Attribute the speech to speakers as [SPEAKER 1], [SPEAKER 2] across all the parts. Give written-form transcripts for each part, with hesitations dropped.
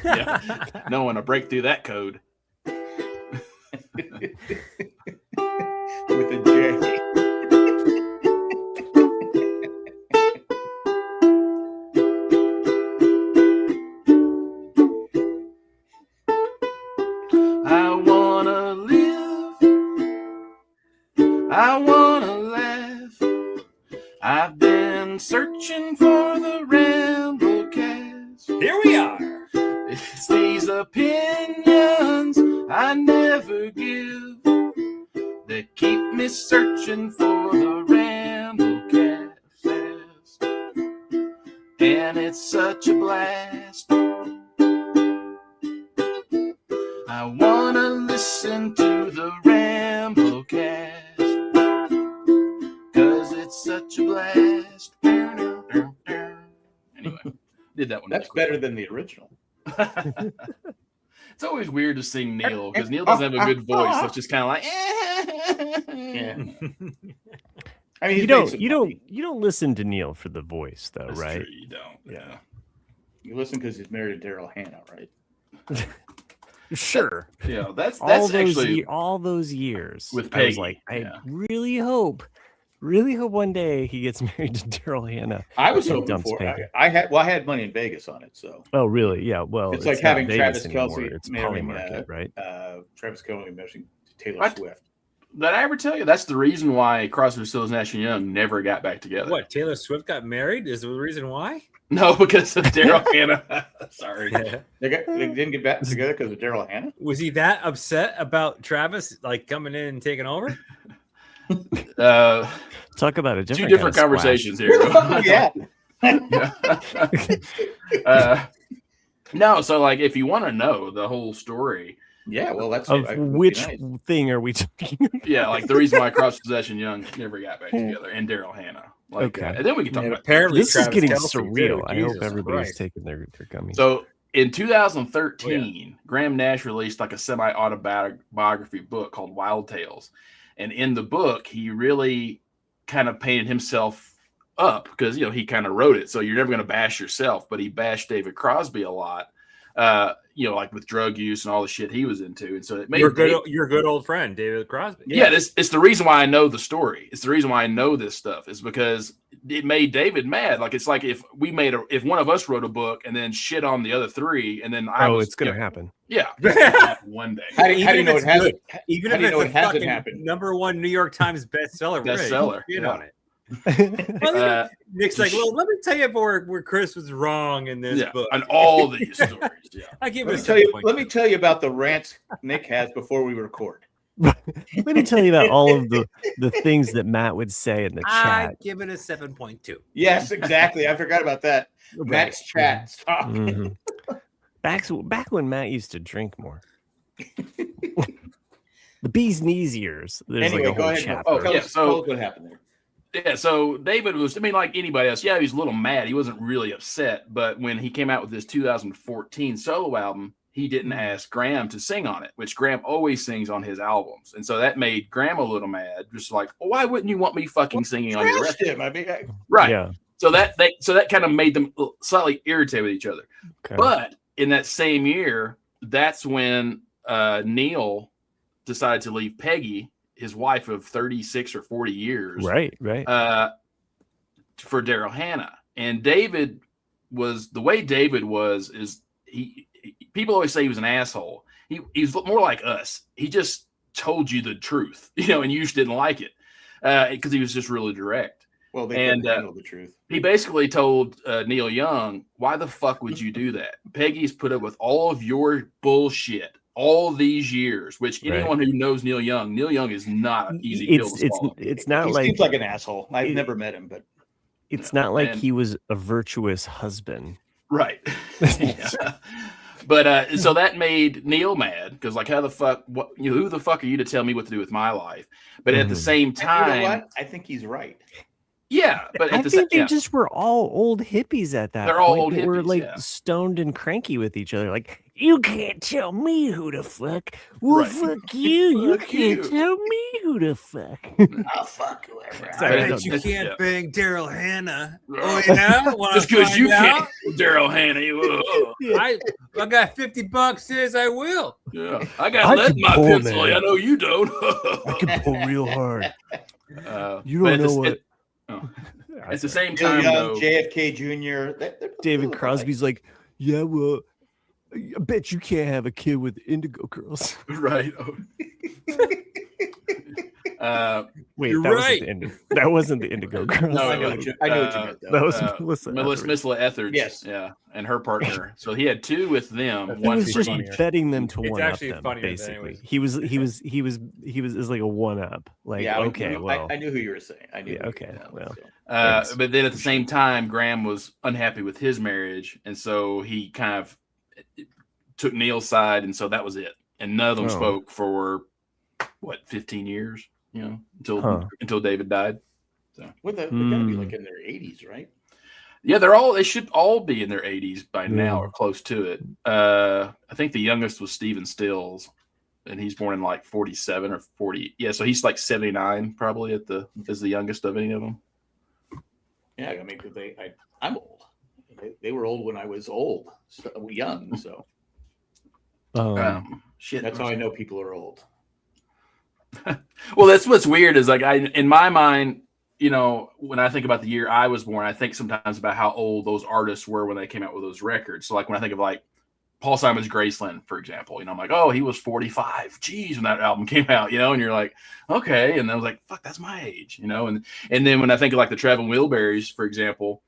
[SPEAKER 1] Yeah. No one to break through that code.
[SPEAKER 2] With a J.
[SPEAKER 1] I wanna live. I wanna laugh. I've been searching for the Ramblecast.
[SPEAKER 3] Here we are.
[SPEAKER 1] It's these opinions I never give that keep me searching for the Ramblecast. And it's such a blast. I wanna listen to the Ramblecast, 'cause it's such a blast. Anyway, did that one.
[SPEAKER 2] That's better than the original.
[SPEAKER 1] It's always weird to sing Neil, because Neil doesn't have a good voice, so it's just kind of like,
[SPEAKER 2] Yeah. I mean,
[SPEAKER 4] you don't listen to Neil for the voice, though,
[SPEAKER 1] That's
[SPEAKER 4] right?
[SPEAKER 1] true, you don't. Yeah.
[SPEAKER 2] You listen because he's married to Daryl Hannah, right?
[SPEAKER 4] Sure.
[SPEAKER 1] Yeah, that's
[SPEAKER 4] all those years
[SPEAKER 1] with
[SPEAKER 4] I
[SPEAKER 1] Peggy.
[SPEAKER 4] was like, I really hope one day he gets married to Daryl Hannah.
[SPEAKER 2] I was
[SPEAKER 4] He
[SPEAKER 2] hoping
[SPEAKER 4] dumps
[SPEAKER 2] for
[SPEAKER 4] Peggy.
[SPEAKER 2] it. I had money in Vegas on it, so
[SPEAKER 4] Oh, really? Yeah. Well,
[SPEAKER 2] it's like
[SPEAKER 4] not
[SPEAKER 2] having
[SPEAKER 4] Vegas
[SPEAKER 2] Travis
[SPEAKER 4] anymore.
[SPEAKER 2] Kelce
[SPEAKER 4] It's
[SPEAKER 2] marrying
[SPEAKER 4] Polymarket, right?
[SPEAKER 2] Travis Kelce marrying Taylor
[SPEAKER 1] What?
[SPEAKER 2] Swift.
[SPEAKER 1] Did I ever tell you that's the reason why Crosby, Stills, Nash and Young never got back together?
[SPEAKER 3] What, Taylor Swift got married? Is the reason why?
[SPEAKER 1] No, because of Daryl Hannah. Sorry.
[SPEAKER 2] They didn't get back together because of Daryl Hannah.
[SPEAKER 3] Was he that upset about Travis like coming in and taking over?
[SPEAKER 4] Talk about a
[SPEAKER 1] Two
[SPEAKER 4] different
[SPEAKER 1] different
[SPEAKER 4] kind of
[SPEAKER 1] conversations here.
[SPEAKER 2] Yeah.
[SPEAKER 1] No, so like if you want to know the whole story,
[SPEAKER 2] Yeah, well, that's
[SPEAKER 4] Of
[SPEAKER 2] it. Would be
[SPEAKER 4] which
[SPEAKER 2] nice.
[SPEAKER 4] thing are we talking about?
[SPEAKER 1] yeah, like the reason why Crosby, Stills, and Young never got back together, and Daryl Hannah. Like,
[SPEAKER 4] Okay.
[SPEAKER 1] and then we can talk
[SPEAKER 3] And
[SPEAKER 1] about
[SPEAKER 3] apparently,
[SPEAKER 4] This is
[SPEAKER 3] Travis
[SPEAKER 4] getting
[SPEAKER 3] Kelce,
[SPEAKER 4] surreal.
[SPEAKER 3] too.
[SPEAKER 4] I hope
[SPEAKER 3] Jesus
[SPEAKER 4] everybody's
[SPEAKER 3] Christ.
[SPEAKER 4] taking their gummies.
[SPEAKER 1] So in 2013, Graham Nash released like a semi-autobiography book called Wild Tales. And in the book, he really kind of painted himself up because, you know, he kind of wrote it. So you're never going to bash yourself, but he bashed David Crosby a lot, you know, like with drug use and all the shit he was into. And so it made
[SPEAKER 3] Your good old friend, David Crosby.
[SPEAKER 1] yeah, it's the reason why I know the story. It's the reason why I know this stuff is because it made David mad. Like it's like if if one of us wrote a book and then shit on the other three, and then
[SPEAKER 4] it's gonna happen.
[SPEAKER 1] Yeah, it's gonna happen one day.
[SPEAKER 2] How do you know it hasn't?
[SPEAKER 3] Even
[SPEAKER 2] How
[SPEAKER 3] if
[SPEAKER 2] do you
[SPEAKER 3] it's
[SPEAKER 2] know
[SPEAKER 3] a
[SPEAKER 2] it hasn't
[SPEAKER 3] fucking
[SPEAKER 2] happened?
[SPEAKER 3] #1 New York Times bestseller,
[SPEAKER 1] Bestseller,
[SPEAKER 3] shit
[SPEAKER 1] yeah.
[SPEAKER 3] on it. Nick's like, well, let me tell you where Chris was wrong in this
[SPEAKER 1] Yeah,
[SPEAKER 3] book.
[SPEAKER 1] and all these stories. Yeah,
[SPEAKER 3] I give
[SPEAKER 2] Let
[SPEAKER 3] it
[SPEAKER 2] me tell you. Let me tell you about the rants Nick has before we record.
[SPEAKER 4] Let me tell you about all of the things that Matt would say in the
[SPEAKER 3] I
[SPEAKER 4] chat.
[SPEAKER 3] give it a 7.2.
[SPEAKER 2] Yes, exactly. I forgot about that. Matt's chat. Stop.
[SPEAKER 4] Mhm. Back when Matt used to drink more. The bee's knees years. There's
[SPEAKER 2] Anyway,
[SPEAKER 4] like a
[SPEAKER 2] go
[SPEAKER 4] whole
[SPEAKER 2] ahead.
[SPEAKER 4] chapter.
[SPEAKER 2] Oh, tell
[SPEAKER 1] Yeah,
[SPEAKER 2] us
[SPEAKER 1] so-
[SPEAKER 2] what happened there.
[SPEAKER 1] yeah. So David was, I mean, like anybody else. Yeah, he was a little mad. He wasn't really upset, but when he came out with his 2014 solo album, he didn't ask Graham to sing on it, which Graham always sings on his albums, and so that made Graham a little mad. Just like, well, why wouldn't you want me fucking singing on your record?
[SPEAKER 2] Him. I mean,
[SPEAKER 1] Right.
[SPEAKER 4] Yeah.
[SPEAKER 1] So that kind of made them slightly irritated with each other.
[SPEAKER 4] Okay.
[SPEAKER 1] But in that same year, that's when Neil decided to leave Peggy, his wife of 36 or 40 years,
[SPEAKER 4] right.
[SPEAKER 1] for Daryl Hannah. And David was the way David was is he people always say he was an asshole. He's more like us. He just told you the truth, you know, and you just didn't like it because he was just really direct.
[SPEAKER 2] well, they couldn't handle the truth.
[SPEAKER 1] He basically told Neil Young, why the fuck would you do that? Peggy's put up with all of your bullshit all these years, which anyone who knows Neil Young is not an easy pill to swallow.
[SPEAKER 4] It's not
[SPEAKER 2] He
[SPEAKER 4] like
[SPEAKER 2] seems like an asshole. I've never met him, but
[SPEAKER 4] it's not like
[SPEAKER 1] and-
[SPEAKER 4] he was a virtuous husband.
[SPEAKER 1] Right. Yeah. But so that made Neil mad because, like, how the fuck? Who the fuck are you to tell me what to do with my life? But at the same
[SPEAKER 2] you know
[SPEAKER 1] time,
[SPEAKER 2] what? I think he's right.
[SPEAKER 1] Yeah, but
[SPEAKER 4] I think they just were all old hippies at that
[SPEAKER 1] They're all
[SPEAKER 4] point.
[SPEAKER 1] old
[SPEAKER 4] They were
[SPEAKER 1] hippies,
[SPEAKER 4] like
[SPEAKER 1] yeah.
[SPEAKER 4] stoned and cranky with each other. Like, you can't tell me who to fuck. Well,
[SPEAKER 1] Right.
[SPEAKER 4] fuck you. You
[SPEAKER 1] Fuck
[SPEAKER 4] can't
[SPEAKER 1] you.
[SPEAKER 4] tell me who to fuck.
[SPEAKER 2] I'll fuck whoever.
[SPEAKER 3] I
[SPEAKER 1] Sorry,
[SPEAKER 3] bet you
[SPEAKER 1] that's-
[SPEAKER 3] can't
[SPEAKER 1] yeah.
[SPEAKER 3] bang Daryl Hannah.
[SPEAKER 1] Oh.
[SPEAKER 3] Oh yeah, wanna
[SPEAKER 1] Just because
[SPEAKER 3] find
[SPEAKER 1] you
[SPEAKER 3] out?
[SPEAKER 1] can't, Daryl Hannah.
[SPEAKER 3] I got $50. Says I will.
[SPEAKER 1] Yeah, I got
[SPEAKER 4] I
[SPEAKER 1] lead
[SPEAKER 4] can
[SPEAKER 1] in my
[SPEAKER 4] pull,
[SPEAKER 1] pencil.
[SPEAKER 4] man.
[SPEAKER 1] I know you don't.
[SPEAKER 4] I can pull real hard. You
[SPEAKER 1] but
[SPEAKER 4] don't know what.
[SPEAKER 1] At the same
[SPEAKER 2] Neil
[SPEAKER 1] time,
[SPEAKER 2] Young,
[SPEAKER 1] though,
[SPEAKER 2] JFK Jr.
[SPEAKER 4] David Crosby's like, yeah, well, I bet you can't have a kid with indigo girls.
[SPEAKER 1] right?
[SPEAKER 4] Wait,
[SPEAKER 3] You're
[SPEAKER 4] that
[SPEAKER 3] right.
[SPEAKER 4] wasn't the indigo girls.
[SPEAKER 1] No,
[SPEAKER 2] I know what you meant.
[SPEAKER 4] That was
[SPEAKER 1] Melissa
[SPEAKER 4] Melissa Etheridge.
[SPEAKER 1] Etheridge.
[SPEAKER 2] Yes.
[SPEAKER 1] Yeah, and her partner. So he had two with them.
[SPEAKER 4] He
[SPEAKER 1] One
[SPEAKER 4] was just
[SPEAKER 3] funnier.
[SPEAKER 4] betting them to
[SPEAKER 3] It's
[SPEAKER 4] one up
[SPEAKER 3] actually
[SPEAKER 4] them,
[SPEAKER 3] funnier than
[SPEAKER 4] basically.
[SPEAKER 3] anyways.
[SPEAKER 4] He was is like a one up. Like,
[SPEAKER 2] Yeah,
[SPEAKER 4] okay, well,
[SPEAKER 2] I knew who you were saying. I knew.
[SPEAKER 4] yeah,
[SPEAKER 2] who you
[SPEAKER 4] okay,
[SPEAKER 2] were saying,
[SPEAKER 4] well.
[SPEAKER 2] so.
[SPEAKER 1] But then at the same time, Graham was unhappy with his marriage, and so he kind of took Neil's side, and so that was it. And none of them spoke for 15 years, until David died. So
[SPEAKER 2] Well, they're gotta be like in their 80s, right?
[SPEAKER 1] yeah, they should all be in their 80s by now or close to it. I think the youngest was Stephen Stills, and he's born in like 47 or 40. Yeah, so he's like 79 probably as the youngest of any of them.
[SPEAKER 2] Yeah, I mean, I'm old. They were old when I was old, young. So
[SPEAKER 1] Shit,
[SPEAKER 2] that's how I know people are old.
[SPEAKER 1] well, that's what's weird is like in my mind, when I think about the year I was born, I think sometimes about how old those artists were when they came out with those records. So like when I think of like Paul Simon's Graceland, for example, I'm like, oh, he was 45. Geez, when that album came out, and you're like, okay. And I was like, fuck, that's my age, and then when I think of like the Traveling Wilburys, for example,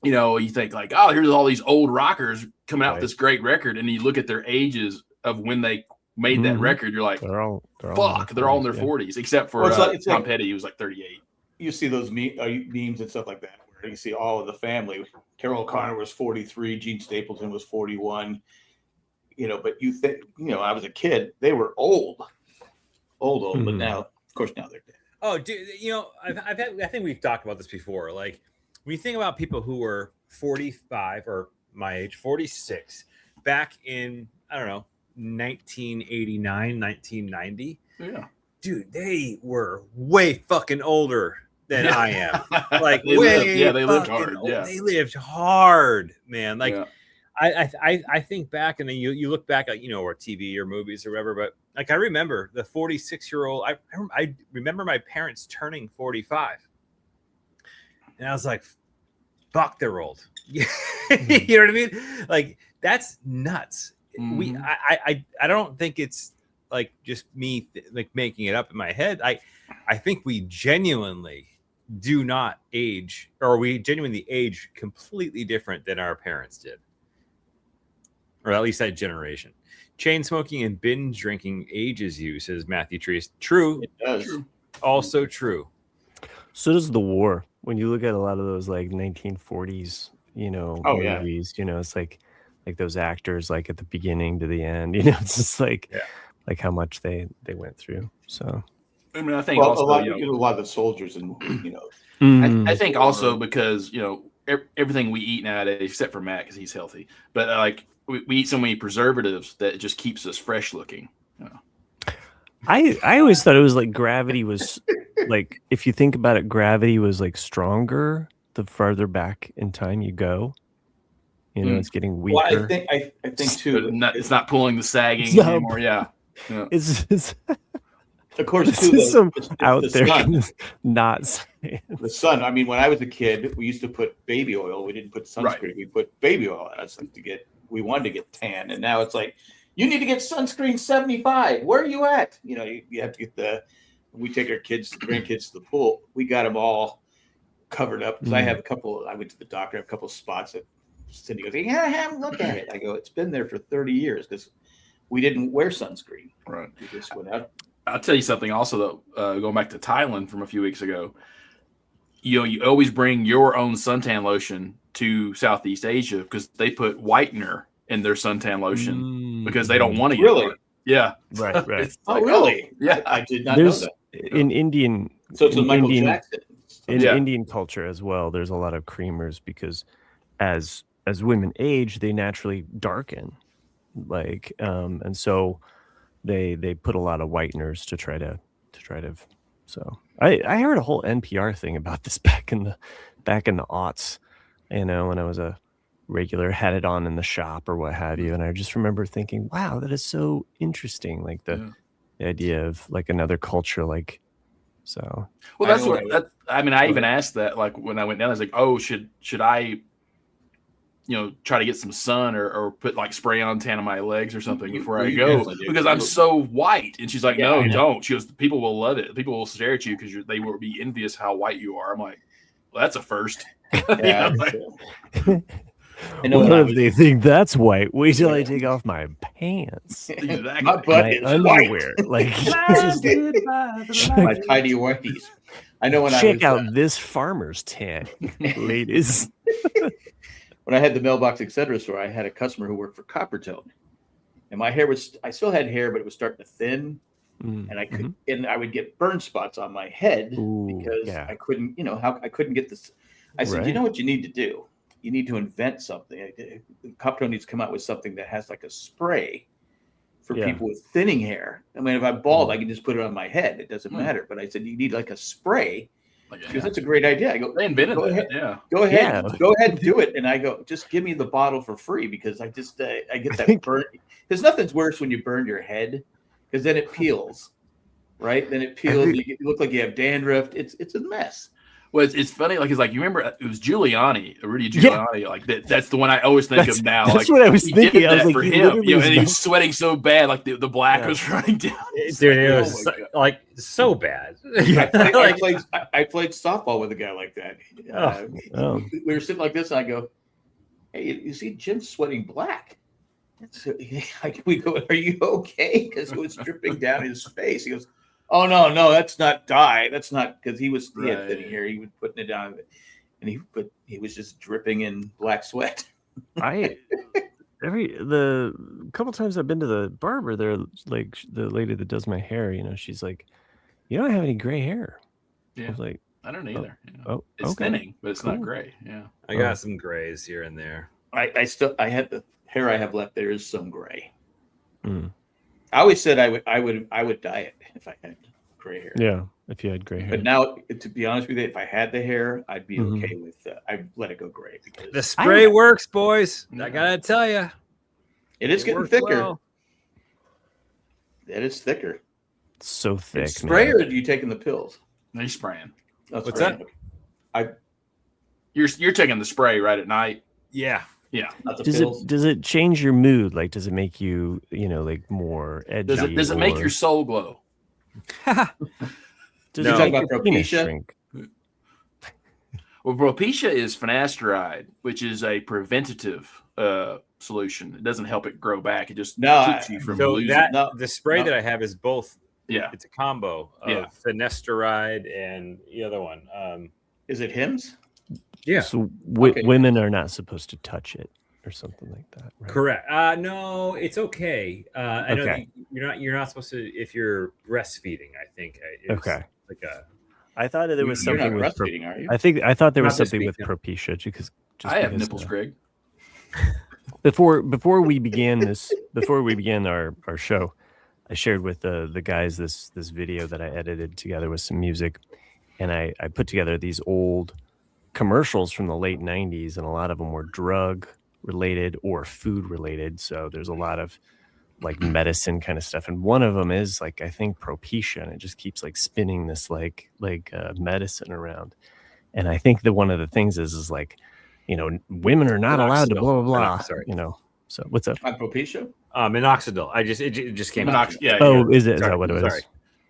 [SPEAKER 1] you think like, oh, here's all these old rockers coming out with this great record. And you look at their ages of when they made that record, you're like, they're all in their 40s, except for Tom Petty, who was like 38.
[SPEAKER 2] You see those memes and stuff like that, where you see all of the family. Carol O'Connor was 43, Gene Stapleton was 41. But you think, I was a kid, they were old, but now, of course, now they're dead.
[SPEAKER 3] Oh, dude, I think we've talked about this before. Like, when you think about people who were 45 or my age, 46, back in, I don't know, 1989, 1990.
[SPEAKER 1] Yeah.
[SPEAKER 3] Dude, they were way fucking older than I am. Like,
[SPEAKER 1] they lived hard.
[SPEAKER 3] Old.
[SPEAKER 1] Yeah.
[SPEAKER 3] They lived hard, man. Like,
[SPEAKER 1] yeah.
[SPEAKER 3] I think back, and then you look back at, or TV or movies or whatever, but like, I remember the 46-year-old, I remember my parents turning 45. And I was like, fuck, they're old. You know what I mean? Like, that's nuts.
[SPEAKER 1] Mm-hmm.
[SPEAKER 3] I don't think it's like just me like making it up in my head. I think we genuinely do not age, or we genuinely age completely different than our parents did. Or at least that generation. Chain smoking and binge drinking ages you, says Matthew Treese. True.
[SPEAKER 2] It does.
[SPEAKER 3] True. Also true.
[SPEAKER 4] So does the war. When you look at a lot of those like 1940s, movies, it's like those actors, like at the beginning to the end, it's just like how much they went through. So
[SPEAKER 1] I mean, I think
[SPEAKER 2] a
[SPEAKER 1] also
[SPEAKER 2] lot of the soldiers, and
[SPEAKER 1] I think also because everything we eat nowadays, except for Matt because he's healthy, but like we eat so many preservatives that it just keeps us fresh looking.
[SPEAKER 4] I always thought it was like gravity was like, if you think about it, gravity was like stronger the farther back in time you go. It's getting weaker.
[SPEAKER 2] Well, I think too.
[SPEAKER 1] It's not pulling the sagging anymore. Yeah.
[SPEAKER 4] It's
[SPEAKER 2] of course
[SPEAKER 4] this
[SPEAKER 2] too.
[SPEAKER 4] Is some out
[SPEAKER 2] the
[SPEAKER 4] there
[SPEAKER 2] sun.
[SPEAKER 4] not saying.
[SPEAKER 2] The sun. I mean, when I was a kid, we used to put baby oil. We didn't put sunscreen. Right. We put baby oil on us we wanted to get tan, and now it's like, you need to get sunscreen 75. Where are you at? You have to get we take our grandkids to the pool. We got them all covered up because I have I went to the doctor, I have a couple of spots that Cindy goes, yeah, have a look at it. I go, it's been there for 30 years because we didn't wear sunscreen.
[SPEAKER 1] Right.
[SPEAKER 2] We just went out.
[SPEAKER 1] I'll tell you something also, though, going back to Thailand from a few weeks ago, you always bring your own suntan lotion to Southeast Asia because they put whitener in their suntan lotion because they don't want to get burnt. Yeah.
[SPEAKER 4] Right.
[SPEAKER 2] Oh, really?
[SPEAKER 1] Yeah.
[SPEAKER 2] I did not know that.
[SPEAKER 4] In Indian.
[SPEAKER 2] So it's Michael Jackson.
[SPEAKER 4] in Indian culture as well, there's a lot of creamers because as women age, they naturally darken, like, and so they put a lot of whiteners to try to. So I heard a whole NPR thing about this back in the aughts, when I was a regular, had it on in the shop or what have you, and I just remember thinking, wow, that is so interesting, like the idea of like another culture, like, so.
[SPEAKER 1] Well, that's what I mean. I even asked that, like, when I went down, I was like, oh, should I try to get some sun or put like spray on tan on my legs or something before I go, because I'm so white. And she's like, no, don't. She goes, people will love it. People will stare at you because they will be envious how white you are. I'm like, well, that's a first.
[SPEAKER 2] Yeah.
[SPEAKER 4] What if they think that's white? Wait till I take off my pants.
[SPEAKER 1] Exactly.
[SPEAKER 2] My butt is
[SPEAKER 4] underwear.
[SPEAKER 2] white.
[SPEAKER 4] Like,
[SPEAKER 2] my tiny whiteies. I know when
[SPEAKER 4] check out this farmer's tan, ladies.
[SPEAKER 2] When I had the mailbox etc. store, I had a customer who worked for Coppertone, and my hair I still had hair, but it was starting to thin, and I would get burn spots on my head because I couldn't, I couldn't get this. I said, you know what you need to do? You need to invent something. Coppertone needs to come out with something that has like a spray for people with thinning hair. I mean, if I'm bald, I can just put it on my head. It doesn't matter. But I said, you need like a spray. Because that's a great idea. I go,
[SPEAKER 1] they invented that.
[SPEAKER 2] Go ahead and do it. And I go, just give me the bottle for free, because I just I get that burn. Because nothing's worse when you burn your head, because then it peels, right? Then it peels. You look like you have dandruff. It's a mess.
[SPEAKER 1] Well, it's funny, like, it's like, you remember it was Giuliani, Rudy Giuliani, like that's the one I always think of now.
[SPEAKER 4] That's what I was thinking. I was like,
[SPEAKER 1] for him, and he was sweating so bad, like the black was running down.
[SPEAKER 3] Dude, it was like so bad.
[SPEAKER 2] I played softball with a guy like that. We were sitting like this, and I go, "Hey, you see Jim's sweating black?" We go, "Are you okay?" Because it was dripping down his face. He goes, "Oh no, that's not dye. That's not," because he had thinning hair. He was putting it down, and he was just dripping in black sweat.
[SPEAKER 4] The couple times I've been to the barber, they're like, the lady that does my hair, she's like, "You don't have any gray hair."
[SPEAKER 1] Yeah,
[SPEAKER 4] I was like,
[SPEAKER 1] I don't either.
[SPEAKER 4] It's
[SPEAKER 1] thinning, but it's not gray. Yeah,
[SPEAKER 3] I got some grays here and there.
[SPEAKER 2] I had the hair I have left. There is some gray. I always said I would dye it if I had gray hair.
[SPEAKER 4] Yeah, if you had gray hair.
[SPEAKER 2] But now, to be honest with you, if I had the hair, I'd be okay with I'd let it go gray, because
[SPEAKER 3] the spray works, boys. I gotta tell you,
[SPEAKER 2] it is getting thicker.
[SPEAKER 3] Well.
[SPEAKER 2] It is thicker.
[SPEAKER 4] It's so thick.
[SPEAKER 2] Spray, or are you taking the pills?
[SPEAKER 1] No, you're spraying.
[SPEAKER 3] What's that?
[SPEAKER 1] You're taking the spray right at night.
[SPEAKER 3] Yeah.
[SPEAKER 1] Yeah.
[SPEAKER 2] Not the
[SPEAKER 4] does
[SPEAKER 2] pills.
[SPEAKER 4] Does it change your mood? Like, does it make you, like, more edgy?
[SPEAKER 1] Does it make your soul glow?
[SPEAKER 4] Does
[SPEAKER 2] You
[SPEAKER 4] it
[SPEAKER 2] talk
[SPEAKER 4] make
[SPEAKER 2] about
[SPEAKER 4] your penis
[SPEAKER 2] Propecia?
[SPEAKER 4] shrink?
[SPEAKER 1] Well, Propecia is finasteride, which is a preventative solution. It doesn't help it grow back. It just keeps you from losing.
[SPEAKER 3] The spray that I have is both.
[SPEAKER 1] Yeah,
[SPEAKER 3] it's a combo of finasteride and the other one.
[SPEAKER 2] Is it Hims?
[SPEAKER 3] Yeah.
[SPEAKER 4] So women are not supposed to touch it or something like that, right?
[SPEAKER 3] Correct. No, it's okay. I know that you're not supposed to if you're breastfeeding. I think.
[SPEAKER 4] Okay.
[SPEAKER 3] Like a.
[SPEAKER 4] I thought there was something with
[SPEAKER 2] breastfeeding, are you?
[SPEAKER 4] I thought there was something with Propecia, because
[SPEAKER 1] I have nipples, Greg.
[SPEAKER 4] Before we began our show, I shared with the guys this video that I edited together with some music, and I put together these old commercials from the late 90s, and a lot of them were drug related or food related. So there's a lot of like medicine kind of stuff, and one of them is like, I think, Propecia, and it just keeps like spinning this like medicine around. And I think that one of the things is like, women are not allowed to blah blah blah.
[SPEAKER 3] Sorry.
[SPEAKER 4] So what's up?
[SPEAKER 2] Propecia?
[SPEAKER 3] Minoxidil. It just came out.
[SPEAKER 1] Yeah.
[SPEAKER 4] Oh, is that what it is?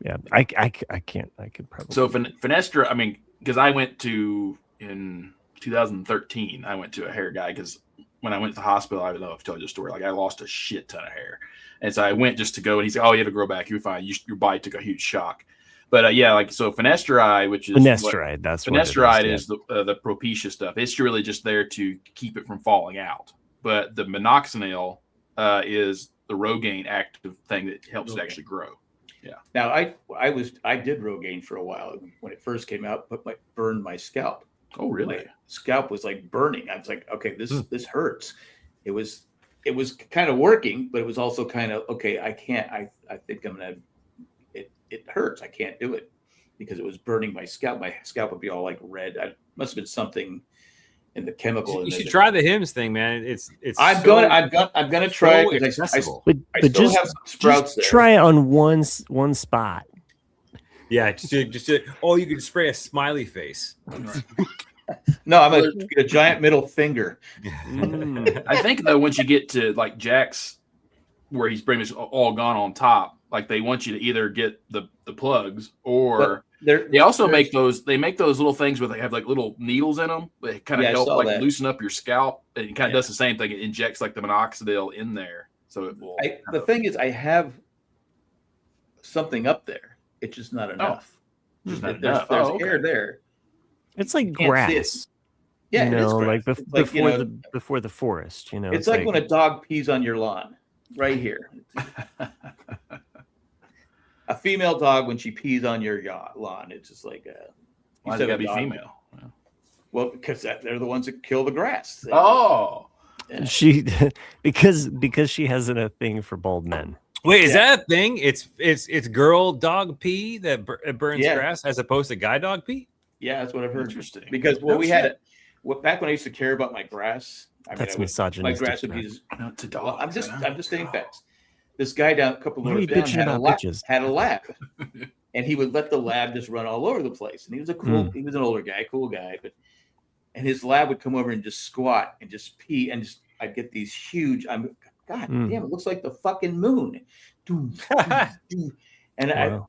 [SPEAKER 4] Yeah, I can't. I could probably.
[SPEAKER 1] So finasteride. I mean, because I went to in 2013, I went to a hair guy, because when I went to the hospital, I don't know if I told you the story. Like, I lost a shit ton of hair, and so I went just to go, and he said, "Oh, you had to grow back. You're fine. Your body took a huge shock." But so finasteride, which is
[SPEAKER 4] finasteride.
[SPEAKER 1] Finasteride is the Propecia stuff. It's really just there to keep it from falling out. But the minoxidil is the Rogaine active thing that helps it actually grow.
[SPEAKER 2] Now I did Rogaine for a while when it first came out, but burned my scalp.
[SPEAKER 1] Oh, really?
[SPEAKER 2] My scalp was like burning. I was like, okay, this hurts. It was kind of working, but it was also kind of okay. I can't. I think I'm gonna. It hurts. I can't do it because it was burning my scalp. My scalp would be all like red. I must have been something in the chemical.
[SPEAKER 3] You should try the Hims thing, man. It's.
[SPEAKER 2] I'm gonna try it because I still
[SPEAKER 4] just,
[SPEAKER 2] have some sprouts
[SPEAKER 4] just
[SPEAKER 2] there.
[SPEAKER 4] try it on one spot.
[SPEAKER 3] Yeah, just oh, you can spray a smiley face.
[SPEAKER 2] No, I'm gonna get a giant middle finger.
[SPEAKER 1] I think though, once you get to like Jack's, where he's pretty much all gone on top, like they want you to either get the plugs or they also make those. They make those little things where they have like little needles in them. They kind of help like loosen up your scalp, and it kind of does the same thing. It injects like the minoxidil in there, so it will.
[SPEAKER 2] The thing is, I have something up there. It's just not enough.
[SPEAKER 1] Just
[SPEAKER 2] there's
[SPEAKER 1] enough.
[SPEAKER 2] There's hair there.
[SPEAKER 4] It's like grass.
[SPEAKER 2] Yeah,
[SPEAKER 4] you know,
[SPEAKER 2] like
[SPEAKER 4] before the forest. You know,
[SPEAKER 2] it's like when a dog pees on your lawn, right here. A female dog when she pees on your lawn, it's just like
[SPEAKER 1] why does it gotta be female?
[SPEAKER 2] Well, because they're the ones that kill the grass.
[SPEAKER 1] Oh,
[SPEAKER 4] yeah. She because she has a thing for bald men.
[SPEAKER 3] Wait, is that a thing? It's girl dog pee that burns grass as opposed to guy dog pee?
[SPEAKER 2] Yeah, that's what I've heard.
[SPEAKER 1] Interesting.
[SPEAKER 2] Because we had back when I used to care about my grass.
[SPEAKER 4] That's misogynistic.
[SPEAKER 2] My grass would be
[SPEAKER 1] to dogs.
[SPEAKER 2] I'm just stating facts. This guy down a couple doors down had a lab, and he would let the lab just run all over the place. And he was he was an older guy, cool guy, and his lab would come over and just squat and just pee, and I'd get these huge. God damn! It looks like the fucking moon. And wow.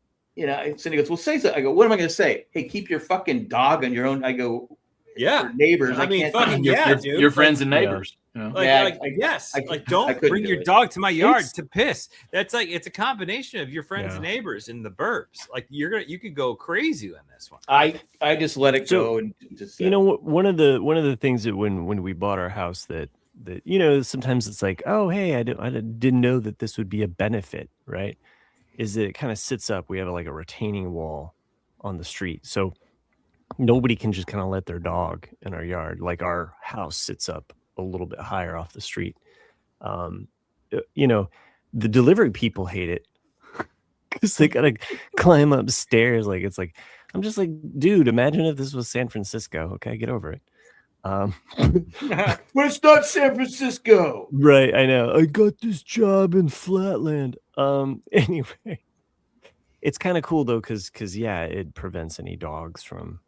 [SPEAKER 2] Cindy goes, well, say so. I go, what am I going to say? Hey, keep your fucking dog on your own. I go, your neighbors.
[SPEAKER 3] I mean, fucking
[SPEAKER 2] dude.
[SPEAKER 1] Your friends and neighbors.
[SPEAKER 3] Don't bring your dog to my yard to piss. That's like it's a combination of your friends and neighbors in the burbs. Like you could go crazy on this one.
[SPEAKER 2] I just let it go and just
[SPEAKER 4] one of the things that when we bought our house that sometimes it's like, oh hey, I didn't know that this would be a benefit, right? Is that it kind of sits up. We have like a retaining wall on the street, so nobody can just kind of let their dog in our yard. Like our house sits up a little bit higher off the street. The delivery people hate it because they gotta climb upstairs. Like it's like I'm just like, dude, imagine if this was San Francisco. Okay, get over it.
[SPEAKER 2] But it's not San Francisco,
[SPEAKER 4] right? I know. I got this job in Flatland. Anyway, it's kind of cool though, because it prevents any dogs from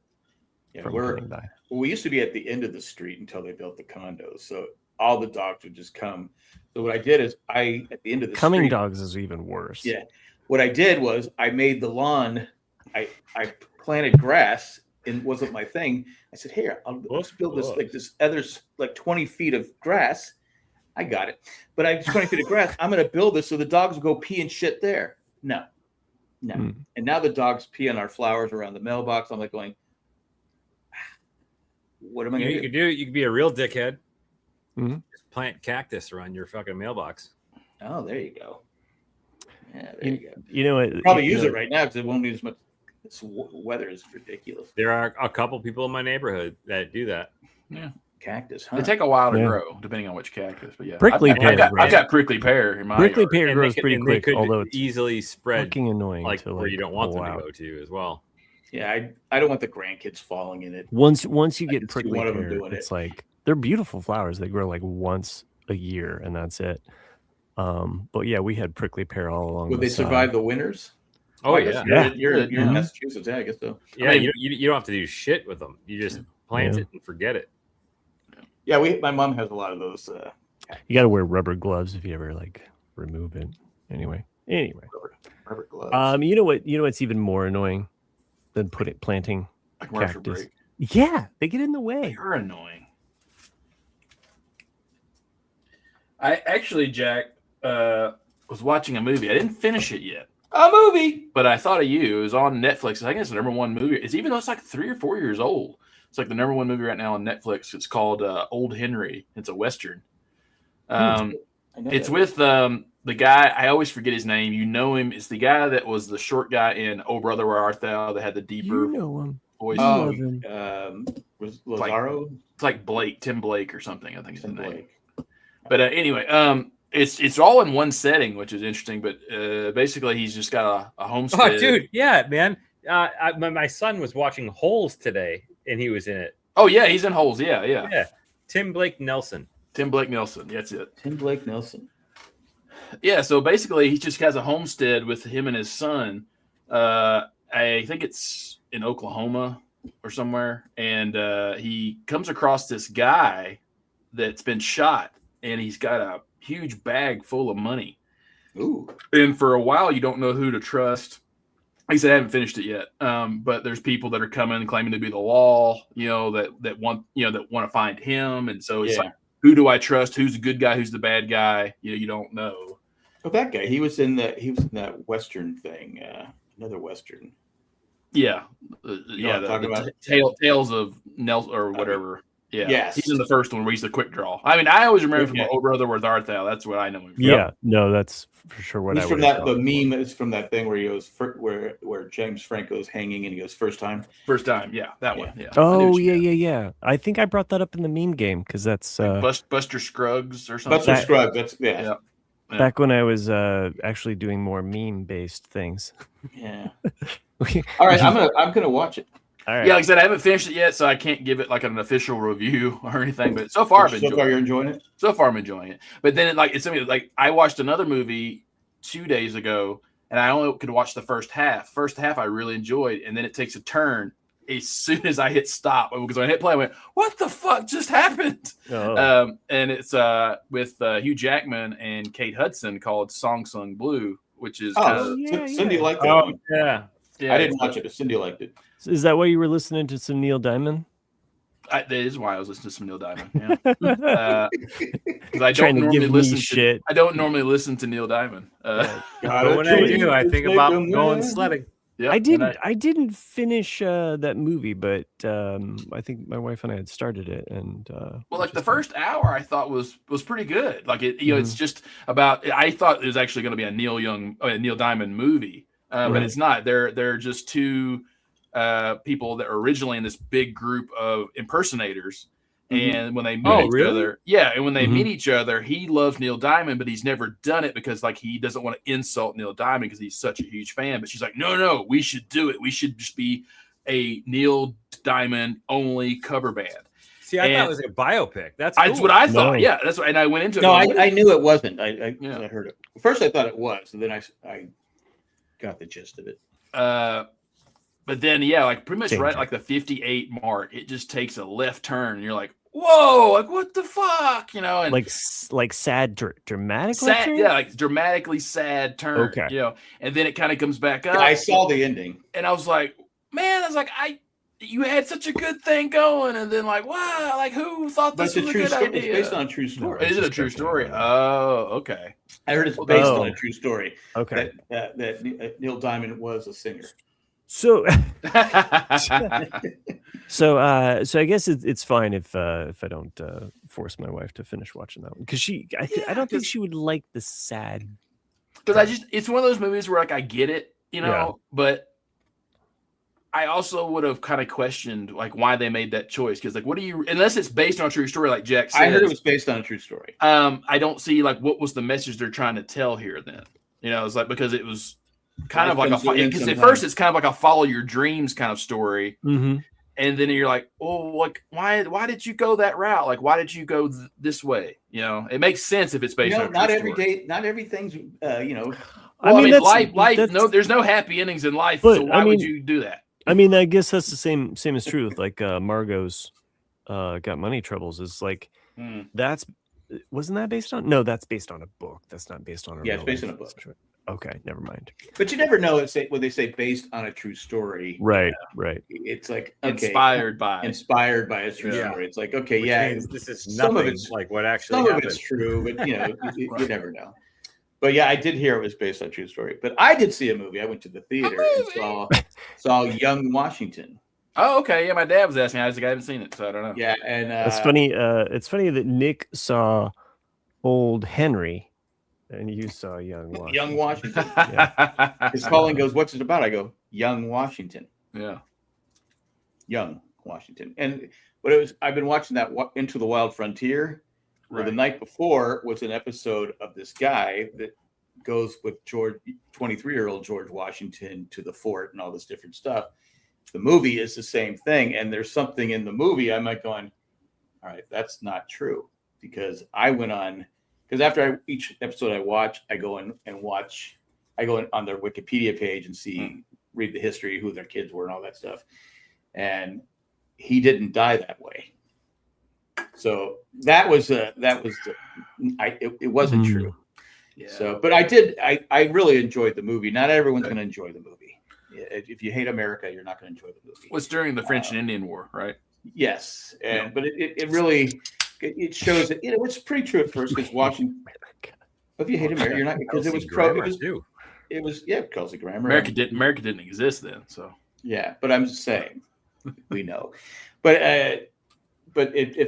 [SPEAKER 4] coming by.
[SPEAKER 2] Well, we used to be at the end of the street until they built the condos, so all the dogs would just come. So what I did is at the end of the
[SPEAKER 4] coming
[SPEAKER 2] street,
[SPEAKER 4] dogs is even worse.
[SPEAKER 2] Yeah, what I did was I made the lawn. I planted grass. And wasn't my thing. I said, "Here, let's build this other 20 feet of grass." I got it, but 20 feet of grass. I'm going to build this so the dogs will go pee and shit there. No. And now the dogs pee on our flowers around the mailbox. I'm like going, what am I going to do?
[SPEAKER 3] You could do. You could be a real dickhead. Just plant cactus around your fucking mailbox.
[SPEAKER 2] Oh, there you go. Yeah, there you go.
[SPEAKER 4] You know what?
[SPEAKER 2] Probably use it right now because it won't need as much. This weather is ridiculous.
[SPEAKER 3] There are a couple people in my neighborhood that do that.
[SPEAKER 1] Yeah,
[SPEAKER 2] cactus.
[SPEAKER 1] They take a while to grow, depending on which cactus. But yeah,
[SPEAKER 4] prickly pear.
[SPEAKER 1] I've got prickly pear in my
[SPEAKER 4] prickly
[SPEAKER 1] yard.
[SPEAKER 4] pear grows pretty quick, although it's
[SPEAKER 3] easily spread.
[SPEAKER 4] Fucking annoying,
[SPEAKER 3] like where you don't want them to go to as well.
[SPEAKER 2] Yeah, I don't want the grandkids falling in it.
[SPEAKER 4] Once you get prickly pear, it's like they're beautiful flowers. They grow like once a year, and that's it. But yeah, we had prickly pear all along.
[SPEAKER 2] Would they survive the winters?
[SPEAKER 3] Oh yeah,
[SPEAKER 2] you're in Massachusetts. Yeah, I guess so.
[SPEAKER 3] Yeah, you don't have to do shit with them. You just plant it and forget it.
[SPEAKER 2] Yeah, my mom has a lot of those.
[SPEAKER 4] You got to wear rubber gloves if you ever remove it. Anyway,
[SPEAKER 2] rubber gloves.
[SPEAKER 4] You know what's even more annoying than planting
[SPEAKER 1] a commercial
[SPEAKER 4] cactus?
[SPEAKER 1] break.
[SPEAKER 4] Yeah, they get in the way.
[SPEAKER 1] You're annoying. I actually, Jack, was watching a movie. I didn't finish it yet.
[SPEAKER 2] A movie,
[SPEAKER 1] but I thought of you. It was on Netflix. I think it's the #1 movie. It's even though it's like 3 or 4 years old. It's like the #1 movie right now on Netflix. It's called Old Henry. It's a Western. It's with the the guy, I always forget his name. You know him. It's the guy that was the short guy in Oh Brother, Where Art Thou that had the deeper voice.
[SPEAKER 2] Oh,
[SPEAKER 1] was
[SPEAKER 2] Lazaro?
[SPEAKER 1] It's like Blake, Tim Blake or something, I think is his name.
[SPEAKER 2] Blake.
[SPEAKER 1] But anyway, it's all in one setting, which is interesting. But basically, he's just got a homestead.
[SPEAKER 3] Oh, dude, yeah, man. My son was watching Holes today, and he was in it.
[SPEAKER 1] Oh yeah, he's in Holes. Yeah.
[SPEAKER 3] Tim Blake Nelson.
[SPEAKER 1] That's it.
[SPEAKER 2] Tim Blake Nelson.
[SPEAKER 1] Yeah, so basically, he just has a homestead with him and his son. I think it's in Oklahoma or somewhere, and he comes across this guy that's been shot, and he's got a huge bag full of money.
[SPEAKER 2] Ooh!
[SPEAKER 1] And for a while, you don't know who to trust. He said, I haven't finished it yet, but there's people that are coming claiming to be the law, that want to find him, and so it's like, who do I trust? Who's the good guy? Who's the bad guy? You don't know.
[SPEAKER 2] Oh, that guy. He was in that Western thing. Another Western.
[SPEAKER 1] Yeah, the Tales of Nelson or whatever. Yes, he's in the first one where he's the quick draw. I mean, I always remember from Oh Brother, Where Art Thou. That's what I know him from.
[SPEAKER 4] Yeah, no, that's for sure what
[SPEAKER 2] he's
[SPEAKER 4] I
[SPEAKER 2] from that. The meme is from that thing where he goes where James Franco's hanging and he goes first time.
[SPEAKER 1] Yeah, that one. Yeah.
[SPEAKER 4] Oh yeah. I think I brought that up in the meme game because that's
[SPEAKER 1] like Buster Scruggs or something.
[SPEAKER 2] Buster Scruggs. That's
[SPEAKER 1] yeah.
[SPEAKER 4] Back when I was actually doing more meme-based things.
[SPEAKER 2] Yeah. All right, I'm gonna watch it.
[SPEAKER 4] All right.
[SPEAKER 1] Yeah, like I said, I haven't finished it yet, so I can't give it like an official review or anything. But so far,
[SPEAKER 2] you're enjoying it.
[SPEAKER 1] So far, I'm enjoying it. But then, it's something like I watched another movie 2 days ago, and I only could watch the first half. First half, I really enjoyed, and then it takes a turn as soon as I hit stop, because when I hit play, I went, "What the fuck just happened?"
[SPEAKER 4] Oh.
[SPEAKER 1] And it's with Hugh Jackman and Kate Hudson called Song Sung Blue, which is
[SPEAKER 2] Cindy liked that one.
[SPEAKER 3] Yeah.
[SPEAKER 2] I didn't watch it, but Cindy liked it.
[SPEAKER 4] Is that why you were listening to some Neil Diamond?
[SPEAKER 1] That is why I was listening to some Neil Diamond. Yeah, because I don't normally listen. I don't normally listen to Neil Diamond.
[SPEAKER 3] But when I do, I think about going sledding.
[SPEAKER 4] Yeah, I didn't finish that movie, but I think my wife and I had started it, and
[SPEAKER 1] the first hour I thought was pretty good. Like it's just about. I thought it was actually going to be a Neil Diamond movie, but it's not. They're just two people that were originally in this big group of impersonators. And when they meet each other, and when they meet each other, he loves Neil Diamond, but he's never done it because he doesn't want to insult Neil Diamond because he's such a huge fan. But she's like, no, we should do it. We should just be a Neil Diamond only cover band.
[SPEAKER 3] See, I thought it was a biopic. That's
[SPEAKER 1] what I thought. No. Yeah, that's what. And I went into it.
[SPEAKER 2] No, I knew it wasn't. I heard it first. I thought it was, and then I got the gist of it.
[SPEAKER 1] But then, pretty much right at the 58 mark, it just takes a left turn, and you're like, whoa, what the fuck, and
[SPEAKER 4] like sad, dramatic,
[SPEAKER 1] sad, dramatically sad turn, and then it kind of comes back up.
[SPEAKER 2] I saw the ending,
[SPEAKER 1] and I was like, man, you had such a good thing going, and then wow, who thought this was a good idea?
[SPEAKER 2] It's based on a true story.
[SPEAKER 1] Is it a true story? Oh, okay.
[SPEAKER 2] I heard it's based on a true story.
[SPEAKER 4] Okay,
[SPEAKER 2] that Neil Diamond was a singer.
[SPEAKER 4] So, so I guess it's fine if I don't force my wife to finish watching that one because I don't think she would like the sad.
[SPEAKER 1] Because it's one of those movies where I get it, but I also would have kind of questioned why they made that choice because what do you unless it's based on a true story like Jack said.
[SPEAKER 2] I heard it was based on a true story.
[SPEAKER 1] I don't see what was the message they're trying to tell here. Then it's because it was. Kind of like because at first it's kind of like a follow your dreams kind of story, and then you're like, oh, why did you go that route? Why did you go this way? It makes sense if it's based on
[SPEAKER 2] not every day, not everything's
[SPEAKER 1] Well, I mean life. No, there's no happy endings in life. So why would you do that?
[SPEAKER 4] I mean, I guess that's the same is true with Margot's Got Money Troubles. Is that's wasn't that based on? No, that's based on a book. That's not based on a.
[SPEAKER 2] Yeah, it's based on a book.
[SPEAKER 4] Okay, never mind.
[SPEAKER 2] But you never know when they say based on a true story.
[SPEAKER 4] Right.
[SPEAKER 2] It's
[SPEAKER 1] inspired by
[SPEAKER 2] a true story. It's
[SPEAKER 3] this is some of it's what actually
[SPEAKER 2] some
[SPEAKER 3] happened.
[SPEAKER 2] Of it's true, but you never know. But I did hear it was based on a true story. But I did see a movie. I went to the theater and saw Young Washington.
[SPEAKER 1] Oh, okay. Yeah, my dad was asking. I haven't seen it, so I don't know.
[SPEAKER 2] Yeah, and
[SPEAKER 4] it's funny. It's funny that Nick saw Old Henry. And you saw Young Washington.
[SPEAKER 2] Young Washington.
[SPEAKER 1] Yeah.
[SPEAKER 2] His calling goes, "What's it about?" I go, "Young Washington."
[SPEAKER 1] Yeah.
[SPEAKER 2] Young Washington. But it was. I've been watching that Into the Wild Frontier. Well, the night before was an episode of this guy that goes with 23-year-old George Washington to the fort and all this different stuff. The movie is the same thing, and there's something in the movie I'm like going, all right, that's not true, because I went on, because after each episode I watch, I go in and watch. I go on their Wikipedia page and read the history, who their kids were, and all that stuff. And he didn't die that way. So it wasn't true.
[SPEAKER 1] Yeah.
[SPEAKER 2] So, but I really enjoyed the movie. Not everyone's going to enjoy the movie. If you hate America, you're not going to enjoy the movie.
[SPEAKER 1] It was during the French and Indian War, right?
[SPEAKER 2] Yes. But it really, it shows that, it's pretty true at first, because Washington, if you hate America, you're not, because it was Kelsey Grammer.
[SPEAKER 1] America didn't exist then. So
[SPEAKER 2] yeah, but I'm just saying, we know, but at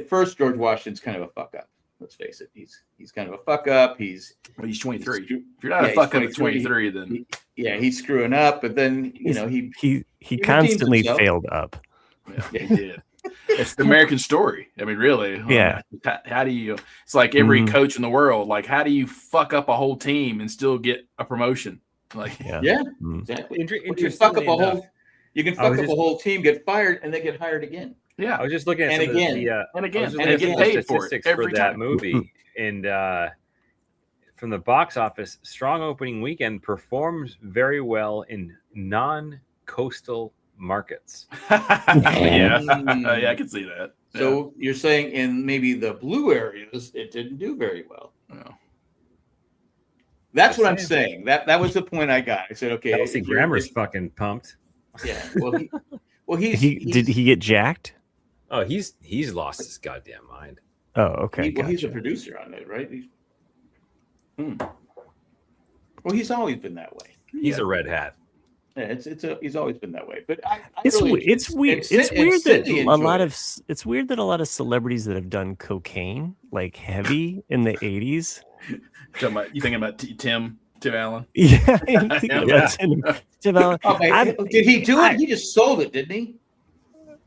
[SPEAKER 2] first, George Washington's kind of a fuck up. Let's face it. He's kind of a fuck up. He's 23. If you're not a fuck up at 23, then he's screwing up. But then
[SPEAKER 4] he constantly failed up.
[SPEAKER 1] Yeah, he did. It's the American story. I mean, really.
[SPEAKER 4] Yeah.
[SPEAKER 1] How do you? It's like every coach in the world. Like, how do you fuck up a whole team and still get a promotion? Like,
[SPEAKER 2] exactly. You can fuck up a whole team, get fired, and they get hired again.
[SPEAKER 1] Yeah,
[SPEAKER 3] I was just looking at
[SPEAKER 1] and get paid for it
[SPEAKER 3] for that movie, and from the box office, strong opening weekend, performs very well in non-coastal markets.
[SPEAKER 1] Yeah, I can see that.
[SPEAKER 2] So you're saying in maybe the blue areas, it didn't do very well.
[SPEAKER 1] No.
[SPEAKER 2] That's what I'm saying. That was the point I got. I said, okay,
[SPEAKER 3] Kelsey Grammer's fucking pumped.
[SPEAKER 2] Yeah. Well, did
[SPEAKER 4] he get jacked?
[SPEAKER 3] Oh, he's lost his goddamn mind.
[SPEAKER 4] Oh, okay.
[SPEAKER 2] He's a producer on it, right? Well, he's always been that way.
[SPEAKER 3] He's a red hat.
[SPEAKER 2] Yeah, he's always been that way. But
[SPEAKER 4] it's weird. It's weird that a lot of celebrities that have done cocaine like heavy in the 80s.
[SPEAKER 1] You thinking about Tim Allen?
[SPEAKER 4] Yeah, I'm thinking about Tim Allen.
[SPEAKER 2] Did he do it? He just sold it, didn't he?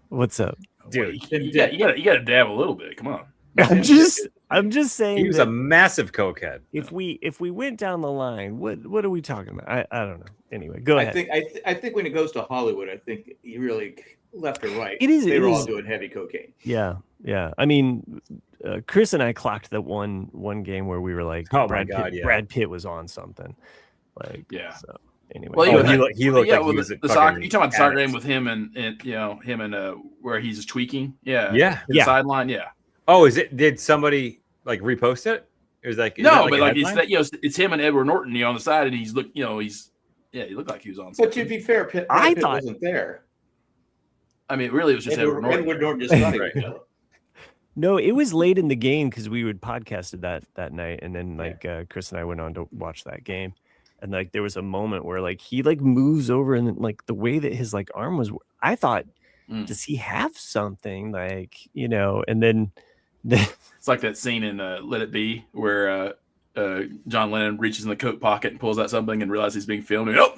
[SPEAKER 4] What's up,
[SPEAKER 1] dude? You got to dab a little bit. Come on.
[SPEAKER 4] I'm just saying
[SPEAKER 3] he was a massive cokehead.
[SPEAKER 4] If we went down the line, what are we talking about? I don't know. Anyway, go ahead.
[SPEAKER 2] I think when it goes to Hollywood, I think he really left or right.
[SPEAKER 4] They
[SPEAKER 2] were all doing heavy cocaine.
[SPEAKER 4] Yeah. I mean, Chris and I clocked that one game where we were like, Brad Pitt was on something. Like,
[SPEAKER 1] yeah.
[SPEAKER 4] So anyway,
[SPEAKER 3] well, he looked like he was
[SPEAKER 1] the soccer. You talking about the soccer game with him and where he's just tweaking? Yeah. Sideline. Yeah.
[SPEAKER 3] Oh, did somebody like repost it? It was like
[SPEAKER 1] no, but like it's him and Edward Norton, on the side, and he looked like he was on.
[SPEAKER 2] But to be fair, Pitt wasn't there.
[SPEAKER 1] I mean, really, it was just Edward Norton.
[SPEAKER 2] Edward Norton just thought he was.
[SPEAKER 4] No, it was late in the game because we would podcasted that night, and then Chris and I went on to watch that game, and like there was a moment where like he like moves over, and like the way that his like arm was, I thought, does he have something like and then
[SPEAKER 1] it's like that scene in Let It Be where John Lennon reaches in the coat pocket and pulls out something and realizes he's being filmed. Have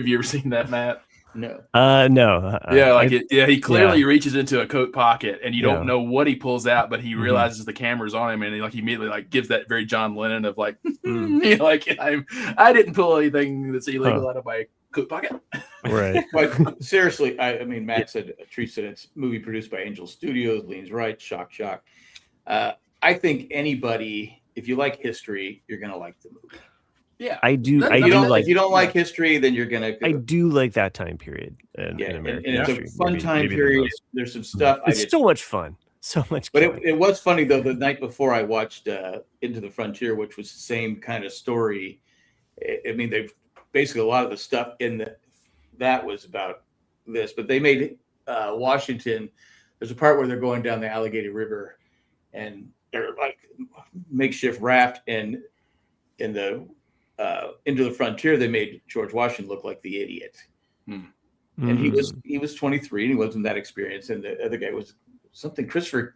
[SPEAKER 1] you ever seen that, Matt?
[SPEAKER 2] No.
[SPEAKER 4] No.
[SPEAKER 1] He clearly reaches into a coat pocket and you don't know what he pulls out, but he realizes the camera's on him and he immediately gives that very John Lennon of I didn't pull anything that's illegal out of my coat pocket.
[SPEAKER 4] Right.
[SPEAKER 2] But seriously, I mean, Matt said, Trish said it's movie produced by Angel Studios, Lean's right, shock. I think anybody, if you like history, you're gonna like the movie.
[SPEAKER 4] Yeah, I do.
[SPEAKER 2] If you don't like history, then you're gonna.
[SPEAKER 4] I do like that time period. In American history.
[SPEAKER 2] It's a fun time period. There's some stuff.
[SPEAKER 4] It's so much fun. So much.
[SPEAKER 2] But it was funny though. The night before, I watched Into the Frontier, which was the same kind of story. I mean, they basically a lot of the stuff in that was about this, but they made Washington. There's a part where they're going down the Allegheny River, and they're like makeshift raft, and in the Into the Frontier, they made George Washington look like the idiot. And he was 23 and he wasn't that experienced. And the other guy was something Christopher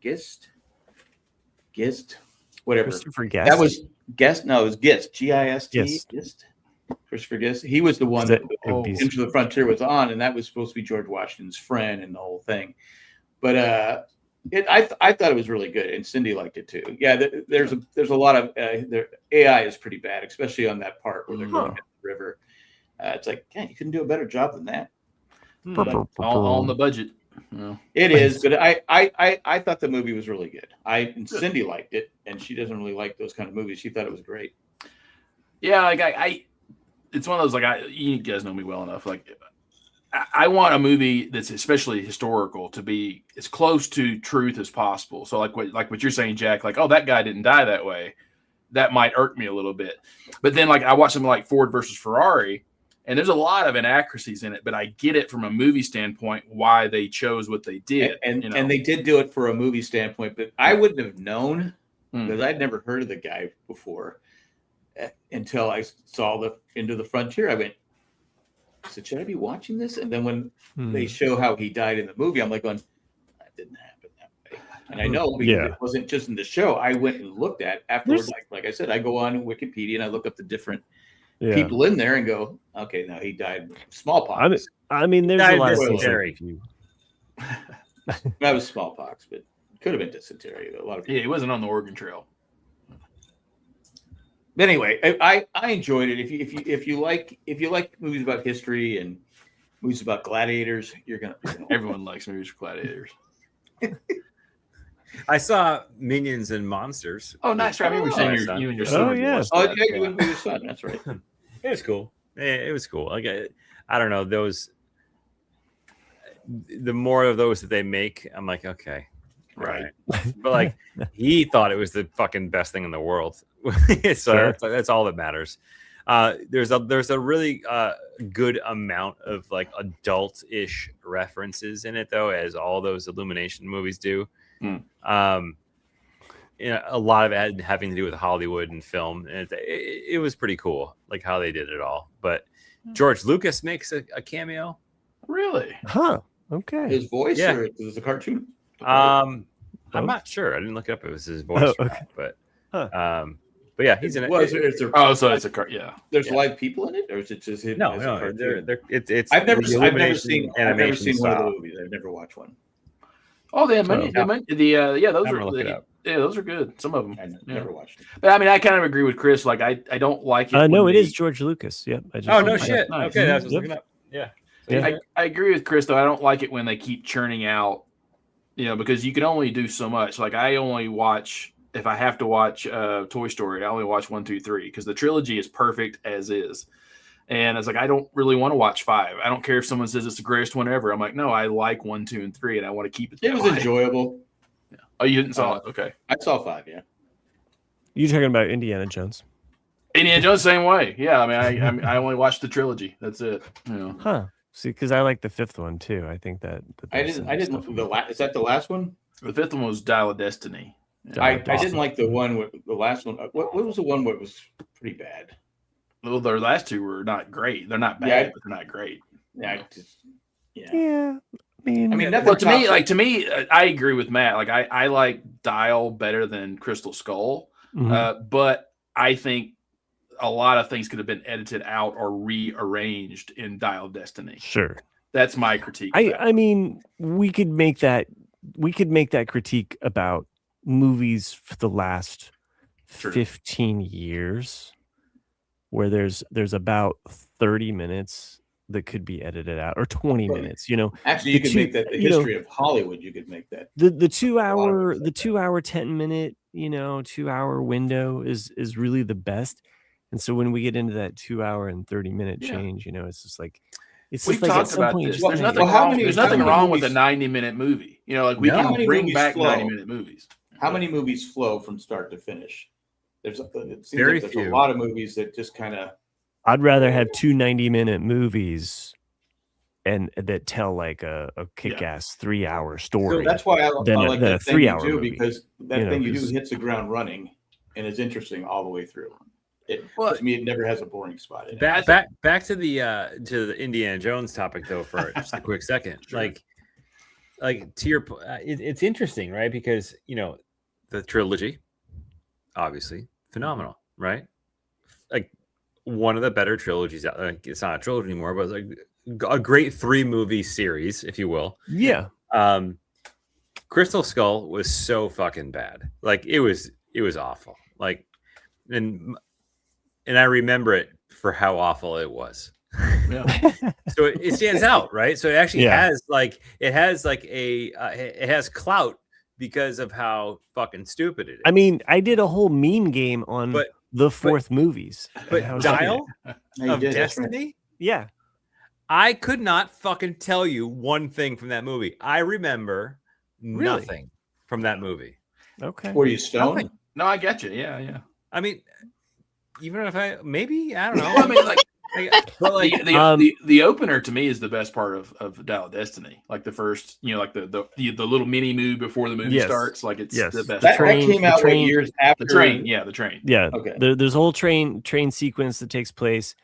[SPEAKER 2] Gist. whatever.
[SPEAKER 4] Christopher Guest.
[SPEAKER 2] That was Guest. No, it was Gist. Gist.
[SPEAKER 4] Gist.
[SPEAKER 2] Christopher Guest. He was the one that
[SPEAKER 4] be
[SPEAKER 2] Into the Frontier was on, and that was supposed to be George Washington's friend and the whole thing. But I thought it was really good, and Cindy liked it too. Yeah, there's a lot of their AI is pretty bad, especially on that part where they're going down the river. It's like, you couldn't do a better job than that.
[SPEAKER 1] All on the budget. No.
[SPEAKER 2] It is, but I thought the movie was really good. And Cindy liked it, and she doesn't really like those kind of movies. She thought it was great.
[SPEAKER 1] Yeah, like I it's one of those like you guys know me well enough. Like I want a movie that's especially historical to be as close to truth as possible. So like what you're saying, Jack, like, oh, that guy didn't die that way. That might irk me a little bit. But then like I watch something like Ford versus Ferrari, and there's a lot of inaccuracies in it, but I get it from a movie standpoint why they chose what they did.
[SPEAKER 2] And they did do it for a movie standpoint, but I wouldn't have known because I'd never heard of the guy before until I saw Into the Frontier. I went, so should I be watching this? And then when they show how he died in the movie, I'm like going, that didn't happen that way. And I know because it wasn't just in the show. I went and looked at afterwards. Like I said, I go on Wikipedia and I look up the different people in there and go, okay, now he died of smallpox.
[SPEAKER 4] I mean, there's a lot of
[SPEAKER 3] dysentery.
[SPEAKER 2] That was smallpox, but it could have been dysentery. A lot of people.
[SPEAKER 1] Yeah, he wasn't on the Oregon Trail.
[SPEAKER 2] Anyway, I enjoyed it. If you like movies about history and movies about gladiators, you're gonna
[SPEAKER 1] everyone likes movies with gladiators.
[SPEAKER 3] I saw Minions and Monsters.
[SPEAKER 1] Oh, nice! I remember seeing you and your son.
[SPEAKER 4] Oh yeah.
[SPEAKER 2] You and your son. That's right.
[SPEAKER 3] It was cool. It was cool. Like I don't know those. The more of those that they make, I'm like, okay, right. But like, he thought it was the fucking best thing in the world. So that's all that matters. There's a really good amount of like adult-ish references in it, though, as all those Illumination movies do. A lot of it having to do with Hollywood and film, and it was pretty cool, like how they did it all. But George Lucas makes a cameo.
[SPEAKER 1] Really?
[SPEAKER 4] Huh. Okay.
[SPEAKER 2] His voice, or is it a cartoon?
[SPEAKER 3] I'm not sure. I didn't look it up. It was his voice, but yeah, he's in it.
[SPEAKER 1] So it's a car. Yeah.
[SPEAKER 2] There's live people in it, or is it just him?
[SPEAKER 3] No. It's.
[SPEAKER 2] I've never seen one of the movies. I've never watched one.
[SPEAKER 1] Oh, those are good. Some of them.
[SPEAKER 2] I never watched it.
[SPEAKER 1] But I mean, I kind of agree with Chris. Like, I don't like it.
[SPEAKER 4] No, it is George Lucas. Yep.
[SPEAKER 3] No shit. Nice. Okay, that's what I was looking up. Yeah.
[SPEAKER 1] I agree with Chris, though. I don't like it when they keep churning out, because you can only do so much. Like, I only watch, if I have to watch Toy Story, I only watch 1, 2, 3 because the trilogy is perfect as is. And it's like, I don't really want to watch 5. I don't care if someone says it's the greatest one ever. I'm like, no, I like 1, 2, and 3, and I want to keep it.
[SPEAKER 2] It was enjoyable.
[SPEAKER 1] Yeah. Oh, you didn't saw it? Okay.
[SPEAKER 2] I saw 5, yeah.
[SPEAKER 4] You talking about Indiana Jones?
[SPEAKER 1] Indiana Jones, same way. Yeah, I mean, I only watched the trilogy. That's it.
[SPEAKER 4] Huh. See, because I like the 5th one too. I think that
[SPEAKER 2] I didn't. Is that the last one?
[SPEAKER 1] The 5th one was Dial of Destiny.
[SPEAKER 2] I didn't like the one with the last one. What was the one where it was pretty bad?
[SPEAKER 1] Well, their last 2 were not great. They're not bad, but they're not great.
[SPEAKER 2] Yeah.
[SPEAKER 4] Yeah. I mean,
[SPEAKER 1] well, to me, I agree with Matt. Like, I like Dial better than Crystal Skull, but I think a lot of things could have been edited out or rearranged in Dial of Destiny.
[SPEAKER 4] Sure,
[SPEAKER 1] that's my critique.
[SPEAKER 4] I mean, we could make that critique about movies for the last 15 years, where there's about 30 minutes that could be edited out, or 20 minutes.
[SPEAKER 2] Actually, you could make that the history of Hollywood. You could make that
[SPEAKER 4] the 2 hour, 10 minute, 2 hour window is really the best. And so when we get into that 2 hour and 30 minute change, it's just like
[SPEAKER 1] we've talked about this. There's nothing wrong with a 90-minute movie. Like we can bring back 90-minute movies.
[SPEAKER 2] How many movies flow from start to finish? There's a lot of movies that just kind of.
[SPEAKER 4] I'd rather have 2 90-minute movies and that tell like a kick-ass 3-hour story.
[SPEAKER 2] So that's why I like that
[SPEAKER 4] 3-hour
[SPEAKER 2] thing you do,
[SPEAKER 4] movie,
[SPEAKER 2] because that thing you do hits the ground running and is interesting all the way through. To me, it never has a boring spot in it.
[SPEAKER 3] Back to the Indiana Jones topic though for just a quick second. Sure. Like to your, it's interesting, right? Because the trilogy, obviously phenomenal, right? Like one of the better trilogies out. Like, it's not a trilogy anymore, but like a great 3-movie series, if you will.
[SPEAKER 4] Yeah.
[SPEAKER 3] Crystal Skull was so fucking bad. Like it was awful. Like, and I remember it for how awful it was.
[SPEAKER 1] Yeah.
[SPEAKER 3] So it stands out, right? So it actually
[SPEAKER 4] Yeah.
[SPEAKER 3] has like it has clout because of how fucking stupid it is.
[SPEAKER 4] I mean, I did a whole meme game on
[SPEAKER 3] But-
[SPEAKER 4] the fourth movies.
[SPEAKER 3] but
[SPEAKER 4] How
[SPEAKER 3] Dial
[SPEAKER 2] No, you
[SPEAKER 3] of
[SPEAKER 2] did, that's right.
[SPEAKER 3] Destiny,
[SPEAKER 4] Yeah.
[SPEAKER 3] I could not fucking tell you one thing from that movie. I remember
[SPEAKER 4] Really?
[SPEAKER 3] nothing from that movie.
[SPEAKER 4] Okay.
[SPEAKER 2] Were you stoned?
[SPEAKER 3] Nothing.
[SPEAKER 1] No, I get you. Yeah, yeah.
[SPEAKER 3] I mean, even if I don't know.
[SPEAKER 1] Well, I mean, like
[SPEAKER 3] But like
[SPEAKER 1] the opener to me is the best part of Dial of Destiny. Like the first, like the little mini movie before the movie
[SPEAKER 4] Yes.
[SPEAKER 1] starts. Like it's
[SPEAKER 4] Yes.
[SPEAKER 1] the best.
[SPEAKER 2] That,
[SPEAKER 1] part.
[SPEAKER 2] that came out
[SPEAKER 4] train-
[SPEAKER 2] years after
[SPEAKER 1] The train, yeah, the train.
[SPEAKER 4] Yeah.
[SPEAKER 2] Okay.
[SPEAKER 4] There's a whole train sequence that takes place,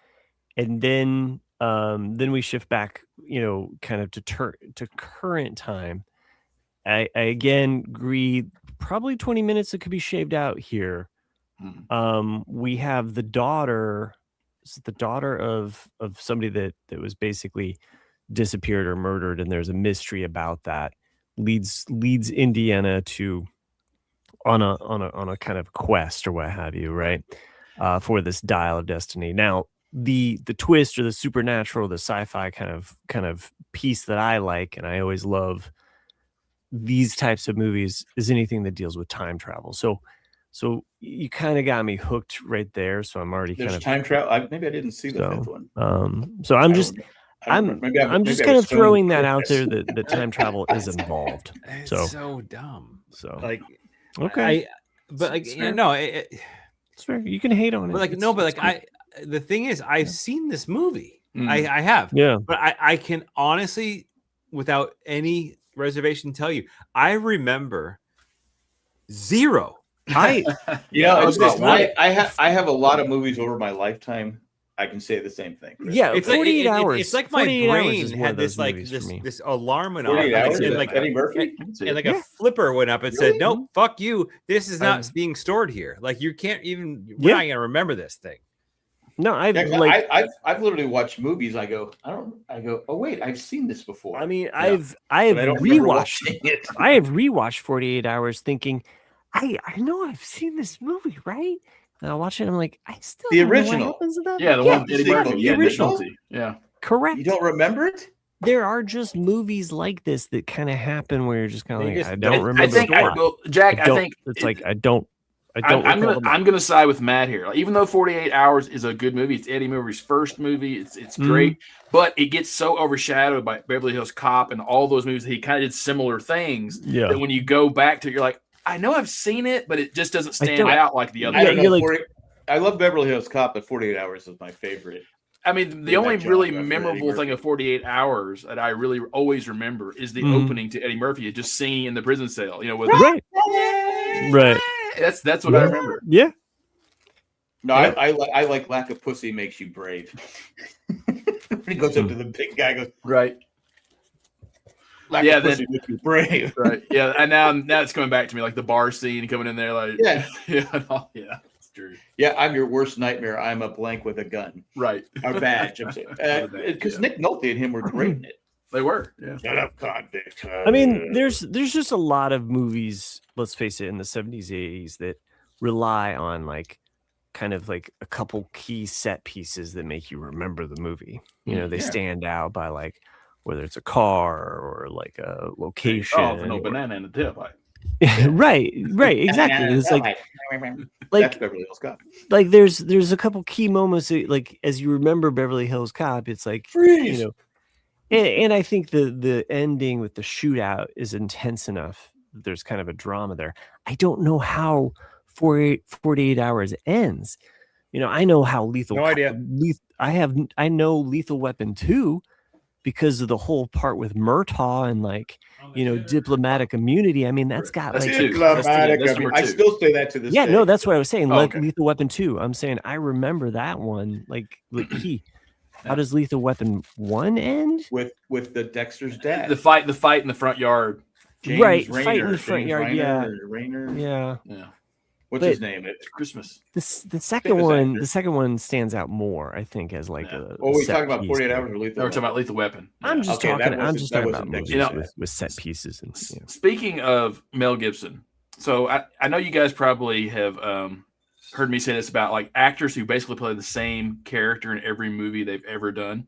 [SPEAKER 4] and then we shift back, kind of to current time. I again agree. Probably 20 minutes that could be shaved out here. We have the daughter. Is it the daughter of somebody that was basically disappeared or murdered, and there's a mystery about that. Leads Indiana to on a kind of quest or what have you, right? For this Dial of Destiny. Now, the twist or the supernatural, the sci-fi kind of piece that I like, and I always love these types of movies, is anything that deals with time travel. So you kind of got me hooked right there. So I'm already
[SPEAKER 2] There's
[SPEAKER 4] kind of
[SPEAKER 2] time travel. Maybe I didn't see the fifth one.
[SPEAKER 4] So I'm
[SPEAKER 2] I
[SPEAKER 4] just
[SPEAKER 2] don't- I don't remember. Maybe
[SPEAKER 4] I'm just
[SPEAKER 2] maybe I
[SPEAKER 4] kind
[SPEAKER 2] was
[SPEAKER 4] of throwing
[SPEAKER 2] stoned.
[SPEAKER 4] that out there that time travel is involved.
[SPEAKER 3] it's
[SPEAKER 4] So
[SPEAKER 3] so dumb.
[SPEAKER 4] so
[SPEAKER 3] Like
[SPEAKER 4] okay,
[SPEAKER 3] but like
[SPEAKER 4] It's fair.
[SPEAKER 3] no,
[SPEAKER 4] it's fair. You can hate on it.
[SPEAKER 3] but like
[SPEAKER 4] It's-
[SPEAKER 3] no, but
[SPEAKER 4] it's
[SPEAKER 3] like
[SPEAKER 4] cool.
[SPEAKER 3] the thing is, I've seen this movie.
[SPEAKER 1] Mm.
[SPEAKER 3] I have,
[SPEAKER 4] Yeah.
[SPEAKER 3] but I can honestly, without any reservation, tell you, I remember zero.
[SPEAKER 2] I
[SPEAKER 1] Yeah,
[SPEAKER 2] it's
[SPEAKER 1] it's
[SPEAKER 2] this,
[SPEAKER 1] not
[SPEAKER 2] I have a lot of movies over my lifetime. I can say the same thing. Chris.
[SPEAKER 4] Yeah,
[SPEAKER 3] It's like,
[SPEAKER 4] 48 hours.
[SPEAKER 3] It's like my
[SPEAKER 4] 48 hours
[SPEAKER 3] brain
[SPEAKER 4] is one
[SPEAKER 3] had
[SPEAKER 4] of
[SPEAKER 3] this
[SPEAKER 4] those
[SPEAKER 3] like
[SPEAKER 4] movies for me.
[SPEAKER 3] this alarm went off,
[SPEAKER 2] 48 hours.
[SPEAKER 3] and
[SPEAKER 2] Is
[SPEAKER 3] like
[SPEAKER 2] that Eddie Murphy?
[SPEAKER 3] and like
[SPEAKER 4] Yeah.
[SPEAKER 3] a flipper went up and said,
[SPEAKER 2] Really?
[SPEAKER 3] "Nope, fuck you. This is not
[SPEAKER 2] Um,
[SPEAKER 3] being stored here. Like you can't even. We're
[SPEAKER 4] Yeah.
[SPEAKER 3] not gonna remember this thing."
[SPEAKER 4] No, I've
[SPEAKER 2] Yeah, 'cause
[SPEAKER 4] like
[SPEAKER 2] I've literally watched movies. I go, oh wait, I've seen this before.
[SPEAKER 4] I mean,
[SPEAKER 2] Yeah.
[SPEAKER 4] I have
[SPEAKER 2] But I don't remember
[SPEAKER 4] rewatched
[SPEAKER 2] watching it.
[SPEAKER 4] I have rewatched 48 hours thinking, I know I've seen this movie, right? And I watch it and I'm like, I still
[SPEAKER 2] The
[SPEAKER 4] don't know
[SPEAKER 2] original.
[SPEAKER 4] what happens to that.
[SPEAKER 1] Yeah, the
[SPEAKER 4] movie.
[SPEAKER 1] one with Eddie
[SPEAKER 2] the
[SPEAKER 1] Murphy.
[SPEAKER 2] sequel,
[SPEAKER 1] Yeah,
[SPEAKER 2] the
[SPEAKER 1] Nick
[SPEAKER 2] original?
[SPEAKER 1] Nolte. Yeah.
[SPEAKER 4] Correct.
[SPEAKER 2] You don't remember it?
[SPEAKER 4] There are just movies like this that kind of happen where you're just kind of
[SPEAKER 2] They
[SPEAKER 4] like,
[SPEAKER 2] just
[SPEAKER 4] I
[SPEAKER 2] don't-
[SPEAKER 4] don't
[SPEAKER 1] I
[SPEAKER 4] remember
[SPEAKER 1] think
[SPEAKER 4] the plot.
[SPEAKER 1] well, Jack. I
[SPEAKER 4] don't-
[SPEAKER 1] think
[SPEAKER 4] it's like I don't
[SPEAKER 1] I'm
[SPEAKER 4] recall the-
[SPEAKER 1] gonna side with Matt here. Like, even though 48 Hours is a good movie, it's Eddie Murphy's first movie. It's great, but it gets so overshadowed by Beverly Hills Cop and all those movies. He kind of did similar things
[SPEAKER 4] Yeah.
[SPEAKER 1] that when you go back to it, you're like, I know I've seen it, but it just doesn't stand
[SPEAKER 4] don't-
[SPEAKER 1] out like the other.
[SPEAKER 2] I don't
[SPEAKER 4] you're
[SPEAKER 2] know.
[SPEAKER 4] like-
[SPEAKER 2] I love Beverly Hills Cop, but 48 Hours is my favorite.
[SPEAKER 1] I mean, the
[SPEAKER 2] Yeah,
[SPEAKER 1] only
[SPEAKER 2] that
[SPEAKER 1] really
[SPEAKER 2] genre for
[SPEAKER 1] memorable
[SPEAKER 2] Eddie
[SPEAKER 1] thing of 48 Hours that I really always remember is the
[SPEAKER 4] Mhm.
[SPEAKER 1] opening to Eddie Murphy, just singing in the prison cell. With
[SPEAKER 4] Right. Right.
[SPEAKER 1] That's what I remember.
[SPEAKER 4] Yeah.
[SPEAKER 2] No,
[SPEAKER 1] Yeah.
[SPEAKER 2] I like Lack of Pussy Makes You Brave. When he goes up to the big guy, goes,
[SPEAKER 1] Right.
[SPEAKER 2] Lack
[SPEAKER 1] Yeah,
[SPEAKER 2] of Pussy Makes You Brave.
[SPEAKER 1] Right. Yeah. And now it's coming back to me, like the bar scene coming in there, like
[SPEAKER 2] Yeah.
[SPEAKER 1] yeah, it's true.
[SPEAKER 2] Yeah, I'm your worst nightmare. I'm a blank with a gun.
[SPEAKER 1] Right.
[SPEAKER 2] A badge. I'm saying. Because
[SPEAKER 1] Yeah.
[SPEAKER 2] Nick Nolte and him were great in it.
[SPEAKER 1] They were. Yeah.
[SPEAKER 2] Shut up, convict.
[SPEAKER 4] I mean, there's just a lot of movies, let's face it, in the 70s, 80s that rely on like kind of like a couple key set pieces that make you remember the movie. They
[SPEAKER 2] Yeah.
[SPEAKER 4] stand out by like whether it's a car or like a location.
[SPEAKER 1] Oh, no banana in the tailpipe.
[SPEAKER 4] right, exactly. It's like
[SPEAKER 2] That's Beverly Hills Cop.
[SPEAKER 4] like there's a couple key moments that, like, as you remember Beverly Hills Cop, it's like
[SPEAKER 2] Freeze.
[SPEAKER 4] And I think the ending with the shootout is intense enough that there's kind of a drama there. I don't know how 48 Hours ends. I know how Lethal.
[SPEAKER 3] No idea.
[SPEAKER 4] I know Lethal Weapon 2 because of the whole part with Murtaugh and like diplomatic immunity. I mean, that's got
[SPEAKER 1] That's
[SPEAKER 4] like
[SPEAKER 1] two.
[SPEAKER 2] Diplomatic.
[SPEAKER 1] That's
[SPEAKER 2] I mean,
[SPEAKER 1] number
[SPEAKER 2] I
[SPEAKER 1] two.
[SPEAKER 2] still say that to this
[SPEAKER 4] yeah,
[SPEAKER 2] day.
[SPEAKER 4] no, that's what I was saying.
[SPEAKER 1] Oh,
[SPEAKER 4] Like
[SPEAKER 1] okay.
[SPEAKER 4] Lethal Weapon 2. I'm saying I remember that one like key. How does Lethal Weapon 1 end?
[SPEAKER 2] with the Dexter's dad.
[SPEAKER 1] The fight in the front yard.
[SPEAKER 2] James
[SPEAKER 4] Right,
[SPEAKER 2] Rayner,
[SPEAKER 4] fight in the front
[SPEAKER 2] James
[SPEAKER 4] yard,
[SPEAKER 2] Rayner,
[SPEAKER 4] yeah.
[SPEAKER 2] or Rayner.
[SPEAKER 4] Yeah.
[SPEAKER 1] Yeah.
[SPEAKER 2] What's his name?
[SPEAKER 1] It's Christmas.
[SPEAKER 4] The second one stands out more, I think, as like a.
[SPEAKER 2] Oh, we're talking about
[SPEAKER 4] piece
[SPEAKER 2] 48
[SPEAKER 4] there.
[SPEAKER 2] Hours or Lethal.
[SPEAKER 1] No, we're talking about Lethal Weapon.
[SPEAKER 4] I'm just talking about movies
[SPEAKER 1] You know,
[SPEAKER 4] with set pieces and. You know.
[SPEAKER 1] Speaking of Mel Gibson, so I know you guys probably have heard me say this about like actors who basically play the same character in every movie they've ever done.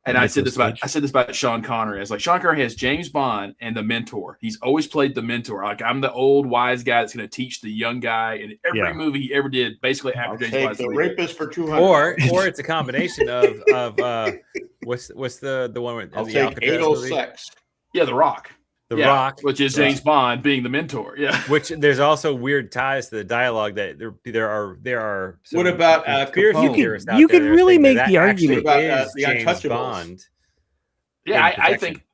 [SPEAKER 1] And I said this about Sean Connery. I was like, Sean Connery has James Bond and the mentor. He's always played the mentor. Like, I'm the old wise guy that's going to teach the young guy in every movie he ever did. Basically, after James Bond.
[SPEAKER 2] The rapist for 200.
[SPEAKER 3] Or it's a combination of what's the one with
[SPEAKER 2] I'll take anal sex.
[SPEAKER 1] Yeah, The Rock.
[SPEAKER 3] The Rock,
[SPEAKER 1] which is James Bond being the mentor. Yeah.
[SPEAKER 3] Which there's also weird ties to the dialogue that there are.
[SPEAKER 2] What about
[SPEAKER 3] Capone?
[SPEAKER 4] You could really make the argument
[SPEAKER 2] about the
[SPEAKER 3] James
[SPEAKER 2] Untouchables.
[SPEAKER 3] Bond.
[SPEAKER 1] Yeah,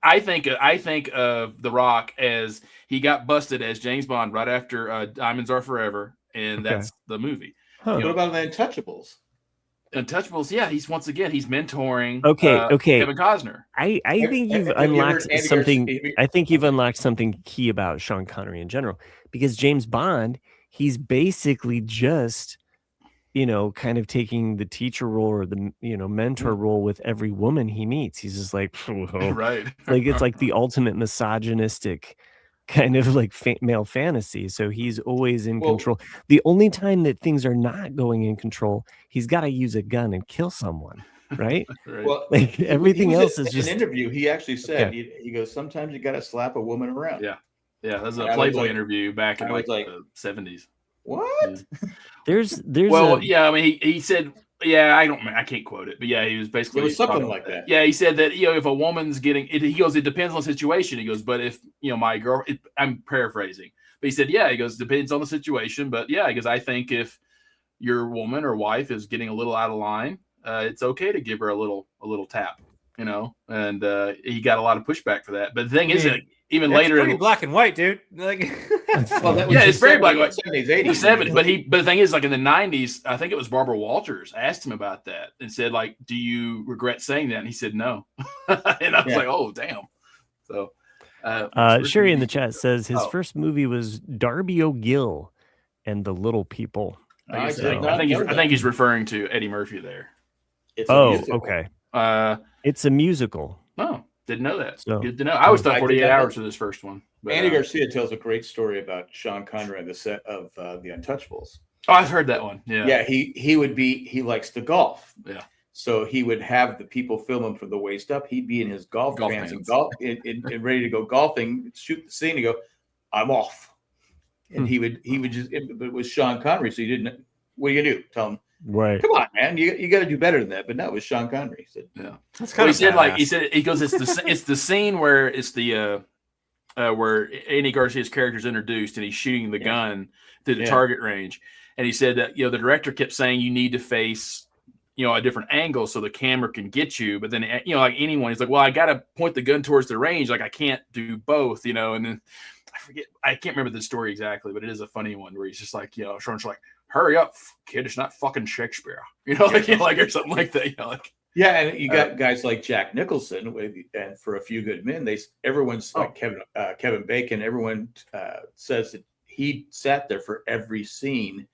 [SPEAKER 1] I think of The Rock as he got busted as James Bond right after Diamonds Are Forever, and that's the movie.
[SPEAKER 4] Huh.
[SPEAKER 2] What about the Untouchables?
[SPEAKER 1] Untouchables, yeah, he's mentoring.
[SPEAKER 4] Okay.
[SPEAKER 1] Kevin Costner.
[SPEAKER 4] I think you've unlocked something. I think you've unlocked something key about Sean Connery in general, because James Bond, he's basically just, kind of taking the teacher role or the mentor role with every woman he meets. He's just like,
[SPEAKER 1] right,
[SPEAKER 4] like it's like the ultimate misogynistic kind of like male fantasy. So he's always in control. The only time that things are not going in control, he's got to use a gun and kill someone, right?
[SPEAKER 1] Right.
[SPEAKER 2] Well,
[SPEAKER 4] like everything else is just
[SPEAKER 2] an interview. He actually said, he goes, sometimes you got to slap a woman around.
[SPEAKER 1] Yeah. That was a Playboy interview back in the 70s.
[SPEAKER 2] What?
[SPEAKER 1] Yeah.
[SPEAKER 4] There's
[SPEAKER 1] I mean, he said, I can't quote it, but yeah, he was basically
[SPEAKER 2] it was something like that.
[SPEAKER 1] Yeah, he said that if a woman's getting it, he goes, it depends on the situation. He goes, but if my girl, I'm paraphrasing, but he said, he goes, depends on the situation, but because I think if your woman or wife is getting a little out of line, it's okay to give her a little tap, and he got a lot of pushback for that. But the thing is that even later,
[SPEAKER 3] pretty black and white, dude. Like,
[SPEAKER 1] it's very black and white.
[SPEAKER 2] 70s, 80s,
[SPEAKER 1] 70s, but the thing is, like in the 90s, I think it was Barbara Walters asked him about that and said, like, do you regret saying that? And he said no. And I was like, oh damn. So,
[SPEAKER 4] Sherry in the chat says his first movie was Darby O'Gill and the Little People.
[SPEAKER 1] I think he's referring to Eddie Murphy there.
[SPEAKER 4] Okay. It's a musical.
[SPEAKER 1] Oh, didn't know that.
[SPEAKER 4] So,
[SPEAKER 1] good to know. I always thought 48 Hours for this first one. But,
[SPEAKER 2] Andy Garcia tells a great story about Sean Connery on the set of The Untouchables.
[SPEAKER 1] Oh, I've heard that one. Yeah.
[SPEAKER 2] Yeah, he likes to golf.
[SPEAKER 1] Yeah.
[SPEAKER 2] So he would have the people film him from the waist up. He'd be in his golf pants and ready to go golfing, shoot the scene and go, I'm off. And he would just, but it was Sean Connery, so he didn't. What are you gonna do? Tell him,
[SPEAKER 4] right?
[SPEAKER 2] Come on, man, you got to do better than that. But no, it was Sean Connery. He said,
[SPEAKER 1] yeah,
[SPEAKER 3] that's kind of.
[SPEAKER 1] He goes, it's the scene where it's the where Andy Garcia's character is introduced and he's shooting the gun to the target range, and he said that the director kept saying you need to face a different angle so the camera can get you, but then like anyone, he's like, well, I got to point the gun towards the range, like I can't do both, and then. I can't remember the story exactly, but it is a funny one where he's just like, Sean's like, hurry up, kid, it's not fucking Shakespeare, like or something like that,
[SPEAKER 2] Yeah, and you got guys like Jack Nicholson, and for A Few Good Men, everyone's like Kevin Bacon. Everyone says that he sat there for every scene,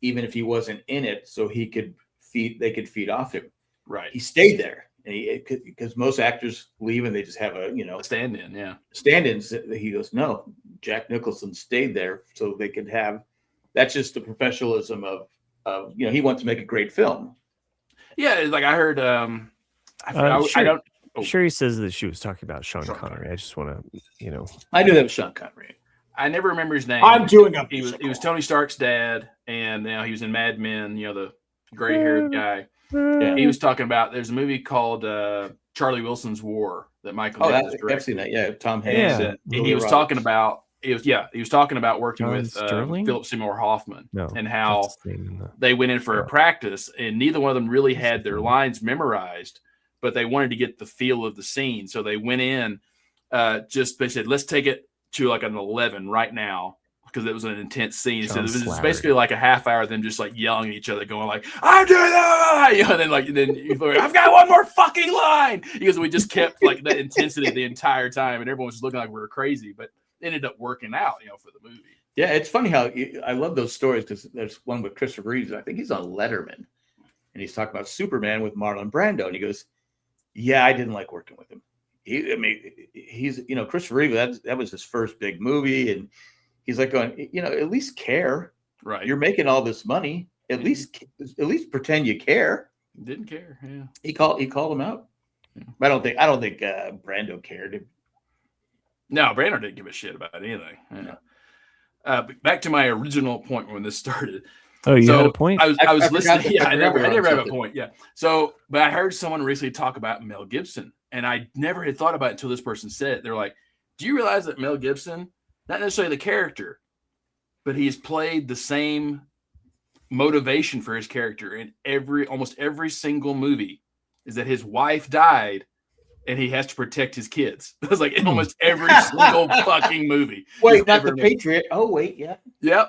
[SPEAKER 2] even if he wasn't in it, so they could feed off him.
[SPEAKER 1] Right,
[SPEAKER 2] he stayed there. Because most actors leave and they just have a
[SPEAKER 1] stand-in,
[SPEAKER 2] stand-ins. He goes, no, Jack Nicholson stayed there so they could have. That's just the professionalism of he wants to make a great film.
[SPEAKER 1] Yeah, like I heard.
[SPEAKER 4] Sherry says that she was talking about Sean Connery. I just want to,
[SPEAKER 2] I knew that was Sean Connery.
[SPEAKER 1] I never remember his name.
[SPEAKER 2] I'm doing up.
[SPEAKER 1] He was Tony Stark's dad, and now he was in Mad Men. The gray-haired guy. Yeah, he was talking about. There's a movie called Charlie Wilson's War that Michael.
[SPEAKER 2] I've seen that. Yeah, Tom Hanks.
[SPEAKER 1] And he was talking about. He was talking about working with Philip Seymour Hoffman and how they went in for a practice, and neither one of them really had their lines memorized, but they wanted to get the feel of the scene, so they went in. They said, let's take it to like an 11 right now. Because it was an intense scene. So it was basically like a half hour of them just like yelling at each other, going like, "I'm doing that!" And then I've got one more fucking line. Because we just kept like that intensity the entire time, and everyone was looking like we were crazy, but it ended up working out, for the movie.
[SPEAKER 2] Yeah, it's funny how I love those stories because there's one with Christopher Reeves. I think he's on Letterman, and he's talking about Superman with Marlon Brando, and he goes, "Yeah, I didn't like working with him. He's Christopher Reeves. That was his first big movie, and he's like going, at least care.
[SPEAKER 1] Right.
[SPEAKER 2] You're making all this money. At least pretend you care."
[SPEAKER 1] Didn't care. Yeah.
[SPEAKER 2] He called him out. Yeah. I don't think Brando cared.
[SPEAKER 1] No, Brando didn't give a shit about anything. Yeah. But back to my original point when this started.
[SPEAKER 4] Oh, you had a point?
[SPEAKER 1] I was listening. Yeah, I never have a point. Yeah. So, but I heard someone recently talk about Mel Gibson, and I never had thought about it until this person said it. They're like, do you realize that Mel Gibson, not necessarily the character, but he's played the same motivation for his character in almost every single movie is that his wife died and he has to protect his kids. It's like in almost every single fucking movie.
[SPEAKER 2] Wait, not the Patriot. Oh, wait, yeah.
[SPEAKER 1] Yeah.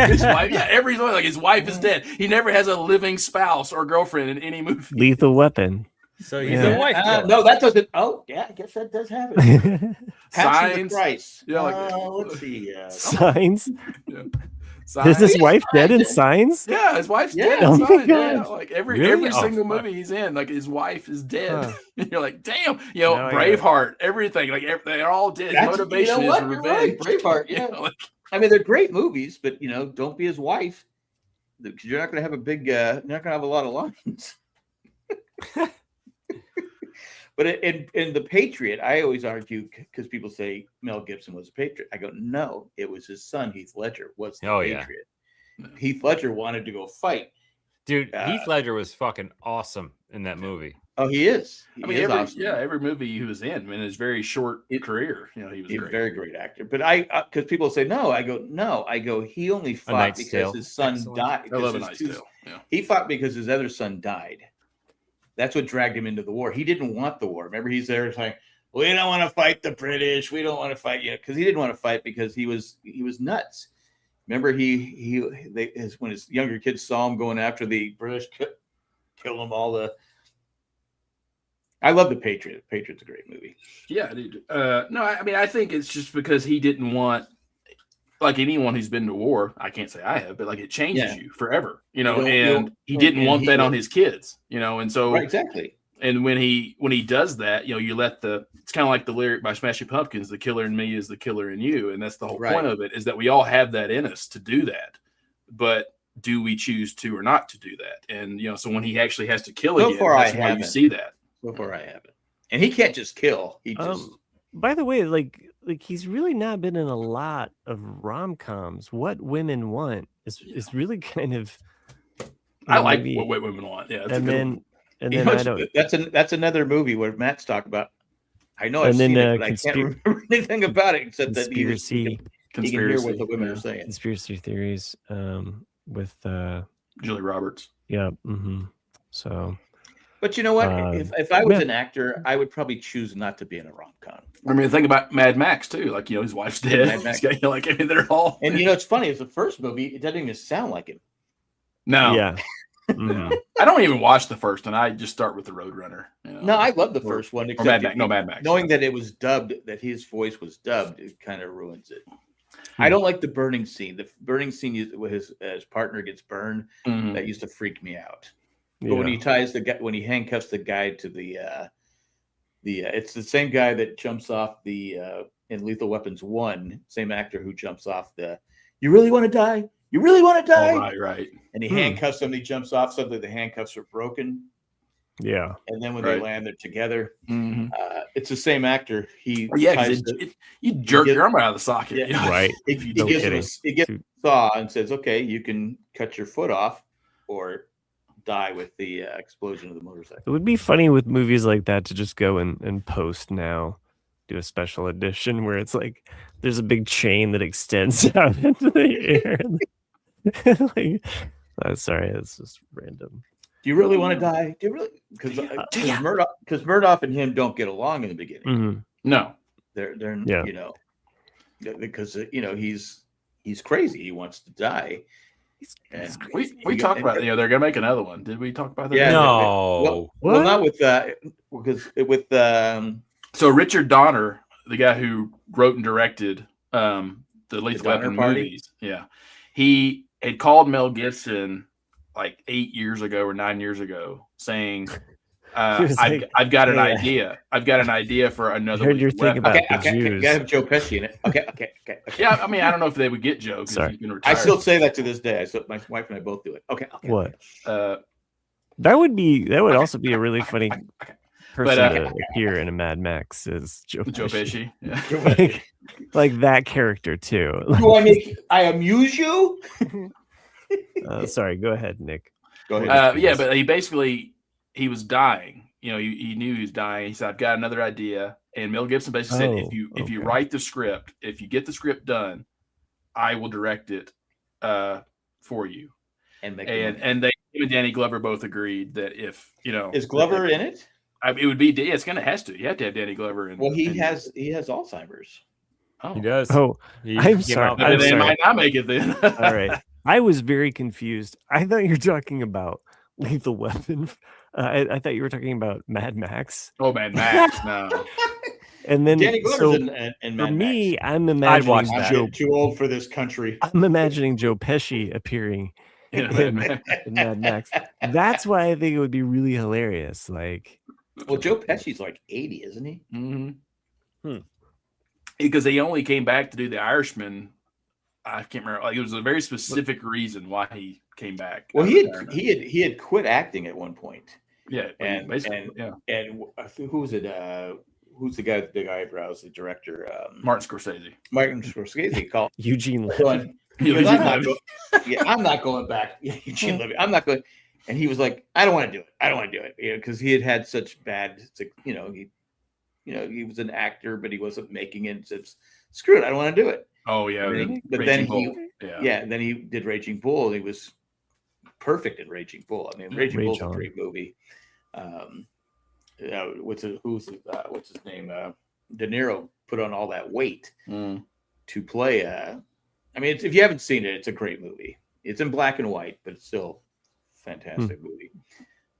[SPEAKER 1] His wife, every time, like his wife is dead. He never has a living spouse or girlfriend in any movie.
[SPEAKER 4] Lethal Weapon.
[SPEAKER 3] So he's a wife.
[SPEAKER 2] No, that doesn't. Oh, yeah, I guess that does happen. Passion of the Christ.
[SPEAKER 1] Yeah,
[SPEAKER 2] let's see.
[SPEAKER 4] Signs.
[SPEAKER 1] Yeah.
[SPEAKER 4] Is his wife dead in Signs?
[SPEAKER 1] Yeah, his wife's dead.
[SPEAKER 4] Oh
[SPEAKER 1] in
[SPEAKER 4] my
[SPEAKER 1] Signs.
[SPEAKER 4] God.
[SPEAKER 1] Yeah, like every single movie he's in, like his wife is dead. And you're like, damn, Braveheart, everything, like they're all dead. His motivation is revenge.
[SPEAKER 2] Right. Braveheart, yeah. I mean, they're great movies, but don't be his wife because you're not going to have you're not going to have a lot of lines. But in The Patriot, I always argue because people say Mel Gibson was a patriot. I go, no, it was his son, Heath Ledger, was the patriot. Yeah. Heath Ledger wanted to go fight.
[SPEAKER 3] Dude, Heath Ledger was fucking awesome in that movie.
[SPEAKER 2] Oh, he is.
[SPEAKER 1] Every movie he was in his very short career, he was
[SPEAKER 2] a very great actor. But because people say no, I go, he only fought because his son died.
[SPEAKER 1] I love A Knight's Tale. Yeah.
[SPEAKER 2] He fought because his other son died. That's what dragged him into the war. He didn't want the war. Remember, he's there saying, "We don't want to fight the British. We don't want to fight you," because he didn't want to fight because he was nuts. Remember, when his younger kids saw him going after the British, kill them all. I love The Patriot. The Patriot's a great movie.
[SPEAKER 1] Yeah, dude. No, I mean, I think it's just because he didn't want. Like anyone who's been to war, I can't say I have, but like it changes you forever, and he didn't want that on his kids, and so
[SPEAKER 2] right, exactly.
[SPEAKER 1] And when he does that, you let it's kind of like the lyric by Smashing Pumpkins, "The killer in me is the killer in you," and that's the whole point of it, is that we all have that in us to do that, but do we choose to or not to do that? And so when he actually has to kill again, that's why you see that.
[SPEAKER 2] So far, I haven't, and he can't just kill. He just.
[SPEAKER 4] By the way, like he's really not been in a lot of rom-coms. What Women Want is really kind of.
[SPEAKER 1] I like What Women Want. Yeah,
[SPEAKER 2] that's another movie where Matt's talking about. I know I've seen it, but I can't remember anything about it except that he can hear what the women are saying.
[SPEAKER 4] Conspiracy theories with
[SPEAKER 1] Julie Roberts.
[SPEAKER 4] Yeah. Mm-hmm. So.
[SPEAKER 2] But you know what? If I was an actor, I would probably choose not to be in a rom-com.
[SPEAKER 1] I mean, think about Mad Max too. Like his wife's dead. Mad Max. They're all.
[SPEAKER 2] And it's funny. It's the first movie. It doesn't even sound like him.
[SPEAKER 1] No.
[SPEAKER 4] Yeah.
[SPEAKER 1] No. I don't even watch the first one. I just start with the Roadrunner.
[SPEAKER 2] No, I love the first one.
[SPEAKER 1] Or Mad Max. No, Mad Max.
[SPEAKER 2] Knowing that it was dubbed, that his voice was dubbed, it kind of ruins it. I don't like the burning scene. The burning scene where his partner gets burned. Mm-hmm. That used to freak me out. But when he handcuffs the guy to the it's the same guy that jumps off in Lethal Weapons 1, same actor who jumps off you really want to die? You really want to die?
[SPEAKER 1] Oh, right.
[SPEAKER 2] And he handcuffs him, he jumps off, suddenly the handcuffs are broken.
[SPEAKER 4] Yeah.
[SPEAKER 2] And then when they land, they're together.
[SPEAKER 1] Mm-hmm.
[SPEAKER 2] It's the same actor. You
[SPEAKER 1] jerk your arm out of the socket.
[SPEAKER 2] Yeah.
[SPEAKER 4] Right.
[SPEAKER 2] He gives a saw and says, okay, you can cut your foot off or die with the explosion of the motorcycle.
[SPEAKER 4] It would be funny with movies like that to just go and post now, do a special edition where it's like there's a big chain that extends out into the air. Sorry, it's just random.
[SPEAKER 2] Do you really want to die? Do you really? Because Murdoch and him don't get along in the beginning.
[SPEAKER 4] Mm-hmm.
[SPEAKER 1] No,
[SPEAKER 2] they're because he's crazy. He wants to die.
[SPEAKER 1] We talked about they're gonna make another one. Did we talk about that?
[SPEAKER 3] Yeah, no.
[SPEAKER 2] Well, not with so
[SPEAKER 1] Richard Donner, the guy who wrote and directed the Lethal
[SPEAKER 2] Donner
[SPEAKER 1] Weapon
[SPEAKER 2] Party?
[SPEAKER 1] movies. Yeah, he had called Mel Gibson like 8 years ago or 9 years ago, saying,
[SPEAKER 4] He was like,
[SPEAKER 1] "I've got an
[SPEAKER 4] "Hey,
[SPEAKER 1] idea. I've got an idea for another
[SPEAKER 4] heard your
[SPEAKER 1] Lethal
[SPEAKER 4] thing
[SPEAKER 1] Weapon."
[SPEAKER 4] about the
[SPEAKER 2] Okay.
[SPEAKER 4] Jews."
[SPEAKER 2] Gotta have Joe Pesci in it. Okay.
[SPEAKER 1] Yeah, I mean, I don't know if they would get Joe because
[SPEAKER 4] Sorry.
[SPEAKER 1] he's been
[SPEAKER 2] I
[SPEAKER 1] retired.
[SPEAKER 2] still say that to this day. My wife and I both do it. Okay.
[SPEAKER 4] What?
[SPEAKER 1] That
[SPEAKER 4] would also be a really funny person
[SPEAKER 1] But,
[SPEAKER 4] to appear in a Mad Max as Joe
[SPEAKER 1] Pesci. Yeah.
[SPEAKER 4] like that character too.
[SPEAKER 2] Do I amuse you?
[SPEAKER 4] Sorry, go ahead, Nick.
[SPEAKER 2] Go ahead.
[SPEAKER 1] Yeah, but he was dying. You know, he knew he was dying. He said, "I've got another idea." And Mel Gibson basically said, if you write the script, if you get the script done, I will direct it for you. And Danny Glover both agreed that if
[SPEAKER 2] is Glover in it?
[SPEAKER 1] It would be. It's going to has to. You have to have Danny Glover.
[SPEAKER 2] He has Alzheimer's.
[SPEAKER 3] Oh, he does.
[SPEAKER 4] Oh, I'm sorry.
[SPEAKER 1] They might not make it then.
[SPEAKER 4] All right. I was very confused. I thought you were talking about Lethal Weapon. I thought you were talking about Mad Max.
[SPEAKER 1] Oh, Mad Max, no.
[SPEAKER 4] And then
[SPEAKER 2] Danny Glover's in Mad
[SPEAKER 4] for me,
[SPEAKER 2] Max.
[SPEAKER 4] I'm imagining
[SPEAKER 2] Joe. Too old for this country.
[SPEAKER 4] I'm imagining Joe Pesci appearing in Mad Max. That's why I think it would be really hilarious. Like,
[SPEAKER 2] well, Joe Pesci's like 80, isn't he?
[SPEAKER 1] Mm-hmm. Because he only came back to do The Irishman. I can't remember. Like, it was a very specific reason why he came back.
[SPEAKER 2] Well, he had quit acting at one point.
[SPEAKER 1] Yeah,
[SPEAKER 2] and who was it? Who's the guy with the big eyebrows? The director,
[SPEAKER 1] Martin Scorsese.
[SPEAKER 2] Martin Scorsese called
[SPEAKER 4] Eugene
[SPEAKER 2] Levy. I'm not going back. Eugene Levy. I'm not going. And he was like, I don't want to do it. Because he had such bad. He was an actor, but he wasn't making it. So screw it. I don't want to do it.
[SPEAKER 1] Oh yeah,
[SPEAKER 2] then he did Raging Bull, and he was perfect in Raging Bull. I mean, Raging Bull's a great movie. What's his name? De Niro put on all that weight to play. I mean, if you haven't seen it, it's a great movie. It's in black and white, but it's still a fantastic movie.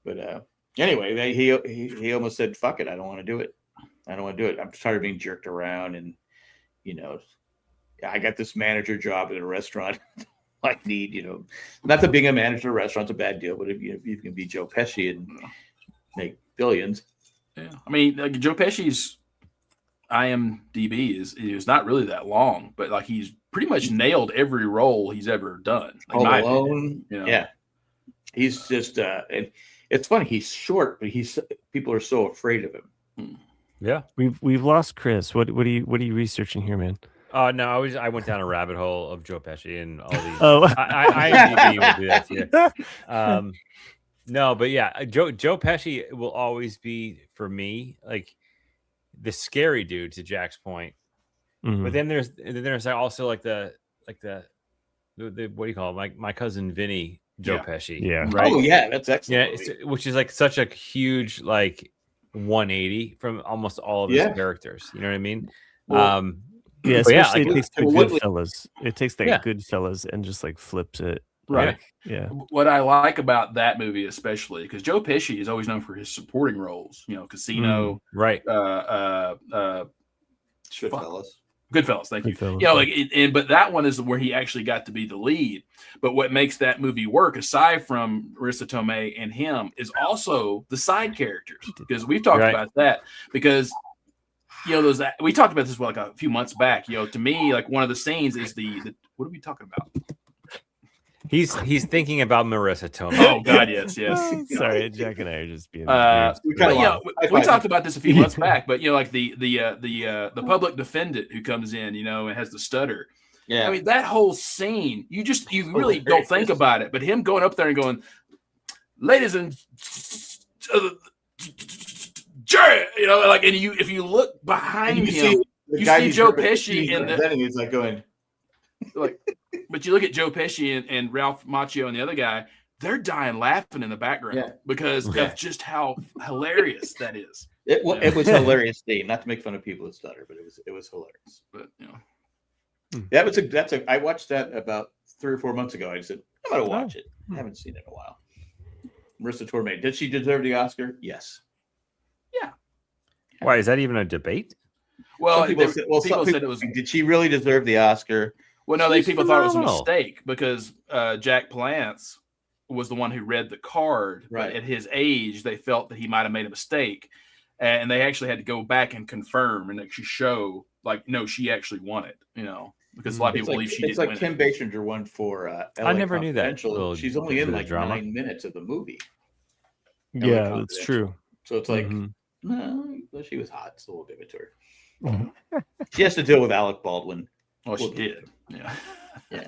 [SPEAKER 2] But anyway, he almost said, "Fuck it, I don't want to do it. I'm tired of being jerked around, and I got this manager job at a restaurant. I need, not that being a manager at a restaurant's a bad deal, but if you can be Joe Pesci and make billions."
[SPEAKER 1] Yeah, I mean, like Joe Pesci's IMDb is not really that long, but like he's pretty much nailed every role he's ever done.
[SPEAKER 2] Home Alone, yeah. He's just, and it's funny. He's short, but people are so afraid of him.
[SPEAKER 3] Yeah,
[SPEAKER 4] we've lost Chris. What are you researching here, man?
[SPEAKER 3] No, I went down a rabbit hole of Joe Pesci and all these.
[SPEAKER 4] IMDb
[SPEAKER 3] will do that to you. No, but yeah, Joe Pesci will always be for me like the scary dude, to Jack's point. Mm-hmm. But then there's also like the what do you call it? Like my cousin Vinny, Joe Pesci.
[SPEAKER 4] Yeah.
[SPEAKER 2] Right? Oh yeah, that's excellent.
[SPEAKER 3] Yeah, which is like such a huge like 180 from almost all of his characters. You know what I mean?
[SPEAKER 4] Well, especially it takes the Goodfellas. It takes that Goodfellas and just like flips it.
[SPEAKER 1] Right.
[SPEAKER 4] Yeah.
[SPEAKER 1] What I like about that movie, especially because Joe Pesci is always known for his supporting roles. Casino.
[SPEAKER 3] Right.
[SPEAKER 1] Goodfellas. Thank you. But that one is where he actually got to be the lead. But what makes that movie work, aside from Marissa Tomei and him, is also the side characters. Because we've talked about that. Because we talked about this like a few months back. To me, like one of the scenes is the what are we talking about?
[SPEAKER 3] He's thinking about Marissa Tomei.
[SPEAKER 1] Oh God, yes.
[SPEAKER 4] Sorry, Jack and I are just being.
[SPEAKER 1] We talked about this a few months back, but like the public defendant who comes in, and has the stutter.
[SPEAKER 2] Yeah,
[SPEAKER 1] I mean that whole scene, you really don't think about it, but him going up there and going, "Ladies and jury," and if you look behind him, you see Joe Pesci and
[SPEAKER 2] he's like going.
[SPEAKER 1] But you look at Joe Pesci and Ralph Macchio and the other guy, they're dying laughing in the background because of just how hilarious that is.
[SPEAKER 2] It was hilarious, Dave. Not to make fun of people that stutter, but it was hilarious.
[SPEAKER 1] But
[SPEAKER 2] I watched that about 3 or 4 months ago. I said, I'm gonna watch it. I haven't seen it in a while. Marissa Tomei, did she deserve the Oscar? Yes.
[SPEAKER 1] Yeah.
[SPEAKER 3] Why is that even a debate?
[SPEAKER 1] Well,
[SPEAKER 2] some people
[SPEAKER 1] people said it was.
[SPEAKER 2] Did she really deserve the Oscar?
[SPEAKER 1] Well, no, people thought it was a
[SPEAKER 4] phenomenal.
[SPEAKER 1] mistake because Jack Palance was the one who read the card.
[SPEAKER 2] Right.
[SPEAKER 1] But at his age, they felt that he might have made a mistake, and they actually had to go back and confirm and actually show, like, no, she actually won it. Because a lot of people believe she didn't win.
[SPEAKER 2] It's like Kim Basinger won for LA
[SPEAKER 3] I never knew that.
[SPEAKER 2] She's only in like
[SPEAKER 3] drama.
[SPEAKER 2] 9 minutes of the movie.
[SPEAKER 4] Yeah, that's true.
[SPEAKER 2] So it's like, no, she was hot, so we'll give it to her. She has to deal with Alec Baldwin.
[SPEAKER 1] Well, she did. Yeah.
[SPEAKER 2] Yeah.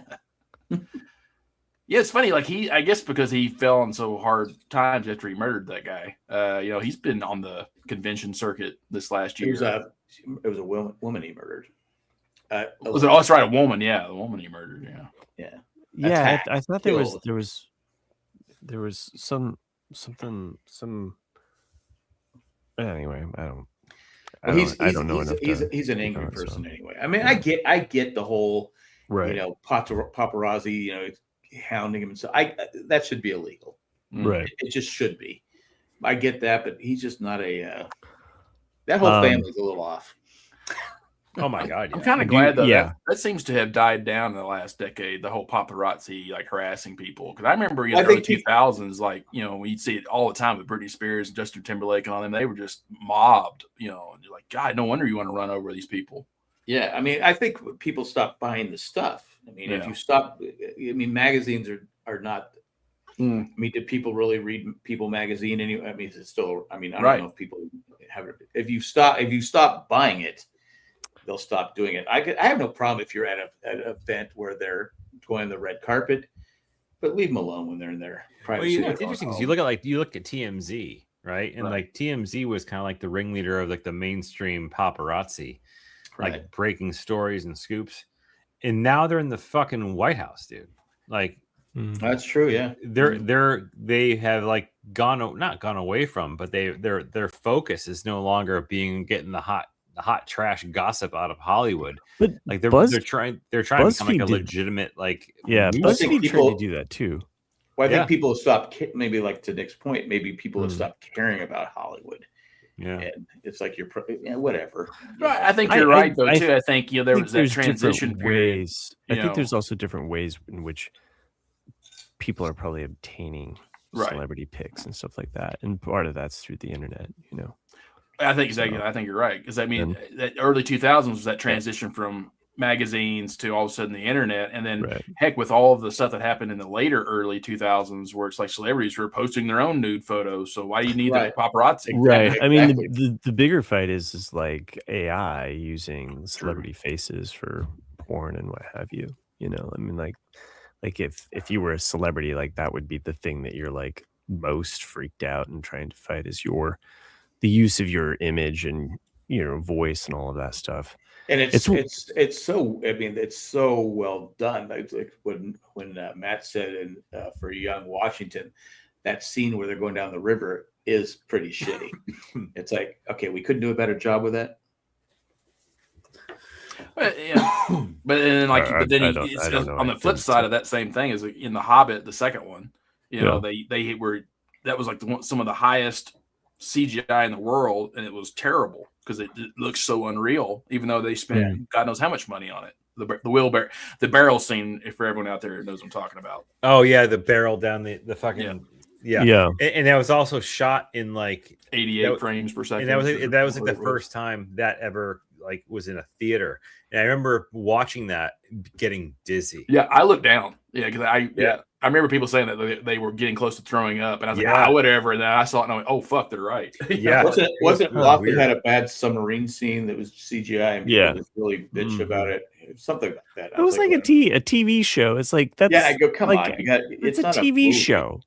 [SPEAKER 1] Yeah, it's funny. Like I guess because he fell on so hard times after he murdered that guy. He's been on the convention circuit this last year.
[SPEAKER 2] It was a woman he murdered.
[SPEAKER 1] Was it? Oh, that's right, a woman. Yeah, the woman he murdered. Yeah.
[SPEAKER 4] Yeah, I thought there was something. Anyway, I don't know enough.
[SPEAKER 2] He's an angry person anyway. I mean, I get the whole paparazzi, hounding him, and so that should be illegal.
[SPEAKER 4] Right.
[SPEAKER 2] It just should be. I get that, but he's just not a. That whole family's a little off.
[SPEAKER 3] Oh my God!
[SPEAKER 1] I'm kind of glad though. That seems to have died down in the last decade. The whole paparazzi harassing people. Because I remember in the early 2000s, we'd see it all the time with Britney Spears and Justin Timberlake and all them. They were just mobbed. And you're like, God, no wonder you want to run over these people.
[SPEAKER 2] Yeah, I mean, I think people stop buying the stuff. I mean, if you stop, magazines are not. I mean, do people really read People magazine anyway? I mean, is it still? I mean, I don't know if people have it. If you stop buying it, they'll stop doing it. I have no problem if you're at an event where they're going the red carpet, but leave them alone when they're in their privacy.
[SPEAKER 3] Well, it's interesting because you look at TMZ, right? And TMZ was kind of like the ringleader of the mainstream paparazzi, breaking stories and scoops. And now they're in the fucking White House, dude.
[SPEAKER 2] That's true. Yeah,
[SPEAKER 3] they have not gone away from, but their focus is no longer getting the hot trash gossip out of Hollywood.
[SPEAKER 4] But
[SPEAKER 3] they're trying to become a legitimate
[SPEAKER 4] BuzzFeed tried to do that too.
[SPEAKER 2] Well, I think people have stopped. Maybe to Nick's point, maybe people have stopped caring about Hollywood.
[SPEAKER 3] Yeah,
[SPEAKER 2] and it's like whatever.
[SPEAKER 1] Right. I think you're right though too. I think there was that transition period.
[SPEAKER 4] I think there's also different ways in which people are probably obtaining celebrity pics and stuff like that, and part of that's through the internet.
[SPEAKER 1] I think exactly. I think you're right because that early 2000s was that transition from magazines to all of a sudden the internet, and then heck, with all of the stuff that happened in the later early 2000s, where it's like celebrities were posting their own nude photos. So why do you need the paparazzi?
[SPEAKER 4] Right. I mean, the bigger fight is like AI using celebrity faces for porn and what have you. I mean, like if you were a celebrity, that would be the thing that you're most freaked out and trying to fight is the use of your image and voice and all of that stuff.
[SPEAKER 2] And it's so, I mean, it's so well done. Like when Matt said for Young Washington, that scene where they're going down the river is pretty shitty. It's like, okay, we couldn't do a better job with that.
[SPEAKER 1] But then on the flip side of that same thing is in The Hobbit, the second one, they were, that was some of the highest CGI in the world, and it was terrible because it looks so unreal, even though they spent God knows how much money on it. The barrel scene, if for everyone out there knows what I'm talking about.
[SPEAKER 3] Oh yeah, the barrel down the fucking and that was also shot in
[SPEAKER 1] 88 frames per second.
[SPEAKER 3] And that was the first time that ever was in a theater, and I remember watching that getting dizzy.
[SPEAKER 1] Yeah, I looked down. Yeah, because I remember people saying that they were getting close to throwing up, and I was like, whatever. And then I saw it, and I went, oh fuck, they're right.
[SPEAKER 2] Yeah, wasn't Lofty had a bad submarine scene that was CGI, and people just really bitched about it, something like that.
[SPEAKER 4] It was like a TV show. It's like that's
[SPEAKER 2] I go, come on, it's
[SPEAKER 4] a TV show.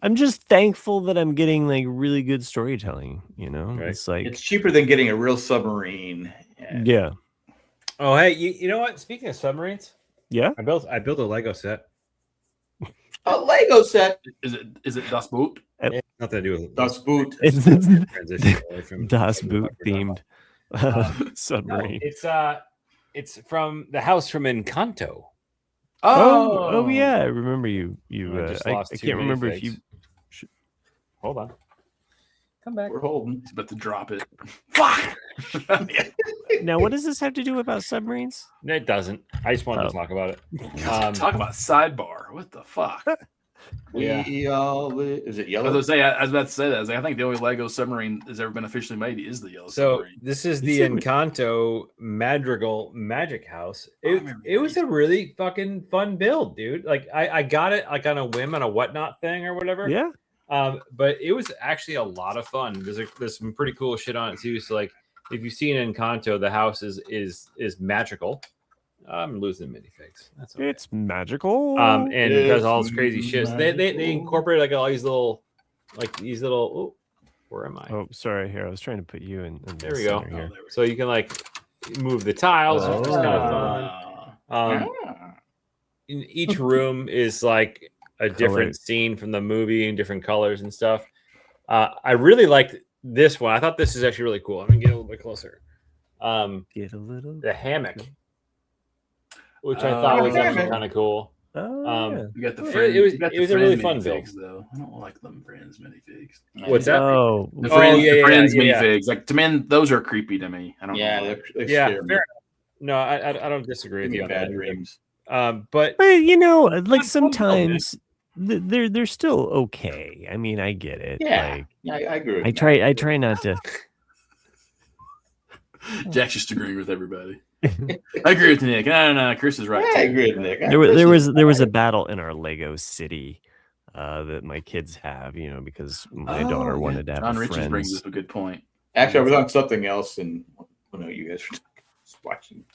[SPEAKER 4] I'm just thankful that I'm getting really good storytelling. Right. It's
[SPEAKER 2] it's cheaper than getting a real submarine.
[SPEAKER 4] Yeah.
[SPEAKER 3] Oh hey, you know what? Speaking of submarines, I built a Lego set.
[SPEAKER 2] A Lego set?
[SPEAKER 1] Is it Das Boot?
[SPEAKER 3] Nothing to do with
[SPEAKER 2] Das Boot.
[SPEAKER 4] It's
[SPEAKER 3] transition away from
[SPEAKER 4] Das Boot themed submarine.
[SPEAKER 3] No, it's from the house from Encanto.
[SPEAKER 4] Oh yeah, I remember you. I can't remember if you.
[SPEAKER 3] Hold on. Come back.
[SPEAKER 2] We're holding.
[SPEAKER 1] It's about to drop it. Fuck.
[SPEAKER 4] Now, what does this have to do about submarines?
[SPEAKER 3] It doesn't. I just wanted to talk about it.
[SPEAKER 1] Talk about sidebar. What the fuck?
[SPEAKER 2] We all is it
[SPEAKER 1] I
[SPEAKER 2] yellow?
[SPEAKER 1] was about to say that. I think the only Lego submarine that's ever been officially made is the yellow
[SPEAKER 3] So
[SPEAKER 1] submarine.
[SPEAKER 3] this is the Encanto Madrigal Magic House. It was a really fucking fun build, dude. Like I got it like on a whim on a whatnot thing or whatever.
[SPEAKER 4] Yeah.
[SPEAKER 3] But it was actually a lot of fun. There's some pretty cool shit on it too. So like if you see an Encanto, the house is magical. I'm losing minifigs. That's okay.
[SPEAKER 4] It's magical.
[SPEAKER 3] And it does all this crazy shit. So they incorporate like all these little. Oh, where am I?
[SPEAKER 4] Oh, sorry. Here, I was trying to put you in
[SPEAKER 3] there we go.
[SPEAKER 4] Here.
[SPEAKER 3] So you can like move the tiles. Which is kind of fun. In each room is like a different scene from the movie and different colors and stuff. I really liked this one. I thought this is actually really cool. I'm gonna get a little bit closer.
[SPEAKER 4] Get a little.
[SPEAKER 3] The hammock, which I thought was actually kind of cool.
[SPEAKER 4] Oh,
[SPEAKER 1] You got the friends.
[SPEAKER 3] It was a really fun build.
[SPEAKER 1] Though I don't like them friends minifigs.
[SPEAKER 3] What's that?
[SPEAKER 4] Oh,
[SPEAKER 1] The friends
[SPEAKER 3] yeah.
[SPEAKER 1] minifigs. Like to me, those are creepy to me. I don't
[SPEAKER 2] Yeah,
[SPEAKER 1] know.
[SPEAKER 2] they're
[SPEAKER 3] Yeah,
[SPEAKER 2] scary.
[SPEAKER 3] fair enough. No, I don't disagree with
[SPEAKER 2] Give
[SPEAKER 3] you
[SPEAKER 2] me
[SPEAKER 3] on
[SPEAKER 2] bad
[SPEAKER 3] that.
[SPEAKER 2] dreams.
[SPEAKER 3] But
[SPEAKER 4] you know, like sometimes they're still okay. I mean, I get it.
[SPEAKER 2] Yeah,
[SPEAKER 4] Like,
[SPEAKER 2] yeah, I agree. With
[SPEAKER 4] I try not to.
[SPEAKER 1] Jack's just agreeing with everybody. I agree with Nick. No, Chris is right.
[SPEAKER 2] Yeah, I agree with Nick.
[SPEAKER 4] There was a battle in our Lego city that my kids have, you know, because my daughter wanted to have
[SPEAKER 1] John
[SPEAKER 4] a
[SPEAKER 1] Richards
[SPEAKER 4] friends.
[SPEAKER 1] brings up a good point.
[SPEAKER 2] Actually, I was on something else, and I know you guys were watching.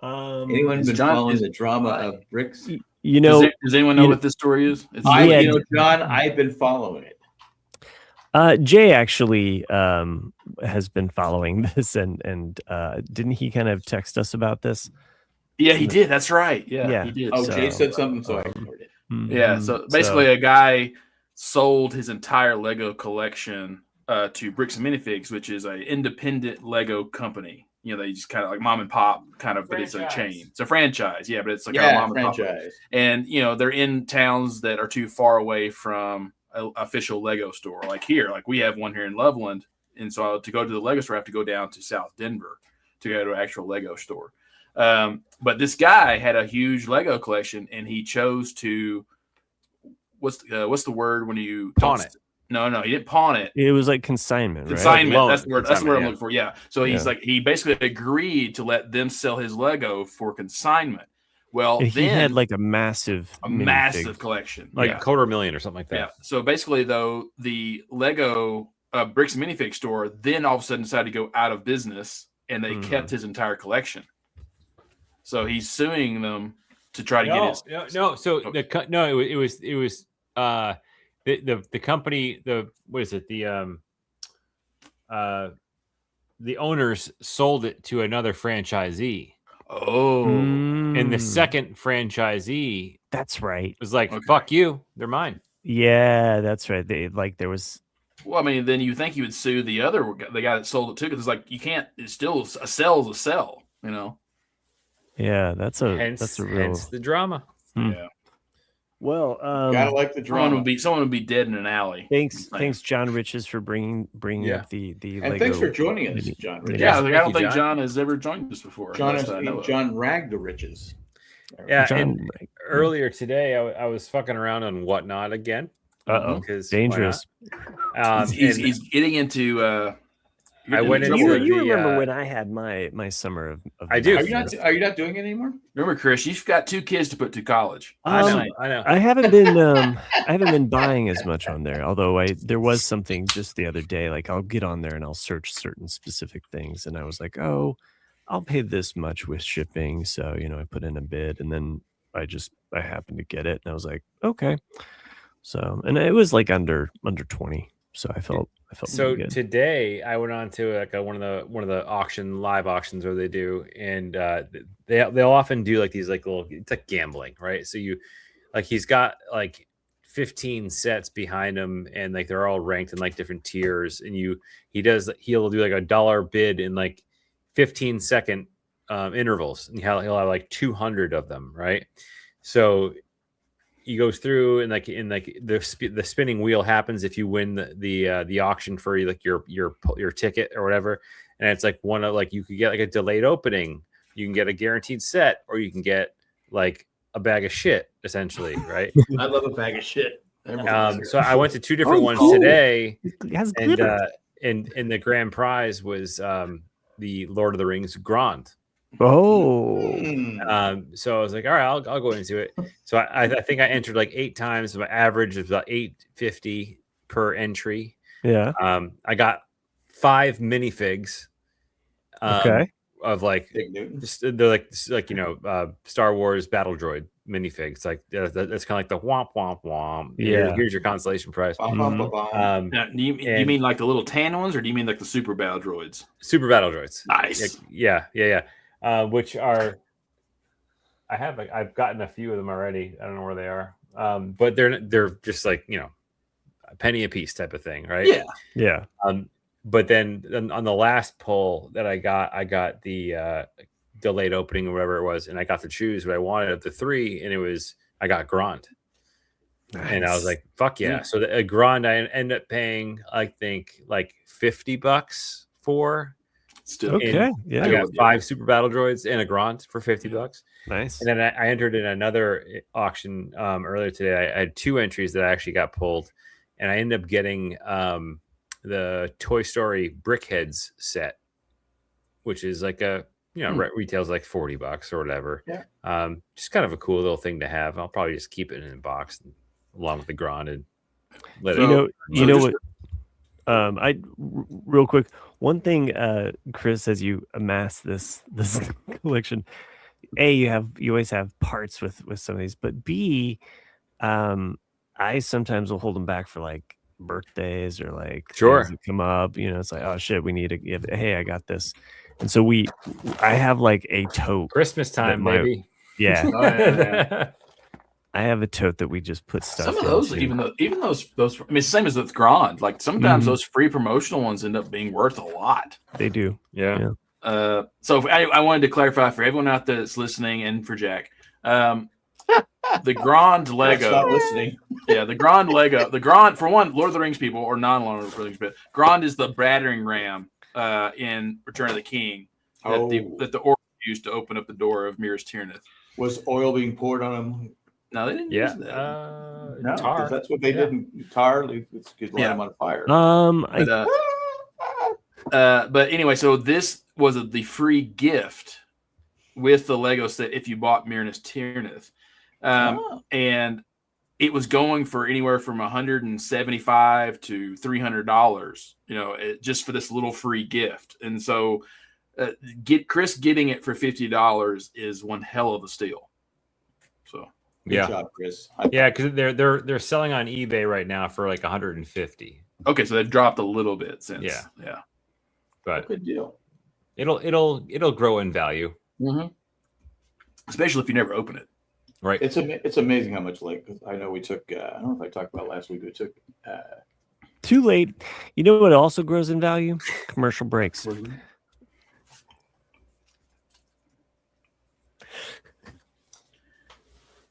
[SPEAKER 2] Anyone been following the drama of bricks?
[SPEAKER 4] You know,
[SPEAKER 1] does anyone know what this story is? It's
[SPEAKER 2] John, I've been following it.
[SPEAKER 4] Jay actually has been following this, and didn't he kind of text us about this?
[SPEAKER 1] Yeah, he did. That's right. Yeah, he did.
[SPEAKER 2] Oh, Jay said something, so I ignored it.
[SPEAKER 1] Yeah, so basically, a guy sold his entire Lego collection to Bricks and Minifigs, which is an independent Lego company. You know, they just kind of like mom and pop kind of, but it's a chain. It's a franchise, yeah, but it's like a mom and pop. And you know, they're in towns that are too far away from an official Lego store. Like here, like we have one here in Loveland, and so to go to the Lego store, I have to go down to South Denver to go to an actual Lego store. But this guy had a huge Lego collection, and he chose to what's the word when you
[SPEAKER 3] pawn it?
[SPEAKER 1] No, he didn't pawn it.
[SPEAKER 4] It was like consignment, right?
[SPEAKER 1] Consignment. That's the word. That's the word I'm looking for. Yeah. So he basically agreed to let them sell his Lego for consignment. Well,
[SPEAKER 4] and
[SPEAKER 1] then
[SPEAKER 4] he had like a massive
[SPEAKER 1] collection,
[SPEAKER 3] like $250,000 or something like that.
[SPEAKER 1] Yeah. So basically, though, the Lego Bricks and Minifig store then all of a sudden decided to go out of business, and they kept his entire collection. So he's suing them to try to get his.
[SPEAKER 3] No. So it was the company, what is it? The owners sold it to another franchisee.
[SPEAKER 1] Oh.
[SPEAKER 3] And the second franchisee,
[SPEAKER 4] that's right,
[SPEAKER 3] was like, fuck you, they're mine.
[SPEAKER 4] Yeah, that's right. There was.
[SPEAKER 1] Well, I mean, then you think you would sue the guy that sold it too, because it's like you can't. It's still a sell is a sell, you know.
[SPEAKER 4] Yeah, that's a real.
[SPEAKER 3] Hence the drama.
[SPEAKER 1] Yeah.
[SPEAKER 4] Well,
[SPEAKER 2] gotta like the drama.
[SPEAKER 1] Someone would be dead in an alley.
[SPEAKER 4] Thanks, John Riches, for bringing up the
[SPEAKER 2] and
[SPEAKER 4] Lego.
[SPEAKER 2] Thanks for joining us, John Riches.
[SPEAKER 1] Yeah, I don't think John has ever joined us before.
[SPEAKER 2] John Rag the Riches.
[SPEAKER 3] Yeah, and earlier today I was fucking around on Whatnot again. Because
[SPEAKER 4] dangerous.
[SPEAKER 1] He's getting into.
[SPEAKER 3] I went into.
[SPEAKER 4] You remember when I had my summer of
[SPEAKER 3] I do.
[SPEAKER 2] Are you not doing it anymore?
[SPEAKER 1] Remember, Chris, you've got 2 kids to put to college.
[SPEAKER 3] I know.
[SPEAKER 4] I haven't been buying as much on there. Although there was something just the other day. Like I'll get on there and I'll search certain specific things, and I was like, oh, I'll pay this much with shipping. So I put in a bid, and then I happened to get it, and I was like, okay. So, and it was like under 20. So I felt
[SPEAKER 3] so
[SPEAKER 4] really good.
[SPEAKER 3] Today I went on to like one of the live auctions where they do, and they'll often do like these like little, it's like gambling, right? So he's got like 15 sets behind him, and like they're all ranked in like different tiers, and he'll do like $1 bid in like 15-second intervals, and he'll have like 200 of them, right? So he goes through, and the spinning wheel happens if you win the auction for like your ticket or whatever, and it's like one of like you could get like a delayed opening, you can get a guaranteed set, or you can get like a bag of shit, essentially, right?
[SPEAKER 2] I love a bag of shit.
[SPEAKER 3] So I went to two different ones
[SPEAKER 4] cool.
[SPEAKER 3] today,
[SPEAKER 4] It has
[SPEAKER 3] and
[SPEAKER 4] glitter.
[SPEAKER 3] and the grand prize was the Lord of the Rings Grand.
[SPEAKER 4] Oh,
[SPEAKER 3] So I was like, all right, I'll go into it. So I think I entered like 8 times. My average is about $8.50 per entry.
[SPEAKER 4] yeah.
[SPEAKER 3] I got 5 minifigs.
[SPEAKER 4] Okay.
[SPEAKER 3] Of like they're like Star Wars battle droid minifigs. Like that's kind of like the womp womp womp.
[SPEAKER 4] Yeah.
[SPEAKER 3] Here's your consolation prize.
[SPEAKER 1] Now, do you mean like the little tan ones, or do you mean like the super battle droids?
[SPEAKER 3] Super battle droids.
[SPEAKER 1] Nice.
[SPEAKER 3] Yeah. Which are I've gotten a few of them already. I don't know where they are. But they're just like a penny a piece type of thing, right?
[SPEAKER 4] Yeah.
[SPEAKER 3] But then on the last pull that I got the delayed opening or whatever it was, and I got to choose what I wanted of the 3, and I got Grand. Nice. And I was like, fuck yeah. So a Grand I ended up paying, I think, like $50 for.
[SPEAKER 1] Still
[SPEAKER 4] okay. Yeah.
[SPEAKER 3] I got 5 super battle droids and a Grand for $50.
[SPEAKER 4] Nice.
[SPEAKER 3] And then I entered in another auction earlier today. I had 2 entries that I actually got pulled, and I ended up getting the Toy Story Brickheads set, which is like retails like $40 or whatever.
[SPEAKER 2] Yeah.
[SPEAKER 3] Just kind of a cool little thing to have. I'll probably just keep it in a box along with the Grand and let it.
[SPEAKER 4] You know what? I real quick. One thing, Chris, as you amass this collection, A, you always have parts with some of these, but B, I sometimes will hold them back for like birthdays or like things that come up. It's like, oh shit, we need to give. Hey, I got this, and so I have like a tote.
[SPEAKER 3] Christmas time, maybe.
[SPEAKER 4] Yeah. I have a tote that we just put stuff.
[SPEAKER 1] Some of those,
[SPEAKER 4] into.
[SPEAKER 1] even those. I mean, same as with Grand. Like sometimes those free promotional ones end up being worth a lot.
[SPEAKER 4] They do.
[SPEAKER 3] Yeah.
[SPEAKER 1] So I wanted to clarify for everyone out there that's listening and for Jack. The Grand Lego.
[SPEAKER 2] Stop listening.
[SPEAKER 1] Yeah, the Grand Lego. The Grand, for one, Lord of the Rings people or non-Lord of the Rings, but Grand is the battering ram in Return of the King that the orc used to open up the door of Miras Tirith.
[SPEAKER 2] Was oil being poured on him?
[SPEAKER 1] No, they didn't use that.
[SPEAKER 2] No,
[SPEAKER 3] tar.
[SPEAKER 2] That's what they did in tar. They could light them on fire.
[SPEAKER 1] But anyway, so this was the free gift with the Lego set if you bought Miras Tirith. And it was going for anywhere from $175 to $300, just for this little free gift. And so Chris getting it for $50 is one hell of a steal. So
[SPEAKER 2] good job, Chris.
[SPEAKER 3] Yeah, because they're selling on eBay right now for like $150.
[SPEAKER 1] Okay, so they've dropped a little bit since. Yeah.
[SPEAKER 3] But
[SPEAKER 2] good deal.
[SPEAKER 3] It'll grow in value.
[SPEAKER 1] Mm-hmm. Especially if you never open it.
[SPEAKER 3] Right.
[SPEAKER 2] It's amazing how much I know we took. I don't know if I talked about last week. We took
[SPEAKER 4] too late. You know what also grows in value? Commercial breaks.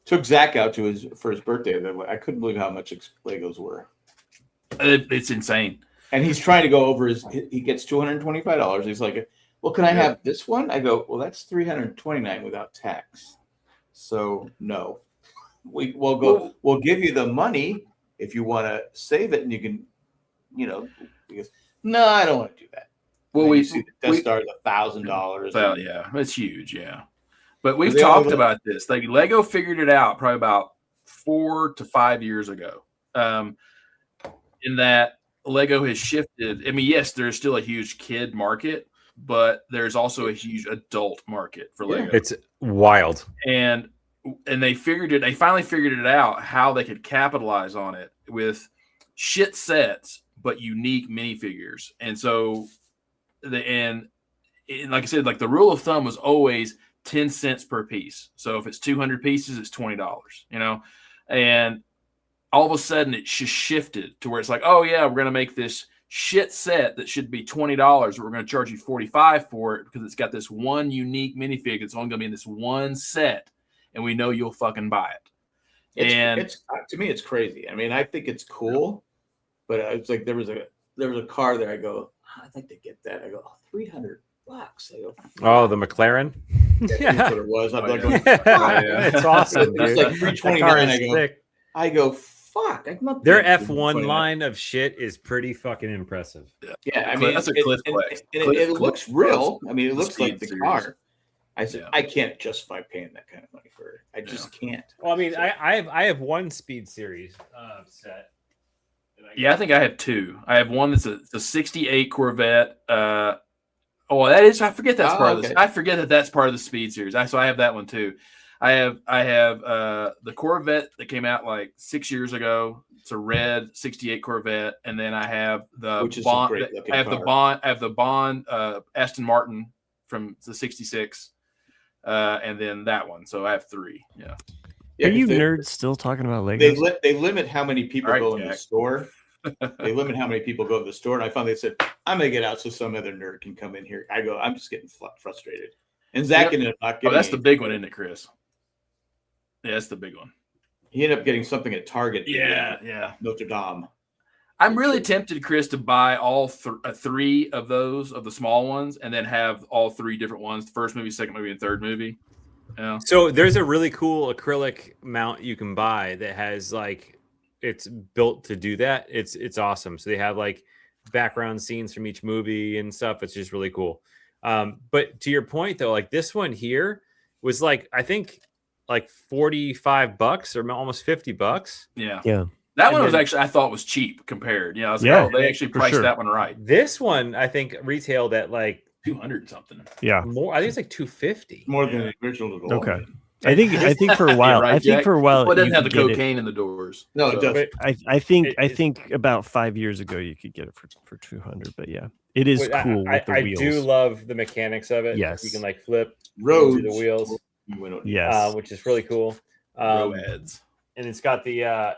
[SPEAKER 2] Took Zach out for his birthday. I couldn't believe how much Legos were.
[SPEAKER 1] It's insane.
[SPEAKER 2] And he's trying to go over he gets $225. He's like, well, can I have this one? I go, well, that's $329 without tax. So no, we'll give you the money if you want to save it, and you can, because no, I don't want to do that. Well, we see the Death Star is $1,000.
[SPEAKER 1] Well, yeah, it's huge, yeah. But we've talked about this. Like Lego figured it out probably about 4 to 5 years ago. In that Lego has shifted. I mean, yes, there's still a huge kid market, but there's also a huge adult market for Lego.
[SPEAKER 3] It's wild.
[SPEAKER 1] And they finally figured it out how they could capitalize on it with shit sets, but unique minifigures. And so and like I said, like the rule of thumb was always 10 cents per piece. So if it's 200 pieces, it's $20, and all of a sudden it just shifted to where it's like, oh yeah, we're going to make this shit set that should be $20, but we're going to charge you $45 for it because it's got this one unique minifig that's only going to be in this one set, and we know you'll fucking buy it.
[SPEAKER 2] It's to me, it's crazy. I mean, I think it's cool, but it's like there was a car there. I go, I'd like to get that. I go, $300. I go,
[SPEAKER 3] Oh, the McLaren.
[SPEAKER 2] that's what it was. I'm like, going,
[SPEAKER 3] It's awesome,
[SPEAKER 2] it's
[SPEAKER 3] dude.
[SPEAKER 2] like
[SPEAKER 3] That car
[SPEAKER 2] $329.
[SPEAKER 3] is
[SPEAKER 2] I go, fuck. I'm not
[SPEAKER 3] Their
[SPEAKER 2] paying
[SPEAKER 3] F1
[SPEAKER 2] $329.
[SPEAKER 3] line of shit is pretty fucking impressive.
[SPEAKER 2] Yeah, I mean,
[SPEAKER 1] that's a Cliff Flex.
[SPEAKER 2] It looks real. I mean, it
[SPEAKER 1] The
[SPEAKER 2] looks like
[SPEAKER 1] Speed
[SPEAKER 2] the
[SPEAKER 1] series.
[SPEAKER 2] car. I said,
[SPEAKER 1] Yeah.
[SPEAKER 2] I can't justify paying that kind of money for it. I just can't.
[SPEAKER 3] Well, I mean, I have one Speed Series set.
[SPEAKER 1] Yeah, I think I have two. I have one that's a 68 Corvette. That is. I forget that's part of this. I forget that's part of the Speed series. So I have that one too. I have the Corvette that came out like 6 years ago. It's a red 68 Corvette, and then I have the Bond. I have the Bond Aston Martin from the 66, and then that one. So I have three. Yeah.
[SPEAKER 4] Are you nerds still talking about Legos?
[SPEAKER 2] They limit how many people go in the store. They limit how many people go to the store, and I finally said, "I'm gonna get out so some other nerd can come in here." I go, "I'm just getting frustrated." And Zach ended up not getting.
[SPEAKER 1] That's the big one, isn't it, Chris? Yeah, that's the big one.
[SPEAKER 2] He ended up getting something at Target.
[SPEAKER 1] Yeah.
[SPEAKER 2] Notre Dame.
[SPEAKER 1] I'm really tempted, Chris, to buy all three of those of the small ones, and then have all three different ones: the first movie, second movie, and third movie. Yeah.
[SPEAKER 3] So there's a really cool acrylic mount you can buy that has like it's built to do that. It's awesome. So they have like background scenes from each movie and stuff. It's just really cool. But to your point though, like this one here was like I think like $45 or almost $50.
[SPEAKER 1] Yeah.
[SPEAKER 4] And
[SPEAKER 1] That one was actually I thought was cheap compared. I was like, they actually priced that one right.
[SPEAKER 3] This one I think retailed at like
[SPEAKER 1] 200 something.
[SPEAKER 4] Yeah.
[SPEAKER 3] More. I think it's like 250.
[SPEAKER 2] More than the original.
[SPEAKER 4] Okay. I think for a while.
[SPEAKER 1] Right,
[SPEAKER 4] I think for a while.
[SPEAKER 1] Well, it doesn't have the cocaine in the doors.
[SPEAKER 2] No, it doesn't.
[SPEAKER 4] I think about 5 years ago you could get it for 200. But yeah, it is cool with the wheels.
[SPEAKER 3] I do love the mechanics of it.
[SPEAKER 4] Yes.
[SPEAKER 3] You can like flip
[SPEAKER 2] roads
[SPEAKER 3] the wheels.
[SPEAKER 4] Yes.
[SPEAKER 3] Which is really cool.
[SPEAKER 1] Roads.
[SPEAKER 3] And it's got I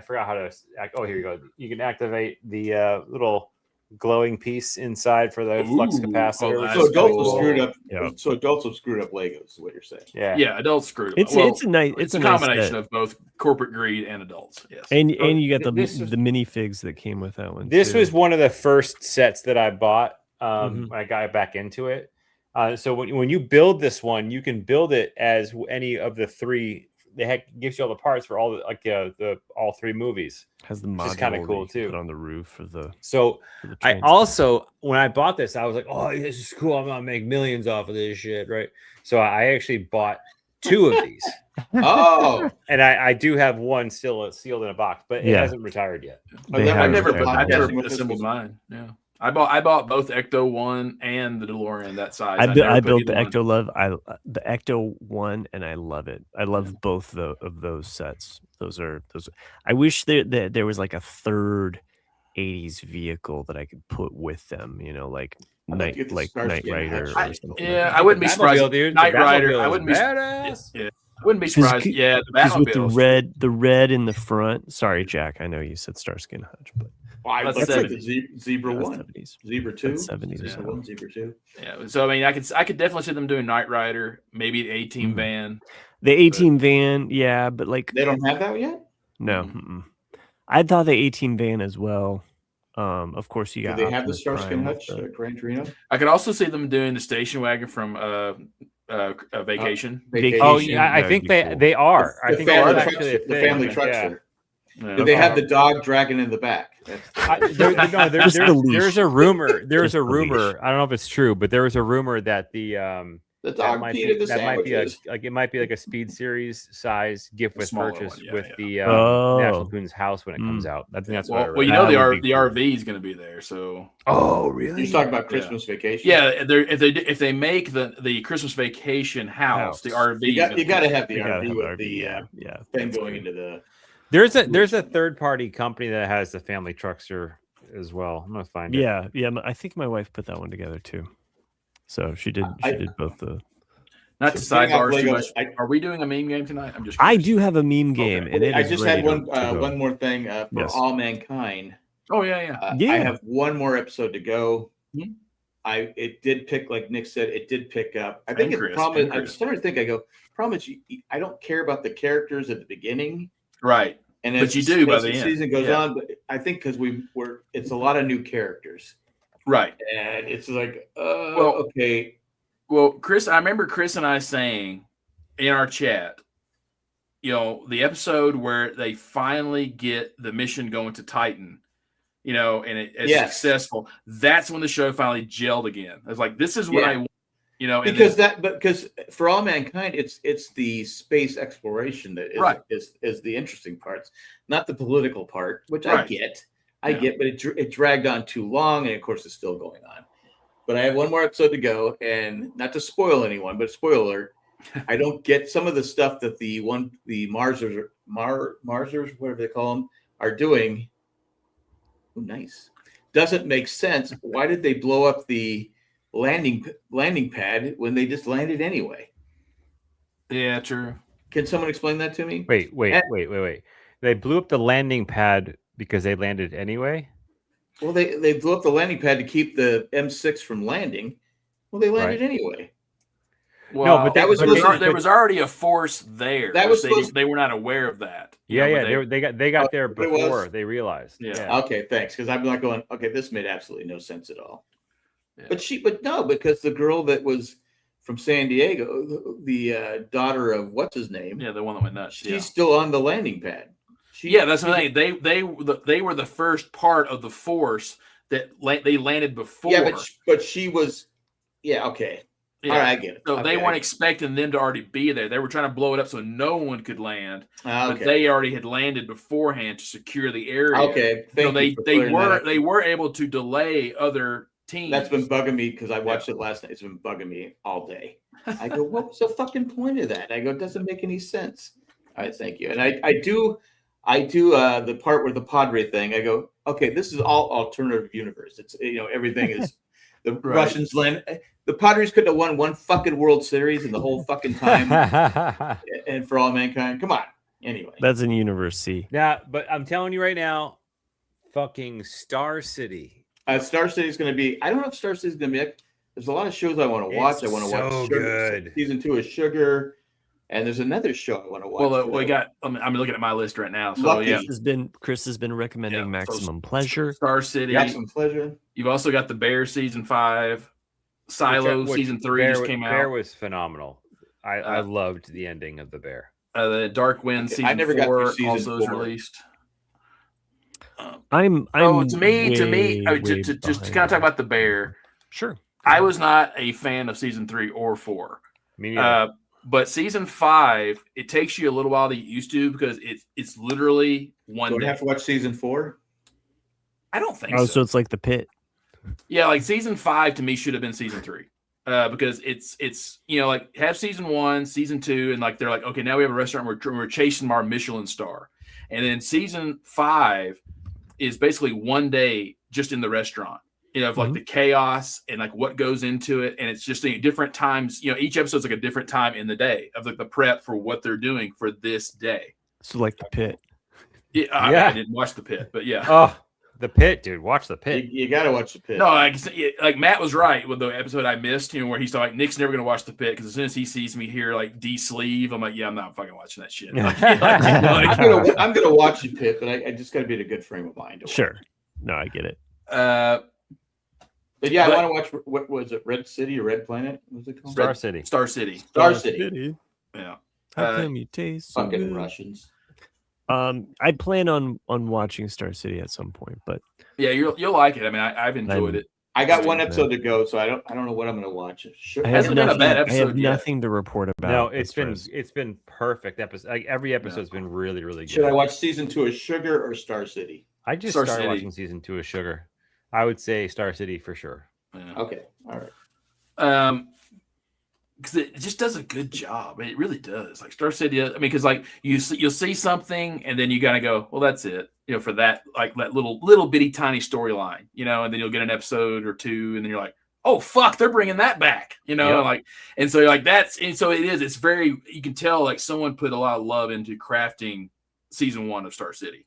[SPEAKER 3] forgot how to here you go. You can activate the little glowing piece inside for the flux capacitor.
[SPEAKER 2] So adults have screwed up. Yeah. So adults have screwed up Legos, is what you're saying.
[SPEAKER 3] Yeah,
[SPEAKER 1] adults screwed up.
[SPEAKER 4] It's a
[SPEAKER 1] combination of both corporate greed and adults. Yes.
[SPEAKER 4] And you got the minifigs that came with that one.
[SPEAKER 3] This was one of the first sets that I bought when I got back into it. So when you build this one, you can build it as any of the three. Gives you all the parts for all the all three movies.
[SPEAKER 4] Has the module,
[SPEAKER 3] which is kind of cool too.
[SPEAKER 4] Put on the roof for the.
[SPEAKER 3] So I also, when I bought this, I was like, "Oh, this is cool! I'm gonna make millions off of this shit!" Right? So I actually bought two of these. And I do have one still sealed in a box, but it hasn't retired yet.
[SPEAKER 1] I never assembled mine. Yeah. I bought both Ecto 1 and the DeLorean that size.
[SPEAKER 4] I built the Ecto 1 and I love it. I love both of those sets. Those are. I wish there was like a third 80s vehicle that I could put with them, like Knight Rider or something.
[SPEAKER 1] Yeah, I wouldn't be surprised. Knight Rider. I wouldn't be surprised. Yeah. I wouldn't be surprised. Yeah, the Batmobile.
[SPEAKER 4] With the red in the front. Sorry, Jack. I know you said Starsky and Hutch, but
[SPEAKER 2] that's like the Zebra 1,
[SPEAKER 4] 70s.
[SPEAKER 2] Zebra 2,
[SPEAKER 4] 70s.
[SPEAKER 2] Zebra 2.
[SPEAKER 1] Yeah, so I mean, I could definitely see them doing Knight Rider, maybe the A-Team van.
[SPEAKER 4] The A-Team van, yeah, but like
[SPEAKER 2] they don't have that yet.
[SPEAKER 4] No, I thought the A-Team van as well. Of course, you got.
[SPEAKER 2] Do they have the Starsky and Hutch Gran Torino?
[SPEAKER 1] I could also see them doing the station wagon from Vacation.
[SPEAKER 3] Oh yeah, I think they are. I think they're actually
[SPEAKER 2] the family truckster. Do they have the dog dragging in the back?
[SPEAKER 3] There's a rumor. There's a rumor. I don't know if it's true, but there was a rumor that the
[SPEAKER 2] dog peed in the sandwiches.
[SPEAKER 3] It might be like a Speed Series size gift with purchase with the National Lampoon's House when it comes out. I think that's what I read.
[SPEAKER 1] Well, the RV is going to be there. So
[SPEAKER 2] really? You're talking about Christmas Vacation?
[SPEAKER 1] Yeah, if they make the Christmas Vacation house, the RV.
[SPEAKER 2] You got to have the RV with the thing going into the.
[SPEAKER 3] There's a third party company that has the family truckster as well. I'm gonna find it.
[SPEAKER 4] Yeah. I think my wife put that one together too. So she did both the.
[SPEAKER 1] Not to sidebar too much. Are we doing a meme game tonight? I'm just.
[SPEAKER 4] I do have a meme game, and
[SPEAKER 2] I just had one more thing for All Mankind.
[SPEAKER 1] Oh yeah.
[SPEAKER 2] I have one more episode to go. It did pick, like Nick said, it did pick up. I think the problem is, I'm starting to think, problem is, I don't care about the characters at the beginning.
[SPEAKER 1] Right.
[SPEAKER 2] But you do by the end. Season goes on, but I think because it's a lot of new characters.
[SPEAKER 1] Right.
[SPEAKER 2] And it's like,
[SPEAKER 1] Well,
[SPEAKER 2] okay.
[SPEAKER 1] Well, Chris, I remember Chris and I saying in our chat, the episode where they finally get the mission going to Titan, and it's successful. That's when the show finally gelled again. I was like, this is what I want,
[SPEAKER 2] because for All Mankind, it's the space exploration that is the interesting parts, not the political part, which I get, but it dragged on too long, and of course, it's still going on. But I have one more episode to go, and not to spoil anyone, but spoiler alert, I don't get some of the stuff that the Marsers, whatever they call them, are doing. Oh, nice. Doesn't make sense. Why did they blow up the landing pad when they just landed anyway?
[SPEAKER 1] Yeah, true.
[SPEAKER 2] Can someone explain that to me?
[SPEAKER 3] Wait. They blew up the landing pad because they landed anyway?
[SPEAKER 2] Well, they blew up the landing pad to keep the M6 from landing. Well, they landed anyway.
[SPEAKER 1] Well, no, but there was already a force there. They were not aware of that.
[SPEAKER 3] They got there before they realized.
[SPEAKER 2] Yeah. Okay, thanks. Because I'm not going. Okay, this made absolutely no sense at all. Yeah. Because the girl that was from San Diego, the daughter of what's his name?
[SPEAKER 1] Yeah, the one that went nuts.
[SPEAKER 2] She's still on the landing pad.
[SPEAKER 1] That's the thing. They were the first part of the force that they landed before.
[SPEAKER 2] Yeah, but she was. Yeah. Okay.
[SPEAKER 1] Yeah.
[SPEAKER 2] All right, I get it.
[SPEAKER 1] So they weren't expecting them to already be there. They were trying to blow it up so no one could land.
[SPEAKER 2] Okay.
[SPEAKER 1] But they already had landed beforehand to secure the area.
[SPEAKER 2] Okay.
[SPEAKER 1] They were able to delay other teams.
[SPEAKER 2] That's been bugging me because I watched it last night. It's been bugging me all day. I go, what was the fucking point of that? I go, it doesn't make any sense. All right, thank you. And I do the part where the Padre thing. I go, okay, this is all alternative universe. It's everything is the Russians land. The Padres couldn't have won one fucking World Series in the whole fucking time. And for All Mankind, come on. Anyway,
[SPEAKER 4] that's in Universe C.
[SPEAKER 3] Yeah, but I'm telling you right now, fucking Star City.
[SPEAKER 2] Star City is going to be. I don't know if Star City is going to be. There's a lot of shows I want to watch. I want to watch Sugar. Season 2 is Sugar. And there's another show I want to watch.
[SPEAKER 1] Well, we got. I'm looking at my list right now. So
[SPEAKER 4] Chris has been recommending Maximum Pleasure,
[SPEAKER 1] Star City,
[SPEAKER 2] Maximum Pleasure.
[SPEAKER 1] You've also got The Bear season 5, Silo season 3 just came out.
[SPEAKER 3] Bear was phenomenal. I loved the ending of The Bear.
[SPEAKER 1] The Dark Wind season 4 also is released.
[SPEAKER 4] To kind of
[SPEAKER 1] talk about The Bear.
[SPEAKER 4] Sure.
[SPEAKER 1] I was not a fan of season 3 or 4.
[SPEAKER 3] Me neither.
[SPEAKER 1] But season 5, it takes you a little while to get used to because it's literally one day.
[SPEAKER 2] Do I have to watch season 4?
[SPEAKER 1] I don't think so.
[SPEAKER 4] So it's like The Pit.
[SPEAKER 1] Yeah, like season 5 to me should have been season 3. Because it's have season 1, season 2, and like they're like, okay, now we have a restaurant we're chasing our Michelin star. And then season 5 is basically one day just in the restaurant. Of like the chaos and like what goes into it. And it's just different times, each episode's like a different time in the day of like the prep for what they're doing for this day.
[SPEAKER 4] So like The Pit.
[SPEAKER 1] Yeah. I didn't watch The Pit, but yeah.
[SPEAKER 3] Oh, The Pit, dude. Watch The Pit.
[SPEAKER 2] You got to watch The Pit.
[SPEAKER 1] No, like Matt was right with the episode I missed, where he's like, Nick's never going to watch The Pit because as soon as he sees me here, like de-sleeve, I'm like, yeah, I'm not fucking watching that shit.
[SPEAKER 2] I'm going to watch The Pit, but I just got to be in a good frame of mind.
[SPEAKER 4] Sure. No, I get it.
[SPEAKER 2] But yeah, I want to watch. What was it? Red City or Red Planet? What was it called?
[SPEAKER 3] Star City.
[SPEAKER 2] Star City.
[SPEAKER 1] Yeah.
[SPEAKER 4] How come you taste so
[SPEAKER 2] fucking
[SPEAKER 4] good?
[SPEAKER 2] Russians?
[SPEAKER 4] I plan on watching Star City at some point, but
[SPEAKER 1] yeah, you'll like it. I mean, I've enjoyed it.
[SPEAKER 2] I got one episode to go, so I don't know what I'm going to watch.
[SPEAKER 4] I have nothing to report about.
[SPEAKER 3] No, it's been perfect episode. Like every episode's been really, really good.
[SPEAKER 2] Should I watch season 2 of Sugar or Star City?
[SPEAKER 3] I just started watching season 2 of Sugar. I would say Star City for sure.
[SPEAKER 1] Yeah.
[SPEAKER 2] Okay. All right.
[SPEAKER 1] Because it just does a good job. It really does. Like Star City. I mean, because like you'll see something, and then you gotta go, well, that's it. For that like that little bitty tiny storyline. And then you'll get an episode or two, and then you're like, oh fuck, they're bringing that back. Like, and so you're like so it is. It's very. You can tell like someone put a lot of love into crafting season 1 of Star City.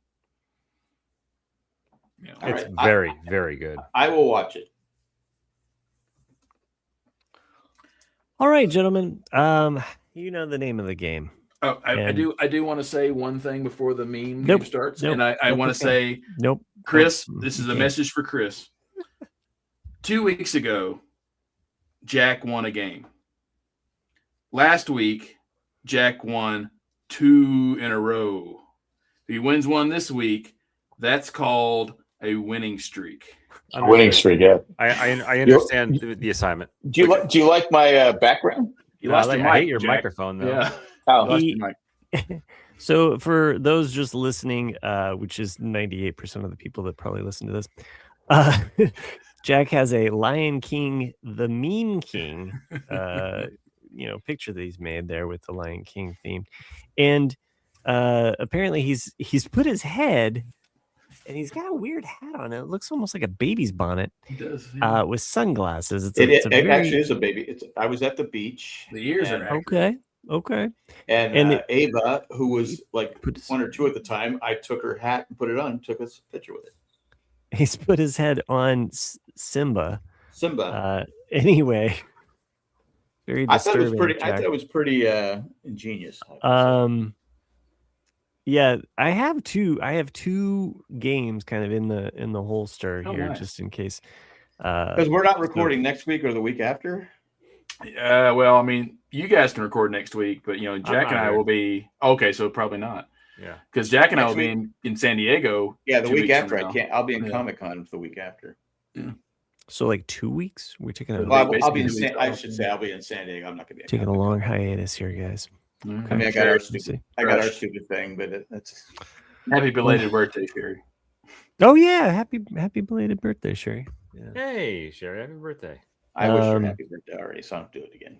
[SPEAKER 3] It's very, very good.
[SPEAKER 2] I will watch it.
[SPEAKER 4] All right, gentlemen. You know the name of the game.
[SPEAKER 1] Oh, I do want to say one thing before the meme game starts. And I want to say, Chris, this is a message for Chris. 2 weeks ago, Jack won a game. Last week, Jack won 2 in a row. If he wins one this week, that's called a winning streak.
[SPEAKER 2] Winning streak, yeah.
[SPEAKER 3] I understand the assignment.
[SPEAKER 2] Do you like my background?
[SPEAKER 1] You lost your mic,
[SPEAKER 3] I hate your
[SPEAKER 1] Jack.
[SPEAKER 3] microphone, though.
[SPEAKER 1] Yeah.
[SPEAKER 2] Oh.
[SPEAKER 1] You lost your mic.
[SPEAKER 4] So for those just listening, which is 98% of the people that probably listen to this, Jack has a Lion King, the Meme King, picture that he's made there with the Lion King theme, and apparently he's put his head, and he's got a weird hat on. It looks almost like a baby's bonnet.
[SPEAKER 1] It does. Yeah.
[SPEAKER 4] With sunglasses.
[SPEAKER 2] It actually is a baby. I was at the beach.
[SPEAKER 1] The ears are
[SPEAKER 4] okay.
[SPEAKER 2] And Ava, who was like 1 or 2 at the time, I took her hat and put it on and took a picture with it.
[SPEAKER 4] He's put his head on Simba. Anyway, very disturbing.
[SPEAKER 2] I thought it was pretty ingenious.
[SPEAKER 4] Yeah, I have two games kind of in the holster here,
[SPEAKER 1] nice.
[SPEAKER 4] just in case.
[SPEAKER 2] Because we're not recording next week or the week after.
[SPEAKER 1] Well, I mean, you guys can record next week, but Jack and I will be okay. So probably not. Yeah, because Jack and I will be in San Diego.
[SPEAKER 2] Yeah, the week after I can't. I'll be in Comic-Con the week after.
[SPEAKER 1] Yeah.
[SPEAKER 4] So like 2 weeks. We're taking a.
[SPEAKER 2] Well, I'll be in. I should say I'll be in San Diego. I'm not going to be
[SPEAKER 4] taking a long hiatus here, guys.
[SPEAKER 2] I mean, I got our stupid thing, but that's
[SPEAKER 1] happy belated birthday, Sherry.
[SPEAKER 4] Oh yeah, happy belated birthday, Sherry. Yeah.
[SPEAKER 3] Hey, Sherry, happy birthday.
[SPEAKER 2] I wish her happy birthday already, so I don't do it again.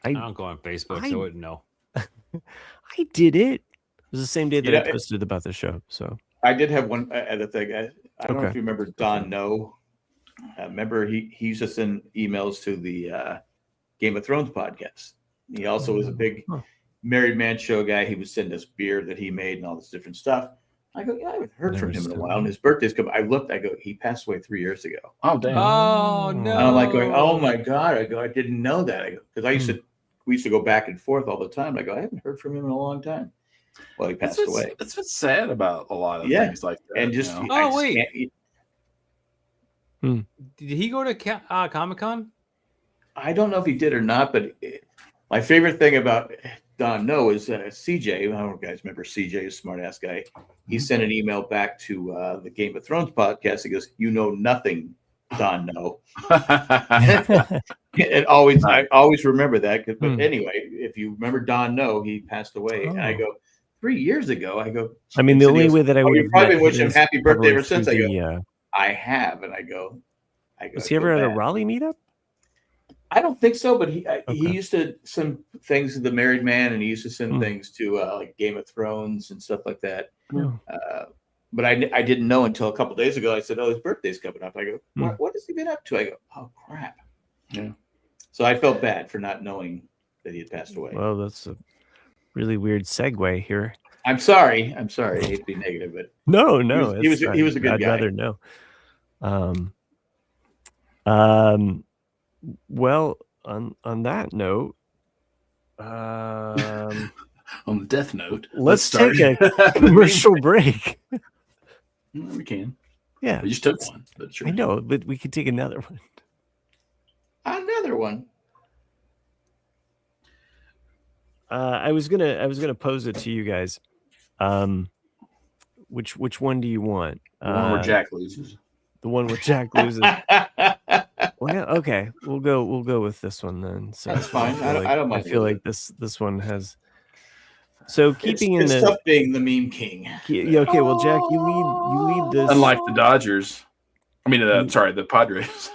[SPEAKER 3] I don't go on Facebook, so I wouldn't know.
[SPEAKER 4] I did it. It was the same day that I posted about the show. So
[SPEAKER 2] I did have one other thing. I don't know if you remember Don No. Remember he used to send emails to the Game of Thrones podcast. He also was a big married man show guy. He would send us beer that he made and all this different stuff. I go, I haven't heard from him in a while. And his birthday's come. I looked. I go, he passed away 3 years ago.
[SPEAKER 1] Oh damn!
[SPEAKER 3] Oh no!
[SPEAKER 2] And I'm like going, oh my god! I go, I didn't know that. I go, because we used to go back and forth all the time. I go, I haven't heard from him in a long time. Well, he passed away.
[SPEAKER 1] That's what's sad about a lot of things like that.
[SPEAKER 2] And just
[SPEAKER 3] Did he go to Comic-Con?
[SPEAKER 2] I don't know if he did or not, but my favorite thing about Don No is CJ. I don't know if you guys remember CJ, a smart ass guy. He sent an email back to the Game of Thrones podcast. He goes, "You know nothing, Don No." And I always remember that. But anyway, if you remember Don No, he passed away. And I go, 3 years ago. I go.
[SPEAKER 4] I mean, the only way that I would
[SPEAKER 2] have probably wished him happy birthday ever since. I go, I have, and I go.
[SPEAKER 4] Was he ever at a Raleigh meetup?
[SPEAKER 2] I don't think so, but he used to send things to the Married Man, and he used to send things to like Game of Thrones and stuff like that. But I didn't know until a couple of days ago. I said, "Oh, his birthday's coming up." I go, "What has he been up to?" I go, "Oh crap!"
[SPEAKER 1] Yeah.
[SPEAKER 2] So I felt bad for not knowing that he had passed away.
[SPEAKER 4] Well, that's a really weird segue here.
[SPEAKER 2] I'm sorry. I hate to be negative, but
[SPEAKER 4] no,
[SPEAKER 2] he was a good guy.
[SPEAKER 4] I'd rather know. Well, on that note,
[SPEAKER 1] on the death note,
[SPEAKER 4] let's take a commercial break.
[SPEAKER 1] We can.
[SPEAKER 4] Yeah,
[SPEAKER 1] we just took one. But sure.
[SPEAKER 4] I know, but we could take another one.
[SPEAKER 2] Another one.
[SPEAKER 4] I was gonna pose it to you guys. Which one do you want?
[SPEAKER 1] The one where Jack loses.
[SPEAKER 4] The one where Jack loses. Well, okay, we'll go with this one then. So
[SPEAKER 2] that's fine. I don't mind.
[SPEAKER 4] I feel like this one has. So keeping
[SPEAKER 2] it's tough being the meme king.
[SPEAKER 4] Yeah. Okay. Well, Jack, you lead this.
[SPEAKER 1] Unlike the Dodgers, I mean, the Padres.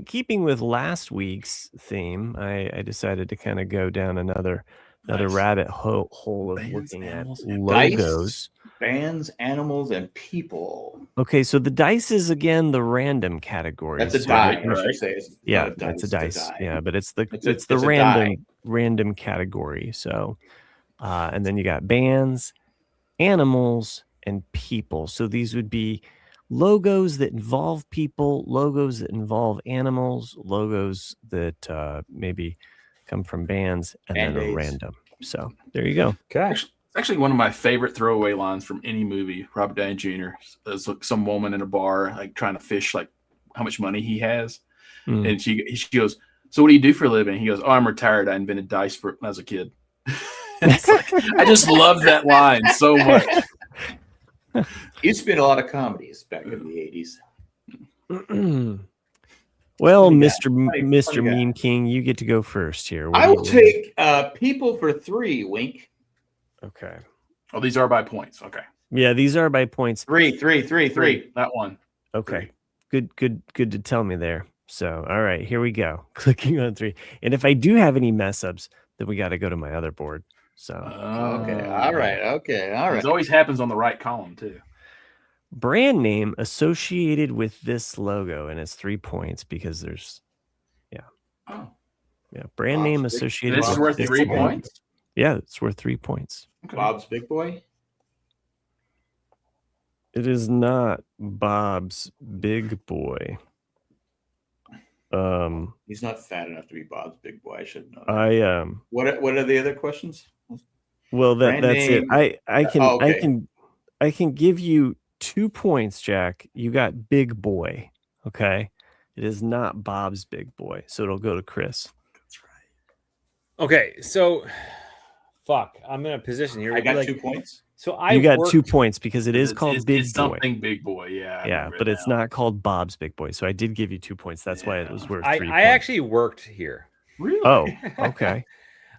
[SPEAKER 4] Keeping with last week's theme, I decided to kind of go down another rabbit hole of looking at logos.
[SPEAKER 2] Bands, animals, and people.
[SPEAKER 4] Okay, so the dice is again the random category.
[SPEAKER 2] That's a die, I should say.
[SPEAKER 4] That's a dice. Yeah, but it's the random category. So, and then you got bands, animals, and people. So these would be logos that involve people, logos that involve animals, logos that maybe come from bands, and then are random. So there you go.
[SPEAKER 3] Okay.
[SPEAKER 1] It's actually one of my favorite throwaway lines from any movie. Robert Downey Jr. There's some woman in a bar like trying to fish like how much money he has, and she goes, "So what do you do for a living?" He goes, "Oh, I'm retired. I invented dice when I was a kid." It's like, I just love that line so much.
[SPEAKER 2] Used to be in a lot of comedies back in the 80s.
[SPEAKER 4] Well,
[SPEAKER 2] Funny guy.
[SPEAKER 4] Mr.
[SPEAKER 2] Funny guy.
[SPEAKER 4] Meme King, you get to go first here.
[SPEAKER 2] I will take People for 3, Wink.
[SPEAKER 4] Okay.
[SPEAKER 1] Oh, these are by points. Okay.
[SPEAKER 4] Yeah, these are by points.
[SPEAKER 2] 3.
[SPEAKER 1] That one.
[SPEAKER 4] Okay. Good to tell me there. So, all right, here we go. Clicking on 3. And if I do have any mess ups, then we got to go to my other board. So,
[SPEAKER 2] Okay. All right.
[SPEAKER 1] It always happens on the right column too.
[SPEAKER 4] Brand name associated with this logo, and it's 3 points because there's, brand name associated.
[SPEAKER 1] This is worth 3 points.
[SPEAKER 4] Yeah, it's worth 3 points.
[SPEAKER 1] Okay.
[SPEAKER 2] Bob's Big Boy.
[SPEAKER 4] It is not Bob's Big Boy.
[SPEAKER 2] He's not fat enough to be Bob's Big Boy. I should know.
[SPEAKER 4] That.
[SPEAKER 2] What are the other questions?
[SPEAKER 4] Well, that's
[SPEAKER 2] name.
[SPEAKER 4] it.
[SPEAKER 2] Okay.
[SPEAKER 4] I can give you 2 points, Jack. You got Big Boy. Okay. It is not Bob's Big Boy, so it'll go to Chris.
[SPEAKER 1] That's right.
[SPEAKER 3] Okay, so fuck. I'm in a position here.
[SPEAKER 2] I got 2 points.
[SPEAKER 3] So I
[SPEAKER 4] You got 2 points because it's called Big
[SPEAKER 1] it's
[SPEAKER 4] Boy.
[SPEAKER 1] something Big Boy, yeah.
[SPEAKER 4] Yeah, but it's not called Bob's Big Boy. So I did give you 2 points. That's why it was worth 3 points.
[SPEAKER 3] I actually worked here.
[SPEAKER 1] Really?
[SPEAKER 4] Oh, okay.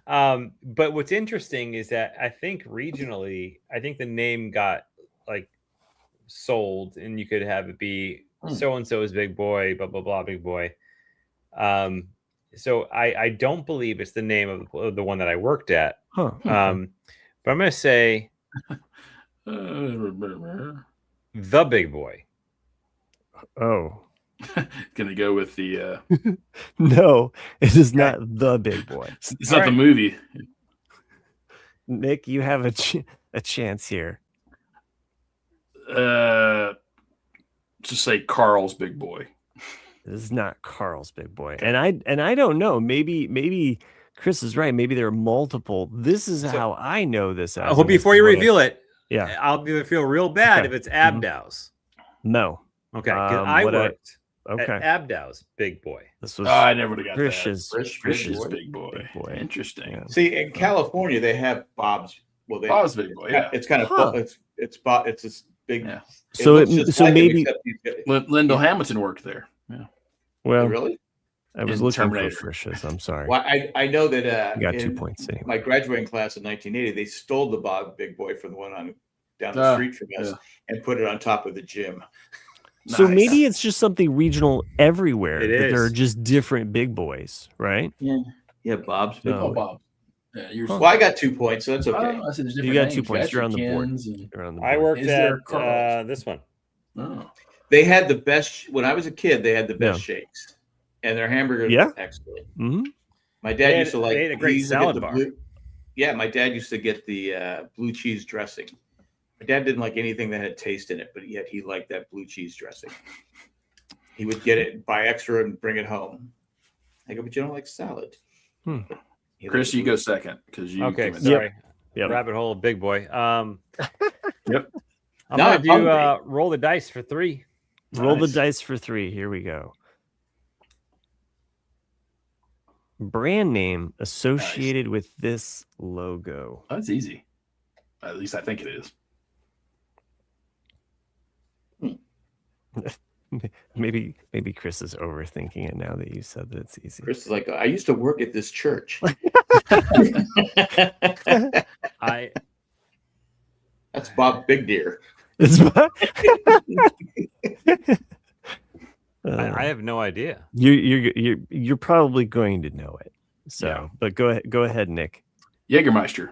[SPEAKER 3] But what's interesting is that I think regionally, I think the name got like sold, and you could have it be so and so's Big Boy, blah blah blah, Big Boy. So I don't believe it's the name of the one that I worked at.
[SPEAKER 4] Huh.
[SPEAKER 3] But I'm gonna say
[SPEAKER 1] the
[SPEAKER 3] the Big Boy.
[SPEAKER 4] Oh.
[SPEAKER 1] Gonna go with the
[SPEAKER 4] No, it is not the Big Boy.
[SPEAKER 1] it's not the movie.
[SPEAKER 4] Nick, you have a chance here.
[SPEAKER 1] Just say Carl's Big Boy.
[SPEAKER 4] This is not Carl's Big Boy. And I don't know. Maybe Chris is right. Maybe there are multiple. This is how I know this.
[SPEAKER 3] Well, before you reveal it,
[SPEAKER 4] yeah,
[SPEAKER 3] I'll feel real bad if it's Abdow's.
[SPEAKER 4] No.
[SPEAKER 3] Okay, because I worked
[SPEAKER 4] at
[SPEAKER 3] Abdow's Big Boy.
[SPEAKER 4] This was
[SPEAKER 1] I never would have got
[SPEAKER 4] Trish's
[SPEAKER 1] that. Trish's Big Boy. Interesting.
[SPEAKER 4] Yeah.
[SPEAKER 2] See, in California, they have Bob's. Well,
[SPEAKER 1] Bob's Big Boy. Yeah,
[SPEAKER 2] it's kind of it's this big.
[SPEAKER 1] Yeah.
[SPEAKER 4] So maybe
[SPEAKER 1] Lyndall Hamilton worked there. Yeah.
[SPEAKER 4] Well,
[SPEAKER 2] really.
[SPEAKER 4] I was looking for Frisch's. I'm sorry.
[SPEAKER 2] Well, I know that
[SPEAKER 4] you got 2 points anyway.
[SPEAKER 2] My graduating class in 1980, they stole the Bob Big Boy from the one down the street from us and put it on top of the gym.
[SPEAKER 4] So maybe it's just something regional everywhere.
[SPEAKER 3] It is.
[SPEAKER 4] There are just different Big Boys, right?
[SPEAKER 2] Yeah, Bob's Big Boy.
[SPEAKER 1] Bob. Yeah,
[SPEAKER 2] well, I got 2 points, so that's okay.
[SPEAKER 1] You
[SPEAKER 4] got 2 points. You're on the board.
[SPEAKER 3] I worked at this one.
[SPEAKER 1] Oh.
[SPEAKER 2] They had the best when I was a kid. They had the best shakes, and their hamburgers were excellent.
[SPEAKER 4] Mm-hmm.
[SPEAKER 2] My dad used to like.
[SPEAKER 3] They had a great salad bar.
[SPEAKER 2] My dad used to get the blue cheese dressing. My dad didn't like anything that had taste in it, but yet he liked that blue cheese dressing. He would get it, buy extra, and bring it home. I go, but you don't like salad.
[SPEAKER 1] Chris, you go second because you.
[SPEAKER 3] Okay, sorry.
[SPEAKER 4] Yep.
[SPEAKER 3] Rabbit hole, Big Boy.
[SPEAKER 1] Yep.
[SPEAKER 3] I'm gonna do roll the dice for 3.
[SPEAKER 4] Roll the dice for 3. Here we go. Brand name associated with this logo.
[SPEAKER 1] That's easy. At least I think it is.
[SPEAKER 4] Maybe Chris is overthinking it now that you said that it's easy.
[SPEAKER 2] Chris is like, I used to work at this church. That's Bob Big Deer.
[SPEAKER 3] I have no idea.
[SPEAKER 4] You're probably going to know it. So, but go ahead, Nick.
[SPEAKER 1] Jägermeister.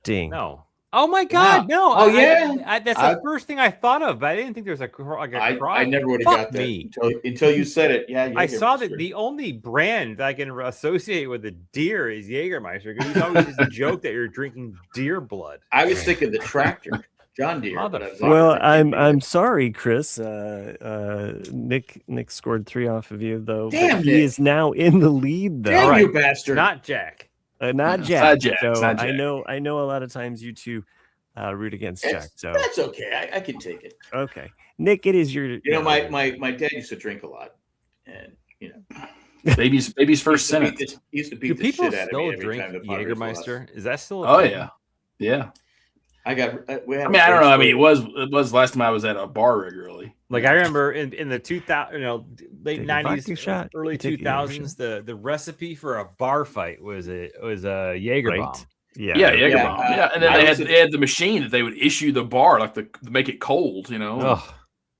[SPEAKER 4] Ding.
[SPEAKER 3] No. Oh my God, no.
[SPEAKER 2] Oh yeah.
[SPEAKER 3] That's the first thing I thought of, but I didn't think there was a crime.
[SPEAKER 2] I never would have got that until you said it. Yeah.
[SPEAKER 3] I saw that the only brand that I can associate with a deer is Jägermeister, because it's always just a joke that you're drinking deer blood.
[SPEAKER 2] I was thinking the tractor. John Deere.
[SPEAKER 4] Well, I'm sorry, Chris. Nick scored 3 off of you, though.
[SPEAKER 2] Damn,
[SPEAKER 4] he is now in the lead, though.
[SPEAKER 2] Damn you bastard!
[SPEAKER 3] Not Jack.
[SPEAKER 4] Not Jack.
[SPEAKER 1] Not Jack,
[SPEAKER 4] So
[SPEAKER 1] not
[SPEAKER 4] I
[SPEAKER 1] Jack.
[SPEAKER 4] know a lot of times you two root against Jack. So
[SPEAKER 2] That's okay. I can take it.
[SPEAKER 4] okay, Nick, it is your.
[SPEAKER 2] You know, my dad used to drink a lot, and
[SPEAKER 1] baby's first sentence.
[SPEAKER 2] He used to beat
[SPEAKER 3] Do
[SPEAKER 2] the
[SPEAKER 3] people
[SPEAKER 2] shit out of
[SPEAKER 3] still
[SPEAKER 2] me every
[SPEAKER 3] drink
[SPEAKER 2] time the Padres lost.
[SPEAKER 3] Jägermeister? Is that still?
[SPEAKER 1] Oh yeah.
[SPEAKER 2] I got. We have
[SPEAKER 1] I mean, I don't know. I mean, it was last time I was at a bar regularly.
[SPEAKER 3] Like I remember in the 2000, late
[SPEAKER 4] Take a vodka
[SPEAKER 3] 90s,
[SPEAKER 4] shot,
[SPEAKER 3] early
[SPEAKER 4] take a Jaeger
[SPEAKER 3] 2000s, the recipe for a bar fight was a Jaeger bomb.
[SPEAKER 4] Right. Yeah.
[SPEAKER 1] Jaeger bomb.
[SPEAKER 2] Yeah,
[SPEAKER 1] And then they had the machine that they would issue the bar like to make it cold.
[SPEAKER 3] Ugh.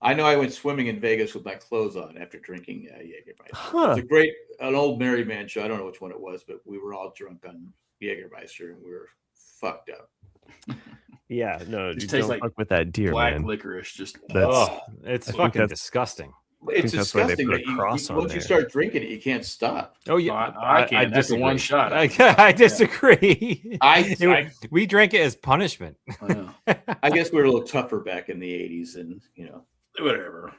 [SPEAKER 2] I know I went swimming in Vegas with my clothes on after drinking Jägermeister.
[SPEAKER 4] Huh.
[SPEAKER 2] It's an old Mary Man show. I don't know which one it was, but we were all drunk on Jägermeister and we were fucked up.
[SPEAKER 4] Yeah. No,
[SPEAKER 1] It
[SPEAKER 4] you
[SPEAKER 1] tastes
[SPEAKER 4] don't
[SPEAKER 1] like
[SPEAKER 4] fuck with that deer,
[SPEAKER 1] Black
[SPEAKER 4] man.
[SPEAKER 1] licorice, just
[SPEAKER 4] That's
[SPEAKER 3] It's
[SPEAKER 4] I think
[SPEAKER 3] fucking
[SPEAKER 4] that's-
[SPEAKER 3] disgusting.
[SPEAKER 2] It's
[SPEAKER 4] that's why they
[SPEAKER 2] disgusting
[SPEAKER 4] put a
[SPEAKER 2] that you,
[SPEAKER 4] cross on
[SPEAKER 2] once you
[SPEAKER 4] there.
[SPEAKER 2] start drinking it, you can't stop.
[SPEAKER 3] Oh yeah,
[SPEAKER 1] I can't. That's the one shot.
[SPEAKER 3] I disagree.
[SPEAKER 2] I
[SPEAKER 3] We drank it as punishment.
[SPEAKER 2] I guess we were a little tougher back in the 80s, and
[SPEAKER 1] Whatever.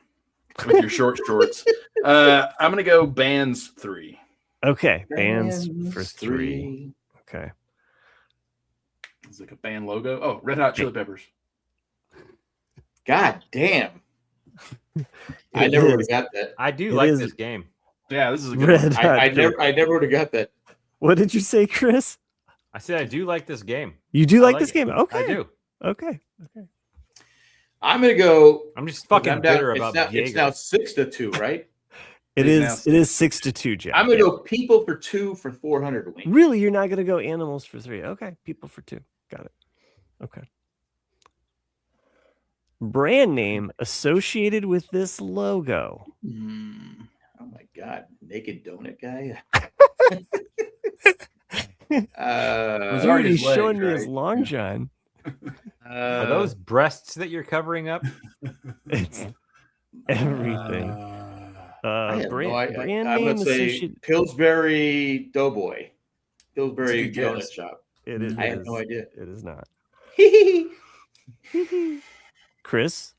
[SPEAKER 1] With your short shorts. I'm gonna go bands 3.
[SPEAKER 4] Okay, bands for 3. Okay.
[SPEAKER 1] It's like a band logo. Oh, Red Hot Chili Peppers.
[SPEAKER 2] God damn. I never would have got that.
[SPEAKER 3] I do
[SPEAKER 4] It
[SPEAKER 3] like
[SPEAKER 4] is-
[SPEAKER 3] this game.
[SPEAKER 1] Yeah, this is a good
[SPEAKER 4] Red
[SPEAKER 1] one.
[SPEAKER 4] Hot
[SPEAKER 2] I
[SPEAKER 4] Chili-
[SPEAKER 2] never would have got that.
[SPEAKER 4] What did you say, Chris?
[SPEAKER 3] I said I do like this game.
[SPEAKER 4] You do
[SPEAKER 3] I
[SPEAKER 4] like
[SPEAKER 3] like
[SPEAKER 4] this
[SPEAKER 3] it.
[SPEAKER 4] game? Okay.
[SPEAKER 3] I do.
[SPEAKER 4] Okay.
[SPEAKER 2] I'm gonna go.
[SPEAKER 3] I'm just fucking
[SPEAKER 2] I'm down-
[SPEAKER 3] bitter
[SPEAKER 2] it's
[SPEAKER 3] about
[SPEAKER 2] now,
[SPEAKER 3] Jaeger.
[SPEAKER 2] It's now 6-2, right?
[SPEAKER 4] It
[SPEAKER 1] It's
[SPEAKER 4] is. It is 6-2, Jack.
[SPEAKER 2] I'm gonna go people for 2 for 400 wings.
[SPEAKER 4] Really, you're not gonna go animals for 3? Okay, people for 2. Got it. Okay. Brand name associated with this logo.
[SPEAKER 2] Oh my god, naked donut guy.
[SPEAKER 4] Was
[SPEAKER 1] already
[SPEAKER 4] already
[SPEAKER 1] his legs,
[SPEAKER 4] showing me his
[SPEAKER 1] right?
[SPEAKER 4] long john.
[SPEAKER 3] Are those breasts that you're covering up?
[SPEAKER 4] It's everything.
[SPEAKER 2] I have
[SPEAKER 4] Brand,
[SPEAKER 2] no idea.
[SPEAKER 4] brand
[SPEAKER 2] I'm
[SPEAKER 4] name
[SPEAKER 2] gonna say
[SPEAKER 4] associated.
[SPEAKER 2] Pillsbury Doughboy. Pillsbury
[SPEAKER 1] That's a good
[SPEAKER 2] donut
[SPEAKER 1] guess.
[SPEAKER 2] shop.
[SPEAKER 4] It is.
[SPEAKER 2] I have no idea.
[SPEAKER 4] It is not. Chris,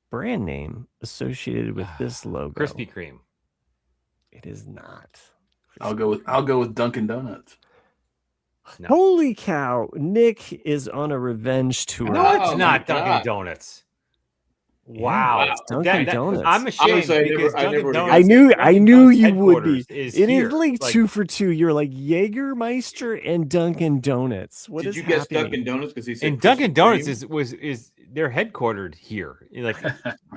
[SPEAKER 4] brand name associated with this logo.
[SPEAKER 3] Krispy Kreme.
[SPEAKER 4] It is not.
[SPEAKER 1] I'll go with Dunkin' Donuts.
[SPEAKER 3] No.
[SPEAKER 4] Holy cow! Nick is on a revenge tour.
[SPEAKER 2] No,
[SPEAKER 3] It's
[SPEAKER 2] Oh
[SPEAKER 3] not
[SPEAKER 2] my
[SPEAKER 3] Dunkin'
[SPEAKER 2] God.
[SPEAKER 3] Donuts.
[SPEAKER 4] Yeah,
[SPEAKER 3] Wow.
[SPEAKER 4] it's Dunkin' Donuts.
[SPEAKER 3] I'm ashamed
[SPEAKER 2] Honestly, I
[SPEAKER 3] because
[SPEAKER 2] never
[SPEAKER 3] Dunkin'
[SPEAKER 2] would've
[SPEAKER 3] Donuts.
[SPEAKER 2] guessed
[SPEAKER 4] I knew
[SPEAKER 3] Dunkin'
[SPEAKER 4] you
[SPEAKER 3] Donuts
[SPEAKER 4] would be.
[SPEAKER 3] headquarters Is
[SPEAKER 4] It
[SPEAKER 3] here.
[SPEAKER 4] is like 2 for 2. You're like Jägermeister and Dunkin' Donuts. What
[SPEAKER 2] Did
[SPEAKER 4] is
[SPEAKER 2] you guess
[SPEAKER 4] happening?
[SPEAKER 2] Dunkin' Donuts because he said
[SPEAKER 3] And Dunkin'
[SPEAKER 2] Krispy
[SPEAKER 3] Donuts
[SPEAKER 2] Kreme?
[SPEAKER 3] is they're headquartered here, like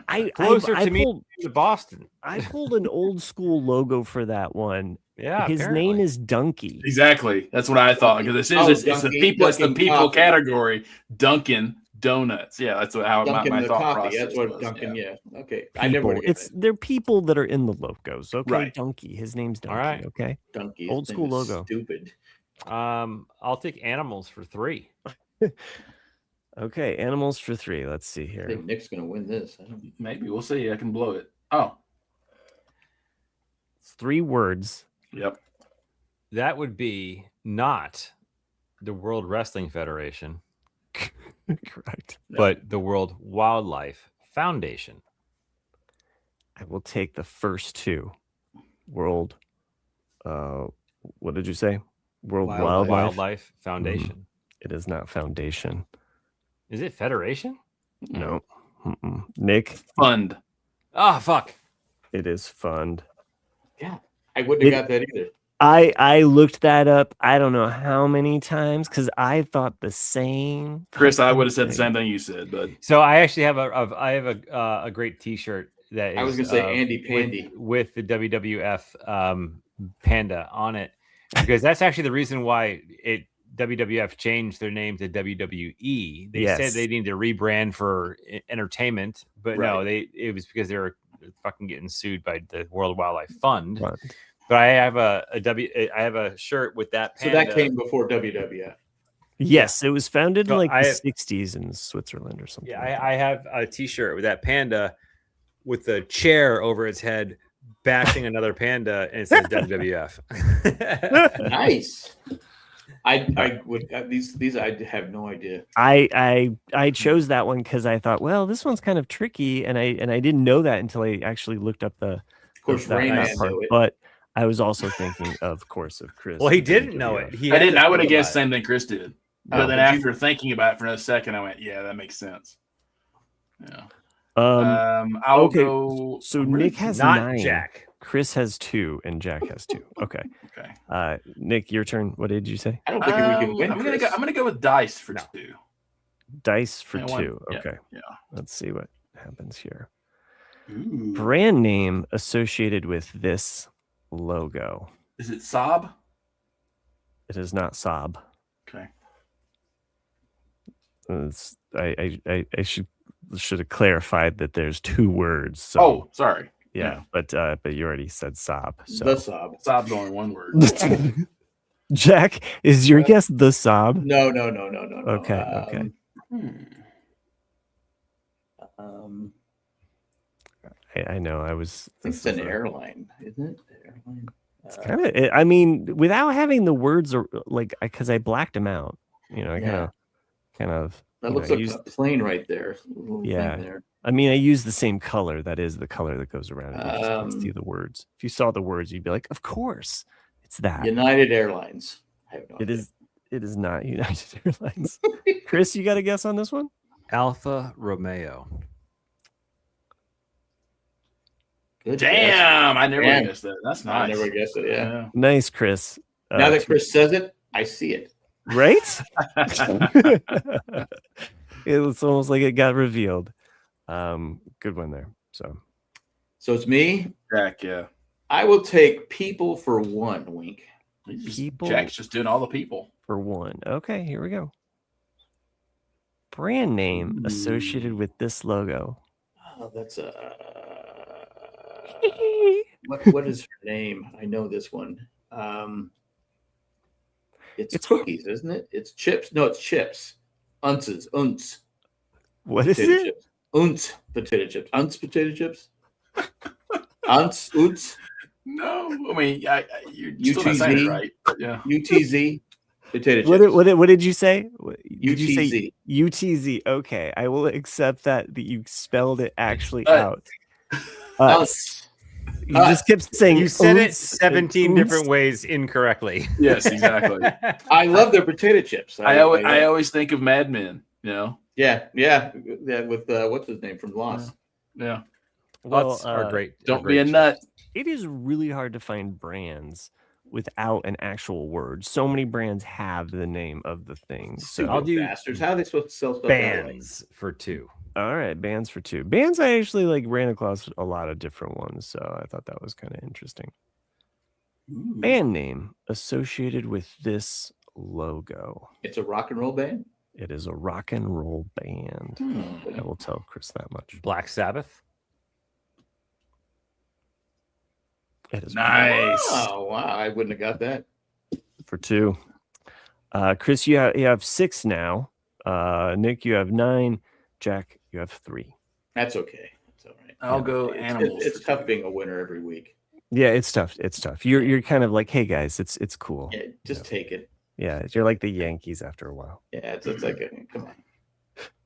[SPEAKER 4] I
[SPEAKER 3] closer
[SPEAKER 4] I
[SPEAKER 3] to me
[SPEAKER 4] pulled,
[SPEAKER 3] to Boston.
[SPEAKER 4] I pulled an old school logo for that one.
[SPEAKER 3] Yeah,
[SPEAKER 4] His
[SPEAKER 3] apparently.
[SPEAKER 4] name is Donkey.
[SPEAKER 1] Exactly. That's what I thought. Because it's the
[SPEAKER 2] Dunkin'-
[SPEAKER 1] people. It's the
[SPEAKER 2] Dunkin'
[SPEAKER 1] people
[SPEAKER 2] coffee.
[SPEAKER 1] category. Dunkin' Donuts. Yeah, that's how
[SPEAKER 2] Dunkin'
[SPEAKER 1] my
[SPEAKER 2] the
[SPEAKER 1] thought
[SPEAKER 2] coffee.
[SPEAKER 1] process
[SPEAKER 2] That's what
[SPEAKER 1] was.
[SPEAKER 2] Dunkin'.
[SPEAKER 1] Yeah.
[SPEAKER 2] Yeah. Okay. I never would have guessed
[SPEAKER 4] They're people that are in the logos. Okay,
[SPEAKER 1] Right.
[SPEAKER 4] Donkey. His name's Donkey.
[SPEAKER 3] All right.
[SPEAKER 4] Okay.
[SPEAKER 2] Donkey.
[SPEAKER 4] Old school logo.
[SPEAKER 2] Stupid.
[SPEAKER 3] I'll take animals for 3.
[SPEAKER 4] Okay. Animals for 3. Let's see
[SPEAKER 2] I
[SPEAKER 4] here.
[SPEAKER 2] think Nick's gonna win this. I don't-
[SPEAKER 1] Maybe we'll see. I can blow it. Oh,
[SPEAKER 4] It's 3 words.
[SPEAKER 1] yep.
[SPEAKER 3] That would be not the World Wrestling Federation,
[SPEAKER 4] Correct.
[SPEAKER 3] but the World Wildlife Foundation.
[SPEAKER 4] I will take the first 2. World. What did you say? World
[SPEAKER 2] Wildlife.
[SPEAKER 3] Wildlife Foundation.
[SPEAKER 4] It is not foundation.
[SPEAKER 3] Is it Federation?
[SPEAKER 4] No. Mm-mm. Nick,
[SPEAKER 1] Fund.
[SPEAKER 3] Oh fuck.
[SPEAKER 4] it is fund.
[SPEAKER 2] Yeah. I wouldn't have got that either.
[SPEAKER 4] I looked that up. I don't know how many times because I thought the same.
[SPEAKER 1] Chris, I would have said the
[SPEAKER 4] thing.
[SPEAKER 1] same thing you said, but
[SPEAKER 3] So I actually have a great T-shirt that is,
[SPEAKER 2] I was gonna say Andy Pandy.
[SPEAKER 3] with the WWF panda on it because that's actually the reason why WWF changed their name to WWE. They said
[SPEAKER 4] Yes.
[SPEAKER 3] they needed to rebrand for entertainment, but no,
[SPEAKER 1] Right.
[SPEAKER 3] it was because they were fucking getting sued by the World Wildlife Fund.
[SPEAKER 4] Fund.
[SPEAKER 3] But I have I have a shirt with that
[SPEAKER 2] So
[SPEAKER 3] panda.
[SPEAKER 2] that came before WWF.
[SPEAKER 4] Yes, it was founded in
[SPEAKER 3] So
[SPEAKER 4] like
[SPEAKER 3] I-
[SPEAKER 4] the 60s in Switzerland or something.
[SPEAKER 3] Yeah,
[SPEAKER 4] like that.
[SPEAKER 3] I have a T-shirt with that panda with the chair over its head, bashing another panda, and it says WWF.
[SPEAKER 2] Nice. I would these I have no idea.
[SPEAKER 4] I chose that one because I thought, well, this one's kind of tricky, and I didn't know that until I actually looked up the
[SPEAKER 2] Of course,
[SPEAKER 4] that
[SPEAKER 2] Rayman
[SPEAKER 4] part.
[SPEAKER 2] knew it.
[SPEAKER 4] But I was also thinking, of course, of Chris.
[SPEAKER 3] Well, he didn't know it.
[SPEAKER 1] I didn't. I would have guessed the same thing Chris did. But then after thinking about it for another second, I went, "Yeah, that makes sense." Yeah. I'll go.
[SPEAKER 4] So Nick has
[SPEAKER 3] not
[SPEAKER 4] 9.
[SPEAKER 3] Jack.
[SPEAKER 4] Chris has 2, and Jack has 2. Okay.
[SPEAKER 1] Okay.
[SPEAKER 4] Nick, your turn. What did you say?
[SPEAKER 2] I don't think we can win.
[SPEAKER 1] I'm gonna go with dice for 2.
[SPEAKER 4] Dice for 2.
[SPEAKER 1] Yeah,
[SPEAKER 4] Okay.
[SPEAKER 1] Yeah.
[SPEAKER 4] Let's see what happens here.
[SPEAKER 1] Ooh.
[SPEAKER 4] Brand name associated with this logo.
[SPEAKER 1] Is it Saab?
[SPEAKER 4] It is not Saab.
[SPEAKER 1] Okay.
[SPEAKER 4] I should have clarified that there's 2 words. So,
[SPEAKER 1] oh, sorry.
[SPEAKER 4] Yeah, but you already said Saab. So.
[SPEAKER 2] The Saab.
[SPEAKER 1] Saab's only one word.
[SPEAKER 4] Jack, is your guess the Saab?
[SPEAKER 2] No.
[SPEAKER 4] Okay. I know. I was.
[SPEAKER 2] I think it's an airline, isn't it? Airline.
[SPEAKER 4] It's kind of. I mean, without having the words, or like, because I blacked them out. You know, I kind of.
[SPEAKER 2] That looks like a plane right there.
[SPEAKER 4] Yeah. There. I mean, I use the same color. That is the color that goes around it. You just can't see the words. If you saw the words, you'd be like, "Of course, it's that."
[SPEAKER 2] United Airlines. I have no idea.
[SPEAKER 4] It is not United Airlines. Chris, you got a guess on this one?
[SPEAKER 3] Alfa Romeo.
[SPEAKER 2] Good
[SPEAKER 1] Damn,
[SPEAKER 2] guess.
[SPEAKER 1] I never guessed that. That's nice.
[SPEAKER 2] I never guessed it. Yeah.
[SPEAKER 4] Nice, Chris.
[SPEAKER 2] Now that Chris says it, I see it.
[SPEAKER 4] Right? It's almost like it got revealed. Good one there. So
[SPEAKER 2] it's me.
[SPEAKER 1] Jack, yeah.
[SPEAKER 2] I will take people for 1, Wink.
[SPEAKER 4] People.
[SPEAKER 1] Jack's just doing all the people.
[SPEAKER 4] For 1. Okay, here we go. Brand name associated with this logo.
[SPEAKER 2] Oh, that's what is her name? I know this one. It's cookies, isn't it? It's chips. No, it's chips. Unts.
[SPEAKER 4] What is it?
[SPEAKER 2] Chips. Unts potato chips. Unts potato chips. Unts.
[SPEAKER 1] No, I mean, you're still not saying it right. Yeah.
[SPEAKER 2] UTZ potato chips.
[SPEAKER 4] What did you say? Did
[SPEAKER 2] UTZ.
[SPEAKER 4] you say UTZ? Okay, I will accept that you spelled it actually out. You just kept saying
[SPEAKER 3] you said it 17 different ways incorrectly.
[SPEAKER 1] Yes, exactly.
[SPEAKER 2] I love their potato chips.
[SPEAKER 1] I always think of Mad Men. You know.
[SPEAKER 2] Yeah. With what's his name from Lost.
[SPEAKER 1] Yeah.
[SPEAKER 3] Lots are great.
[SPEAKER 1] Don't be a nut.
[SPEAKER 4] It is really hard to find brands without an actual word. So many brands have the name of the thing. So
[SPEAKER 2] I'll do bastards. How are they supposed to sell stuff?
[SPEAKER 3] Bands for 2.
[SPEAKER 4] All right, bands for 2. Bands, I actually ran across a lot of different ones, so I thought that was kind of interesting. Ooh. Band name associated with this logo.
[SPEAKER 2] It's a rock and roll band?
[SPEAKER 4] It is a rock and roll band. I will tell Chris that much.
[SPEAKER 3] Black Sabbath.
[SPEAKER 4] It is
[SPEAKER 1] nice.
[SPEAKER 2] Oh, wow. I wouldn't have got that.
[SPEAKER 4] For 2. Chris, you have 6 now. Nick, you have 9. Jack, you have 3.
[SPEAKER 2] That's okay. That's all right.
[SPEAKER 1] I'll go animals.
[SPEAKER 2] It's tough being a winner every week.
[SPEAKER 4] Yeah, it's tough. It's tough. You're kind of like, hey guys, it's cool.
[SPEAKER 2] Yeah, just take it.
[SPEAKER 4] Yeah, you're like the Yankees after a while.
[SPEAKER 2] Yeah, it's like come on.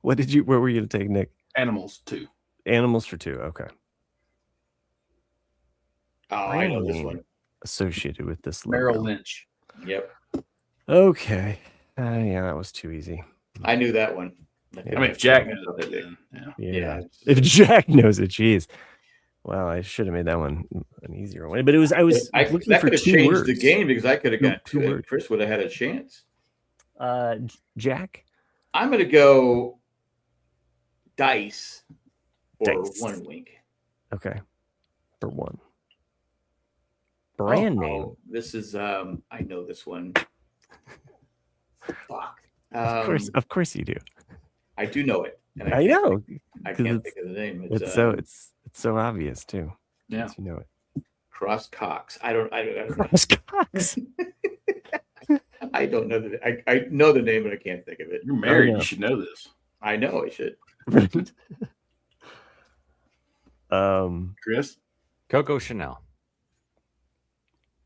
[SPEAKER 4] Where were you gonna take, Nick?
[SPEAKER 1] Animals 2.
[SPEAKER 4] Animals for 2. Okay.
[SPEAKER 2] Oh, I know this one.
[SPEAKER 4] Associated with this logo.
[SPEAKER 1] Merrill Lynch.
[SPEAKER 2] Yep.
[SPEAKER 4] Okay. Yeah, that was too easy.
[SPEAKER 2] I knew that one.
[SPEAKER 1] I mean, if Jack knows it, then
[SPEAKER 2] yeah.
[SPEAKER 4] If Jack knows it, geez. Well, I should have made that one an easier one, but I was looking
[SPEAKER 2] that
[SPEAKER 4] for
[SPEAKER 2] could have
[SPEAKER 4] 2
[SPEAKER 2] changed
[SPEAKER 4] words.
[SPEAKER 2] the game because I could have got 2
[SPEAKER 4] words.
[SPEAKER 2] Chris would have had a chance.
[SPEAKER 4] Jack,
[SPEAKER 2] I'm gonna go dice or 1 Wink.
[SPEAKER 4] Okay, for 1. Brand name.
[SPEAKER 2] This is I know this one. Fuck.
[SPEAKER 4] Of course you do.
[SPEAKER 2] I do know it. And
[SPEAKER 4] I know.
[SPEAKER 2] I can't think of the name.
[SPEAKER 4] It's so obvious too.
[SPEAKER 1] Yeah,
[SPEAKER 4] you know it.
[SPEAKER 2] Cross Cox. I don't
[SPEAKER 4] Cross Cox.
[SPEAKER 2] I don't know that. I know the name, but I can't think of it.
[SPEAKER 1] You're married. You should know this.
[SPEAKER 2] I know. I should.
[SPEAKER 1] Chris,
[SPEAKER 3] Coco Chanel.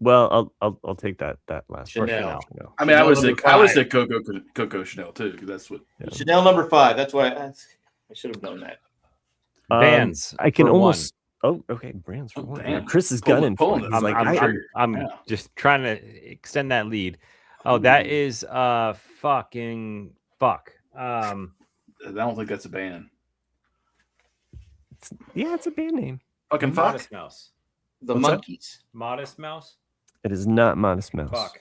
[SPEAKER 4] Well, I'll take that last
[SPEAKER 2] Chanel.
[SPEAKER 1] I mean, I was at Coco Chanel too, because that's what
[SPEAKER 2] Chanel number 5. That's why I should have known that.
[SPEAKER 3] Bands.
[SPEAKER 4] I can Oh, okay. Brands for
[SPEAKER 1] Oh,
[SPEAKER 4] one.
[SPEAKER 1] damn.
[SPEAKER 4] Chris is
[SPEAKER 1] Pulling-
[SPEAKER 4] gunning for
[SPEAKER 1] pulling
[SPEAKER 4] it.
[SPEAKER 1] it.
[SPEAKER 4] He's like,
[SPEAKER 3] I'm
[SPEAKER 1] Yeah.
[SPEAKER 3] just trying to extend that lead. Oh, that
[SPEAKER 1] Ooh.
[SPEAKER 3] is fucking fuck.
[SPEAKER 1] I don't think that's a band.
[SPEAKER 4] it's a band name.
[SPEAKER 1] Fucking fuck.
[SPEAKER 3] Modest Mouse.
[SPEAKER 2] The
[SPEAKER 4] What's that?
[SPEAKER 2] monkeys.
[SPEAKER 3] Modest Mouse.
[SPEAKER 4] It is not Modest Mouse.
[SPEAKER 3] Fuck.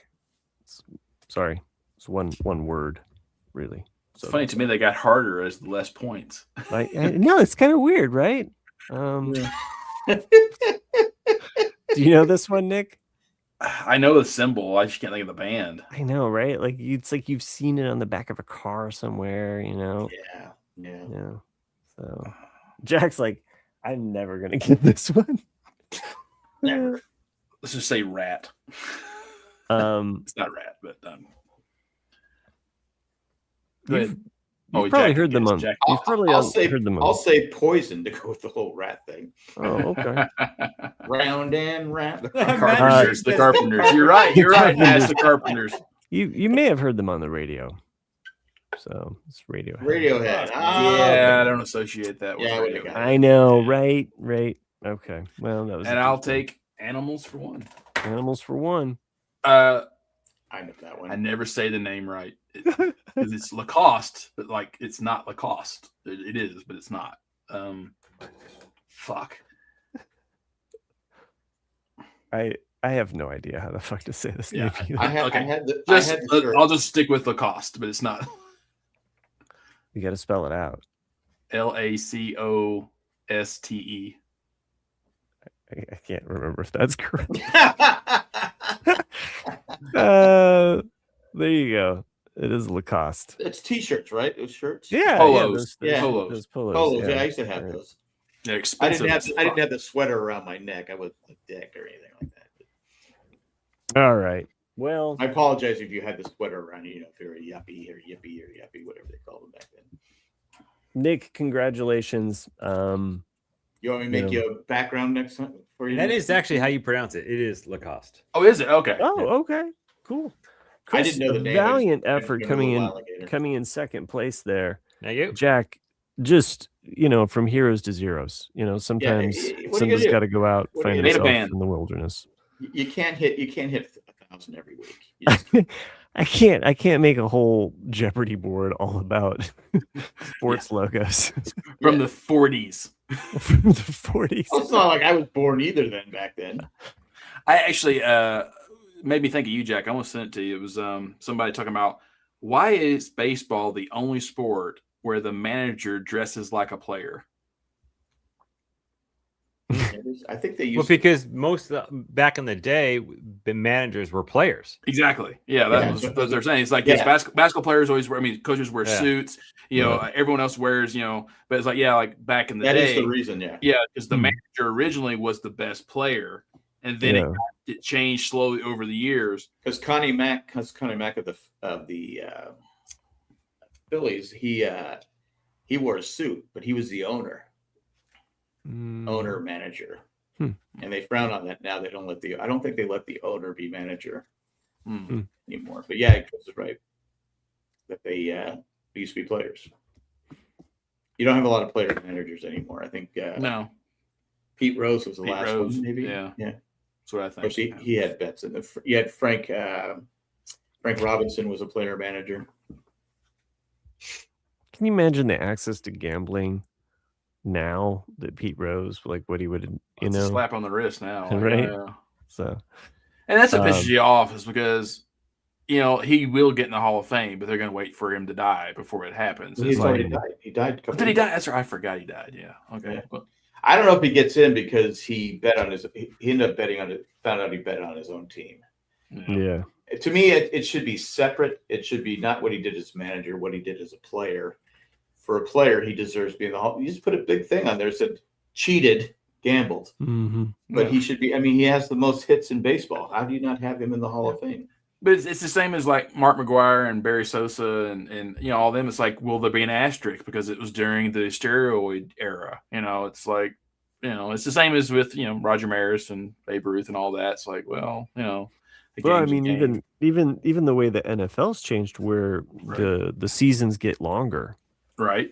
[SPEAKER 4] Sorry, it's one word, really.
[SPEAKER 1] It's funny to me they got harder as the less points.
[SPEAKER 4] No, it's kind of weird, right? Do you know this one, Nick?
[SPEAKER 1] I know the symbol. I just can't think of the band.
[SPEAKER 4] I know, right? Like it's like you've seen it on the back of a car somewhere, you know?
[SPEAKER 2] Yeah.
[SPEAKER 4] So Jack's like, I'm never gonna get this one.
[SPEAKER 2] Never.
[SPEAKER 1] Let's just say Rat.
[SPEAKER 4] It's
[SPEAKER 1] not Rat, but
[SPEAKER 4] You've probably heard them on.
[SPEAKER 1] Jack.
[SPEAKER 4] You've probably heard them on.
[SPEAKER 2] I'll say Poison to go with the whole rat thing.
[SPEAKER 4] Oh, okay.
[SPEAKER 2] Round and round.
[SPEAKER 1] Carpenters, the Carpenters. You're right. You're right. That's the Carpenters.
[SPEAKER 4] You may have heard them on the radio. So it's Radiohead.
[SPEAKER 2] Radiohead.
[SPEAKER 1] Yeah, I don't associate that with Radiohead.
[SPEAKER 4] I know, right? Okay. Well, that was.
[SPEAKER 1] And I'll take Animals for one.
[SPEAKER 4] Animals for one.
[SPEAKER 2] I know that one.
[SPEAKER 1] I never say the name right. Because it's Lacoste, but like it's not Lacoste. It is, but it's not. Fuck.
[SPEAKER 4] I have no idea how the fuck to say this name.
[SPEAKER 1] I'll just stick with Lacoste, but it's not.
[SPEAKER 4] You got to spell it out.
[SPEAKER 1] Lacoste.
[SPEAKER 4] I can't remember if that's correct. There you go. It is Lacoste.
[SPEAKER 2] It's t-shirts, right? Those shirts.
[SPEAKER 4] Yeah,
[SPEAKER 1] polos.
[SPEAKER 4] Those polos.
[SPEAKER 2] Polos. Yeah, I used to have those.
[SPEAKER 1] They're expensive.
[SPEAKER 2] I didn't have the sweater around my neck. I wasn't a dick or anything like that.
[SPEAKER 4] All right. Well,
[SPEAKER 2] I apologize if you had the sweater around you. You know, if you're a yuppie or yippie or yuppie, whatever they called them back then.
[SPEAKER 4] Nick, congratulations.
[SPEAKER 2] You want me to make you a background next time for you?
[SPEAKER 3] That is actually how you pronounce it. It is Lacoste.
[SPEAKER 1] Oh, is it? Okay.
[SPEAKER 4] Oh, okay. Cool. Chris,
[SPEAKER 2] I didn't know the name.
[SPEAKER 4] Valiant effort coming in second place there.
[SPEAKER 3] Now you,
[SPEAKER 4] Jack. Just from heroes to zeros. Sometimes somebody's got to go out find himself in the wilderness.
[SPEAKER 2] You can't hit 1,000 every week.
[SPEAKER 4] I can't make a whole Jeopardy board all about sports logos
[SPEAKER 1] from the 40s.
[SPEAKER 4] From the 40s.
[SPEAKER 2] Well, it's not like I was born either back then.
[SPEAKER 1] I actually made me think of you, Jack. I almost sent it to you. It was somebody talking about why is baseball the only sport where the manager dresses like a player?
[SPEAKER 2] I think they used
[SPEAKER 3] because back in the day, the managers were players.
[SPEAKER 1] Exactly. Yeah, that's what they're saying. It's like basketball players always wear. I mean, coaches wear suits. Everyone else wears. But it's like like back in the day.
[SPEAKER 2] That is the reason. Yeah,
[SPEAKER 1] because the manager originally was the best player, and then it changed slowly over the years.
[SPEAKER 2] Because Connie Mack of the Phillies, he wore a suit, but he was the owner. Owner manager, and they frown on that now. They don't I don't think they let the owner be manager anymore. But yeah, Chris is right that they used to be players. You don't have a lot of player managers anymore. I think
[SPEAKER 1] no.
[SPEAKER 2] Pete Rose was the last one, maybe.
[SPEAKER 1] Yeah, that's what I think.
[SPEAKER 2] Of course, he had bets in you had Frank Robinson was a player manager.
[SPEAKER 4] Can you imagine the access to gambling now that Pete Rose, like what he would,
[SPEAKER 1] it's a slap on the wrist now,
[SPEAKER 4] right?
[SPEAKER 1] Yeah.
[SPEAKER 4] So,
[SPEAKER 1] and that's what pisses you off is because he will get in the Hall of Fame, but they're going to wait for him to die before it happens.
[SPEAKER 2] He's already died. He died.
[SPEAKER 1] Did he die? That's right. I forgot he died. Yeah. Okay. Yeah.
[SPEAKER 2] Well, I don't know if he gets in because he bet on he ended up betting on it. Found out he bet on his own team.
[SPEAKER 4] Yeah.
[SPEAKER 2] To me, it should be separate. It should be not what he did as manager, what he did as a player. For a player, he deserves to be in the Hall. You just put a big thing on there that said cheated, gambled.
[SPEAKER 4] Mm-hmm.
[SPEAKER 2] But he should be. I mean, he has the most hits in baseball. How do you not have him in the Hall of Fame?
[SPEAKER 1] But it's the same as like Mark McGwire and Barry Sosa and all of them. It's like, will there be an asterisk because it was during the steroid era? It's like, it's the same as with Roger Maris and Babe Ruth and all that. It's like, well,
[SPEAKER 4] I mean, even the way the NFL's changed, where the seasons get longer.
[SPEAKER 1] Right.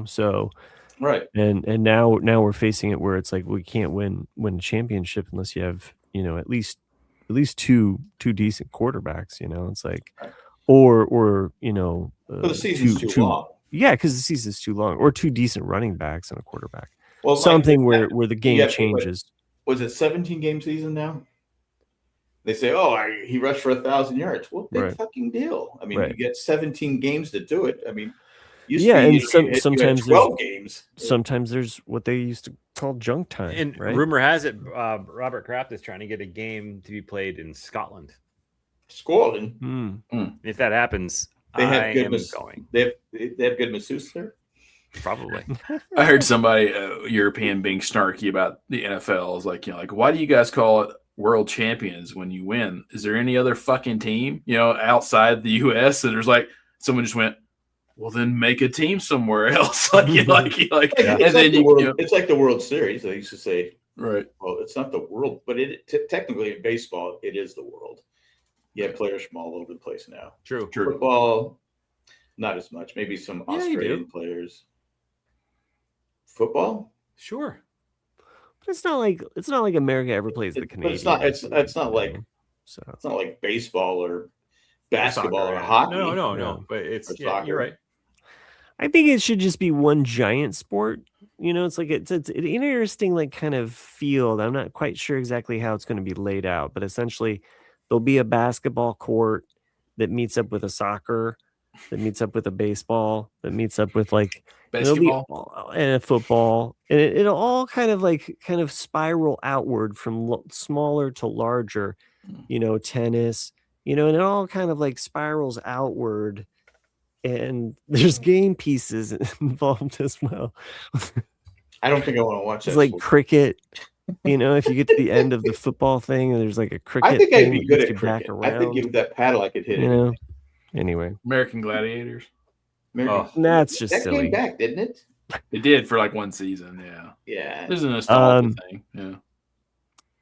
[SPEAKER 4] So
[SPEAKER 2] Right.
[SPEAKER 4] And now we're facing it where it's like we can't win a championship unless you have, at least two decent quarterbacks. It's like,
[SPEAKER 2] Right.
[SPEAKER 4] or
[SPEAKER 2] the season's too long.
[SPEAKER 4] Yeah, because the season's too long, or two decent running backs and a quarterback.
[SPEAKER 2] Well,
[SPEAKER 4] something where the game changes.
[SPEAKER 2] Was it 17 game season now? They say, he rushed for 1,000 yards. Well, big fucking deal. I mean, you get 17 games to do it. I mean, sometimes 12 games.
[SPEAKER 4] Sometimes there's what they used to call junk time.
[SPEAKER 3] And rumor has it, Robert Kraft is trying to get a game to be played in Scotland.
[SPEAKER 2] Scotland.
[SPEAKER 3] If that happens,
[SPEAKER 2] they have good
[SPEAKER 3] going.
[SPEAKER 2] They have good masseuse there.
[SPEAKER 3] Probably.
[SPEAKER 1] I heard somebody European being snarky about the NFL. Is like, why do you guys call it world champions when you win? Is there any other fucking team, outside the US? And there's like someone just went, well, then make a team somewhere else.
[SPEAKER 2] And then it's like the World Series. They used to say,
[SPEAKER 1] right.
[SPEAKER 2] Well, it's not the world, but technically in baseball, it is the world. You have players from all over the place now.
[SPEAKER 3] True.
[SPEAKER 2] Football, not as much. Maybe some Australian players. Football,
[SPEAKER 3] sure.
[SPEAKER 4] But it's not like America ever plays the Canadian.
[SPEAKER 2] But it's not like it's not like baseball or basketball or hockey.
[SPEAKER 3] No. But it's you're right.
[SPEAKER 4] I think it should just be one giant sport. It's like it's an interesting like kind of field. I'm not quite sure exactly how it's going to be laid out, but essentially there'll be a basketball court that meets up with a soccer, that meets up with a baseball, that meets up with like basketball and a football, and it'll all kind of spiral outward from smaller to larger. Tennis. And it all kind of like spirals outward. And there's game pieces involved as well.
[SPEAKER 2] I don't think I want to watch that.
[SPEAKER 4] It's like cricket. If you get to the end of the football thing and there's like a cricket,
[SPEAKER 2] I think I'd be good
[SPEAKER 4] at
[SPEAKER 2] cricket. I think with that paddle I could hit it.
[SPEAKER 4] Anyway,
[SPEAKER 1] American Gladiators.
[SPEAKER 4] That's just
[SPEAKER 2] that
[SPEAKER 4] silly.
[SPEAKER 2] Came back, didn't it?
[SPEAKER 1] It did for like one season. Yeah.
[SPEAKER 2] Yeah.
[SPEAKER 1] There's a nostalgia thing. Yeah.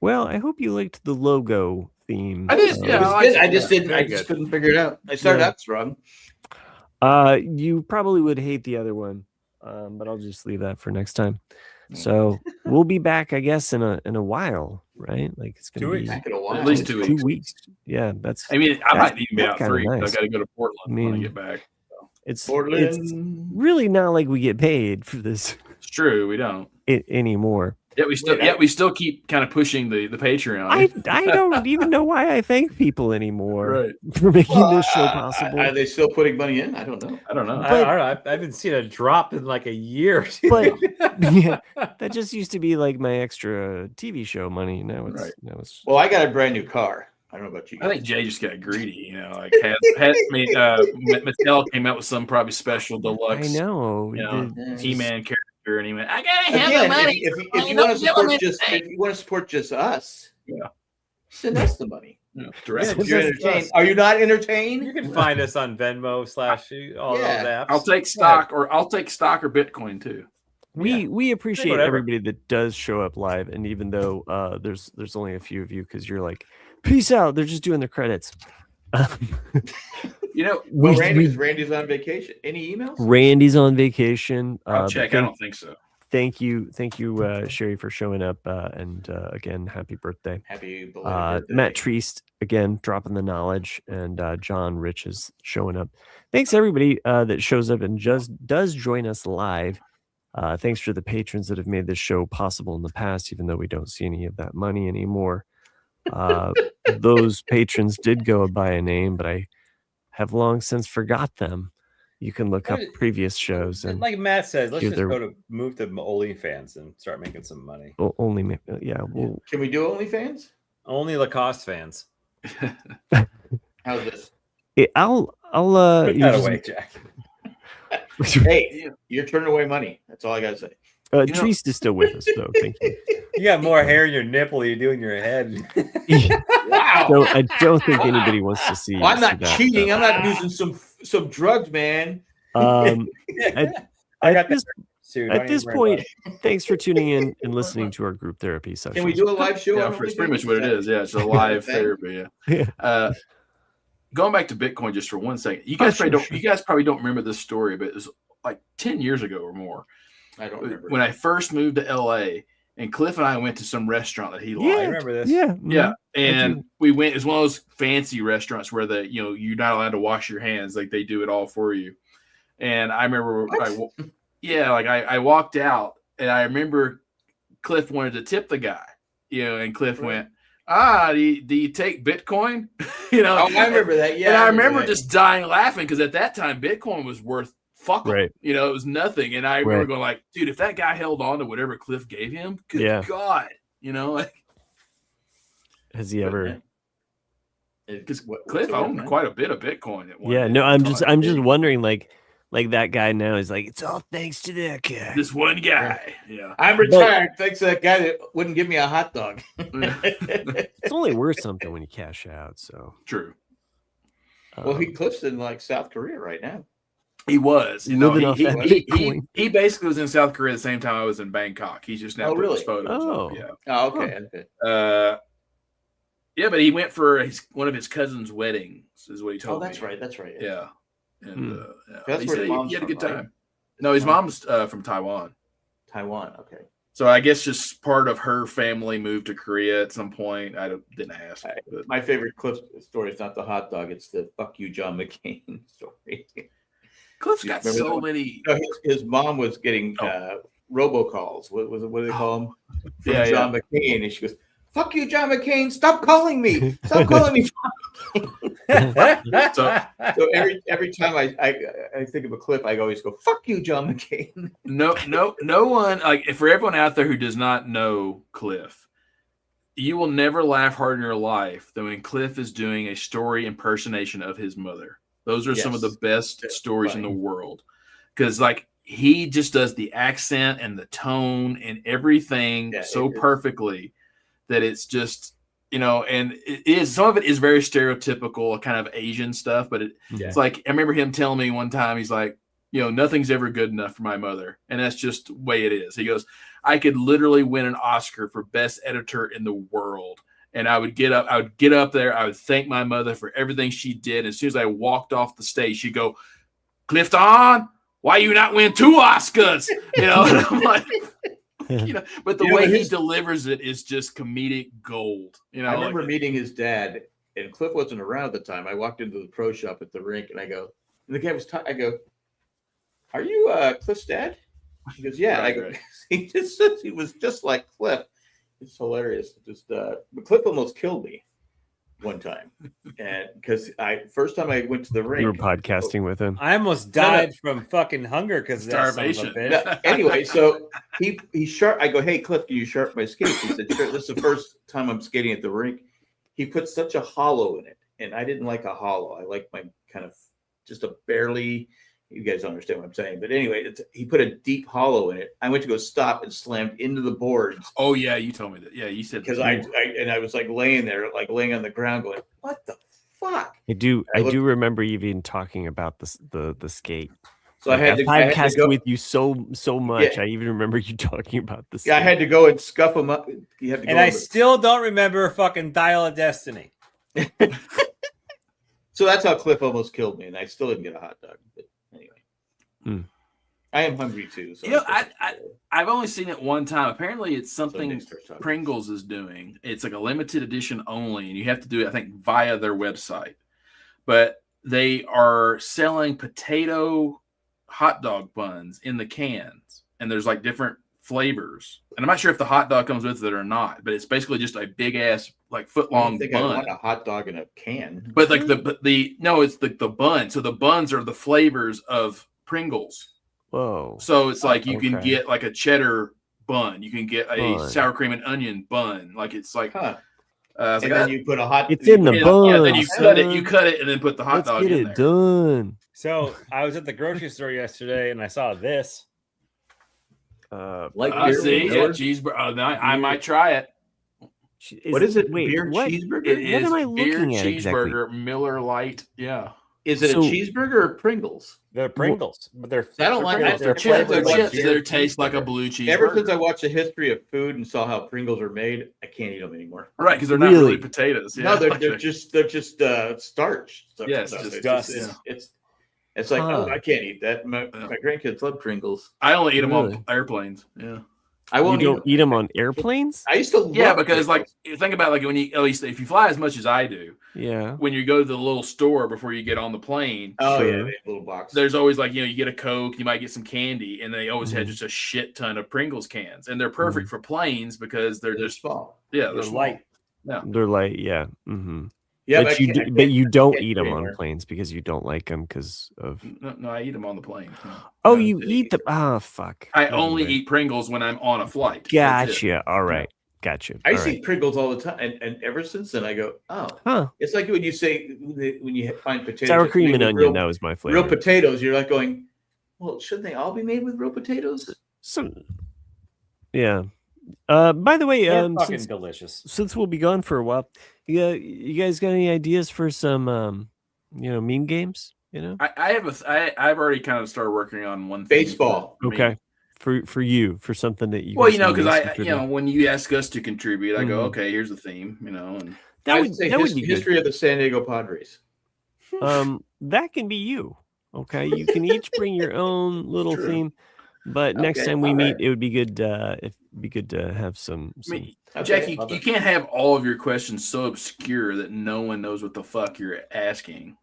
[SPEAKER 4] Well, I hope you liked the logo theme.
[SPEAKER 1] I did.
[SPEAKER 2] I just didn't. I just couldn't figure it out. I started out strong.
[SPEAKER 4] You probably would hate the other one, but I'll just leave that for next time. So we'll be back, I guess, in a while, right? Like it's gonna be
[SPEAKER 1] at least 2 weeks.
[SPEAKER 4] 2 weeks. Yeah, that's.
[SPEAKER 1] I mean, I might even be out 3.
[SPEAKER 4] Nice.
[SPEAKER 1] I got to go to Portland when I get back. So.
[SPEAKER 4] It's really not like we get paid for this.
[SPEAKER 1] It's true, we don't
[SPEAKER 4] anymore.
[SPEAKER 1] Yet we still keep kind of pushing the Patreon.
[SPEAKER 4] I don't even know why I thank people anymore for making this show possible.
[SPEAKER 2] Are they still putting money in? I don't know.
[SPEAKER 3] I don't know. I haven't seen a drop in like a year.
[SPEAKER 4] But yeah, that just used to be like my extra TV show money. Now it's
[SPEAKER 2] Well, I got a brand new car. I don't know about you guys.
[SPEAKER 1] I think Jay just got greedy, like Mattel came out with some probably special deluxe.
[SPEAKER 4] I know.
[SPEAKER 1] He-Man character. And he went, I gotta have the money.
[SPEAKER 2] If you want to support just us, send us the money. Are you not entertained?
[SPEAKER 3] You can find us on Venmo / all those apps.
[SPEAKER 1] I'll take stock or Bitcoin too.
[SPEAKER 4] We appreciate everybody that does show up live, and even though there's only a few of you because you're like, peace out. They're just doing the credits.
[SPEAKER 2] Randy's on vacation. Any emails?
[SPEAKER 4] Randy's on vacation.
[SPEAKER 1] I'll check. I don't think so.
[SPEAKER 4] Thank you, Sherry, for showing up. And again, happy birthday.
[SPEAKER 2] Happy birthday.
[SPEAKER 4] Matt Treist again dropping the knowledge, and John Rich is showing up. Thanks everybody that shows up and just does join us live. Thanks for the patrons that have made this show possible in the past, even though we don't see any of that money anymore. Those patrons did go by a name, but I have long since forgot them. You can look up previous shows, and
[SPEAKER 3] like Matt says, let's just move to OnlyFans and start making some money.
[SPEAKER 2] Can we do OnlyFans?
[SPEAKER 3] Only Lacoste fans.
[SPEAKER 2] How's this?
[SPEAKER 4] I'll
[SPEAKER 3] put that away, Jack.
[SPEAKER 2] Hey, you're turning away money. That's all I gotta say.
[SPEAKER 4] Treist is still with us, though. Thank you.
[SPEAKER 3] You got more hair in your nipple than you do in your head.
[SPEAKER 2] Wow.
[SPEAKER 4] I don't think anybody wants to see.
[SPEAKER 2] I'm not cheating. I'm not using some drugs, man.
[SPEAKER 4] At this point, thanks for tuning in and listening to our group therapy session.
[SPEAKER 2] Can we do a live show?
[SPEAKER 1] It's pretty much what it is. Yeah, it's a live therapy. Yeah. Going back to Bitcoin just for 1 second, you guys probably don't remember this story, but it was like 10 years ago or more.
[SPEAKER 2] I don't remember.
[SPEAKER 1] When I first moved to LA, and Cliff and I went to some restaurant that he
[SPEAKER 3] I
[SPEAKER 1] liked.
[SPEAKER 3] remember this.
[SPEAKER 4] Yeah.
[SPEAKER 1] Yeah. And we went, it's one of those fancy restaurants where you're not allowed to wash your hands. Like they do it all for you. And I remember, I walked out and I remember Cliff wanted to tip the guy, and Cliff went, do you take Bitcoin?
[SPEAKER 2] Oh, I remember that. Yeah.
[SPEAKER 1] And I remember just dying laughing because at that time, Bitcoin was worth fuck.
[SPEAKER 4] Right.
[SPEAKER 1] It was nothing. And I remember going like, dude, if that guy held on to whatever Cliff gave him, good God,
[SPEAKER 4] has he ever?
[SPEAKER 1] Because Cliff owned quite a bit of Bitcoin at one.
[SPEAKER 4] Yeah, no, I'm just wondering, like that guy now is like, it's all thanks to that guy.
[SPEAKER 1] This one guy. Yeah.
[SPEAKER 2] I'm retired thanks to that guy that wouldn't give me a hot dog.
[SPEAKER 4] It's only worth something when you cash out. So
[SPEAKER 1] true.
[SPEAKER 2] Well, Cliff's in like South Korea right now.
[SPEAKER 1] He was.
[SPEAKER 4] He
[SPEAKER 1] basically was in South Korea at the same time I was in Bangkok. He's just now putting his photos up. Yeah.
[SPEAKER 2] Oh, okay.
[SPEAKER 1] Yeah, but he went for one of his cousin's weddings, is what he told me.
[SPEAKER 2] That's right. That's right.
[SPEAKER 1] Yeah. And
[SPEAKER 2] That's
[SPEAKER 1] he
[SPEAKER 2] where
[SPEAKER 1] said
[SPEAKER 2] he
[SPEAKER 1] had a good
[SPEAKER 2] from,
[SPEAKER 1] time.
[SPEAKER 2] right?
[SPEAKER 1] No, his mom's from Taiwan.
[SPEAKER 2] Taiwan. Okay.
[SPEAKER 1] So I guess just part of her family moved to Korea at some point. I didn't ask. But.
[SPEAKER 2] My favorite Cliff story is not the hot dog; it's the "fuck you, John McCain" story.
[SPEAKER 1] Cliff's got so many.
[SPEAKER 2] His mom was getting robocalls. What do they call them? From John McCain, and she goes, "Fuck you, John McCain! Stop calling me! Stop calling me!" so every time I think of a Cliff, I always go, "Fuck you, John McCain."
[SPEAKER 1] No one, like, for everyone out there who does not know Cliff, you will never laugh hard in your life than when Cliff is doing a story impersonation of his mother. Those are some of the best stories in the world, because like he just does the accent and the tone and everything so perfectly that it's just, and it is, some of it is very stereotypical kind of Asian stuff, but it's like, I remember him telling me one time, he's like, nothing's ever good enough for my mother. And that's just the way it is. He goes, I could literally win an Oscar for best editor in the world. And I would get up there. I would thank my mother for everything she did. As soon as I walked off the stage, she'd go, Clifton, why you not win 2 Oscars? And I'm like, but the way he delivers it is just comedic gold.
[SPEAKER 2] I remember meeting his dad, and Cliff wasn't around at the time. I walked into the pro shop at the rink, and I go, and the guy was I go, are you Cliff's dad? He goes, yeah. I go, he was just like Cliff. It's hilarious. But Cliff almost killed me one time, and because first time I went to the ring,
[SPEAKER 4] you were podcasting with him.
[SPEAKER 3] I almost died from fucking hunger because
[SPEAKER 1] starvation.
[SPEAKER 2] Anyway, so he sharp. I go, hey Cliff, can you sharpen my skates? He said, sure. This is the first time I'm skating at the rink. He put such a hollow in it, and I didn't like a hollow. I like my kind of just a barely. You guys don't understand what I'm saying, but anyway, he put a deep hollow in it. I went to go stop and slammed into the boards.
[SPEAKER 1] Oh yeah, you told me that. Yeah, you said
[SPEAKER 2] because I was like laying there, like laying on the ground, going, "What the fuck?"
[SPEAKER 4] I do remember even talking about the skate.
[SPEAKER 2] So I had to
[SPEAKER 4] podcast with you so much. Yeah. I even remember you talking about this.
[SPEAKER 2] Yeah, I had to go and scuff them up. You have to,
[SPEAKER 3] and I still don't remember fucking Dial of Destiny.
[SPEAKER 2] So that's how Cliff almost killed me, and I still didn't get a hot dog. But anyway, I am hungry too. So
[SPEAKER 1] I've only seen it one time. Apparently, it's something Pringles is doing. It's like a limited edition only, and you have to do it, I think, via their website. But they are selling potato hot dog buns in the cans, and there's like different flavors. And I'm not sure if the hot dog comes with it or not, but it's basically just a big ass like foot long bun.
[SPEAKER 2] I want a hot dog in a can.
[SPEAKER 1] But like it's the bun. So the buns are the flavors of Pringles.
[SPEAKER 4] Whoa.
[SPEAKER 1] So it's like you can get like a cheddar bun, you can get a sour cream and onion bun. Like it's like
[SPEAKER 2] and then you put a hot.
[SPEAKER 4] It's in the bun.
[SPEAKER 1] Yeah, then you cut it, and then put the hot dog in there.
[SPEAKER 4] Let's get it done.
[SPEAKER 3] So I was at the grocery store yesterday, and I saw this.
[SPEAKER 1] Cheeseburger. I might try it.
[SPEAKER 2] What is it?
[SPEAKER 4] Wait,
[SPEAKER 2] beer
[SPEAKER 4] what?
[SPEAKER 2] cheeseburger?
[SPEAKER 1] It
[SPEAKER 4] what am I looking at
[SPEAKER 1] cheeseburger,
[SPEAKER 4] exactly?
[SPEAKER 1] Miller Lite. Yeah.
[SPEAKER 2] Is it a cheeseburger or Pringles?
[SPEAKER 3] They're Pringles, but they're.
[SPEAKER 2] I don't like.
[SPEAKER 3] They're
[SPEAKER 1] chips that taste like a blue cheeseburger.
[SPEAKER 2] Ever since I watched the history of food and saw how Pringles are made, I can't eat them anymore.
[SPEAKER 1] Right, because they're not really potatoes. Yeah.
[SPEAKER 2] No, they're just starch.
[SPEAKER 1] Yes,
[SPEAKER 2] it's It's like, oh, I can't eat that. My grandkids love Pringles.
[SPEAKER 1] I only eat them on airplanes. Yeah.
[SPEAKER 2] I won't
[SPEAKER 4] eat them on airplanes.
[SPEAKER 2] I used to love
[SPEAKER 1] because
[SPEAKER 2] Pringles.
[SPEAKER 1] like think about like when you at least if you fly as much as I do, when you go to the little store before you get on the plane,
[SPEAKER 2] little box.
[SPEAKER 1] There's always like you get a Coke, you might get some candy, and they always had just a shit ton of Pringles cans, and they're perfect for planes because they're just
[SPEAKER 2] small.
[SPEAKER 1] Yeah, they're
[SPEAKER 5] light.
[SPEAKER 1] Yeah,
[SPEAKER 4] they're light. Yeah. Mm-hmm.
[SPEAKER 2] Yeah,
[SPEAKER 4] but you don't eat them on planes because you don't like them because of.
[SPEAKER 1] No, I eat them on the plane.
[SPEAKER 4] Oh, you eat them? Oh, fuck.
[SPEAKER 1] I only eat Pringles when I'm on a flight.
[SPEAKER 4] Gotcha. All right. Gotcha.
[SPEAKER 2] I used to eat Pringles all the time, and ever since then I go, it's like when you say when you find potatoes,
[SPEAKER 4] sour cream and onion. That was my flavor.
[SPEAKER 2] Real potatoes. You're like going, well, shouldn't they all be made with real potatoes?
[SPEAKER 4] Yeah. By the way,
[SPEAKER 5] fucking delicious.
[SPEAKER 4] Since we'll be gone for a while, you guys got any ideas for some meme games?
[SPEAKER 1] I've already kind of started working on one thing.
[SPEAKER 2] Baseball.
[SPEAKER 4] Okay. For you, for something that you
[SPEAKER 1] because when you ask us to contribute, I go, okay, here's the theme, and
[SPEAKER 2] that would be history of the San Diego Padres.
[SPEAKER 4] That can be you. Okay, you can each bring your own little theme. But next time we meet, it would be good. It'd be good to have some.
[SPEAKER 1] Jackie, you can't have all of your questions so obscure that no one knows what the fuck you're asking.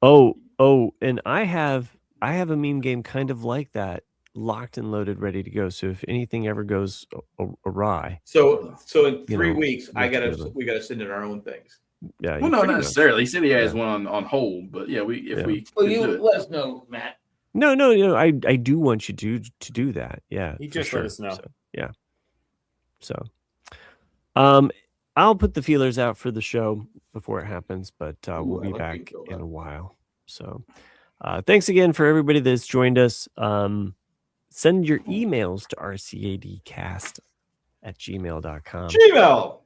[SPEAKER 4] Oh, and I have a meme game kind of like that, locked and loaded, ready to go. So if anything ever goes awry,
[SPEAKER 2] so in 3 weeks, we gotta send in our own things.
[SPEAKER 4] Yeah.
[SPEAKER 1] Well, no, not necessarily. He said he has one on hold, but yeah, we.
[SPEAKER 2] Well, you let us know, Matt.
[SPEAKER 4] No. I do want you to do that. Yeah.
[SPEAKER 5] You just let us know.
[SPEAKER 4] So, I'll put the feelers out for the show before it happens, but we'll be back in a while. So, thanks again for everybody that's joined us. Send your emails to rcadcast@gmail.com.
[SPEAKER 2] Gmail.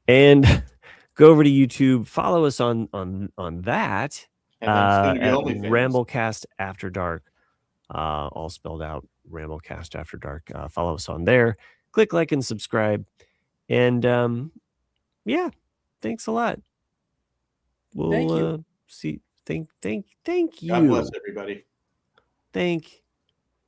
[SPEAKER 4] And go over to YouTube. Follow us on that. At Ramblecast After Dark, all spelled out. Ramblecast After Dark. Follow us on there. Click like and subscribe. And thanks a lot. We'll see. Thank you.
[SPEAKER 2] God bless everybody.
[SPEAKER 4] Thank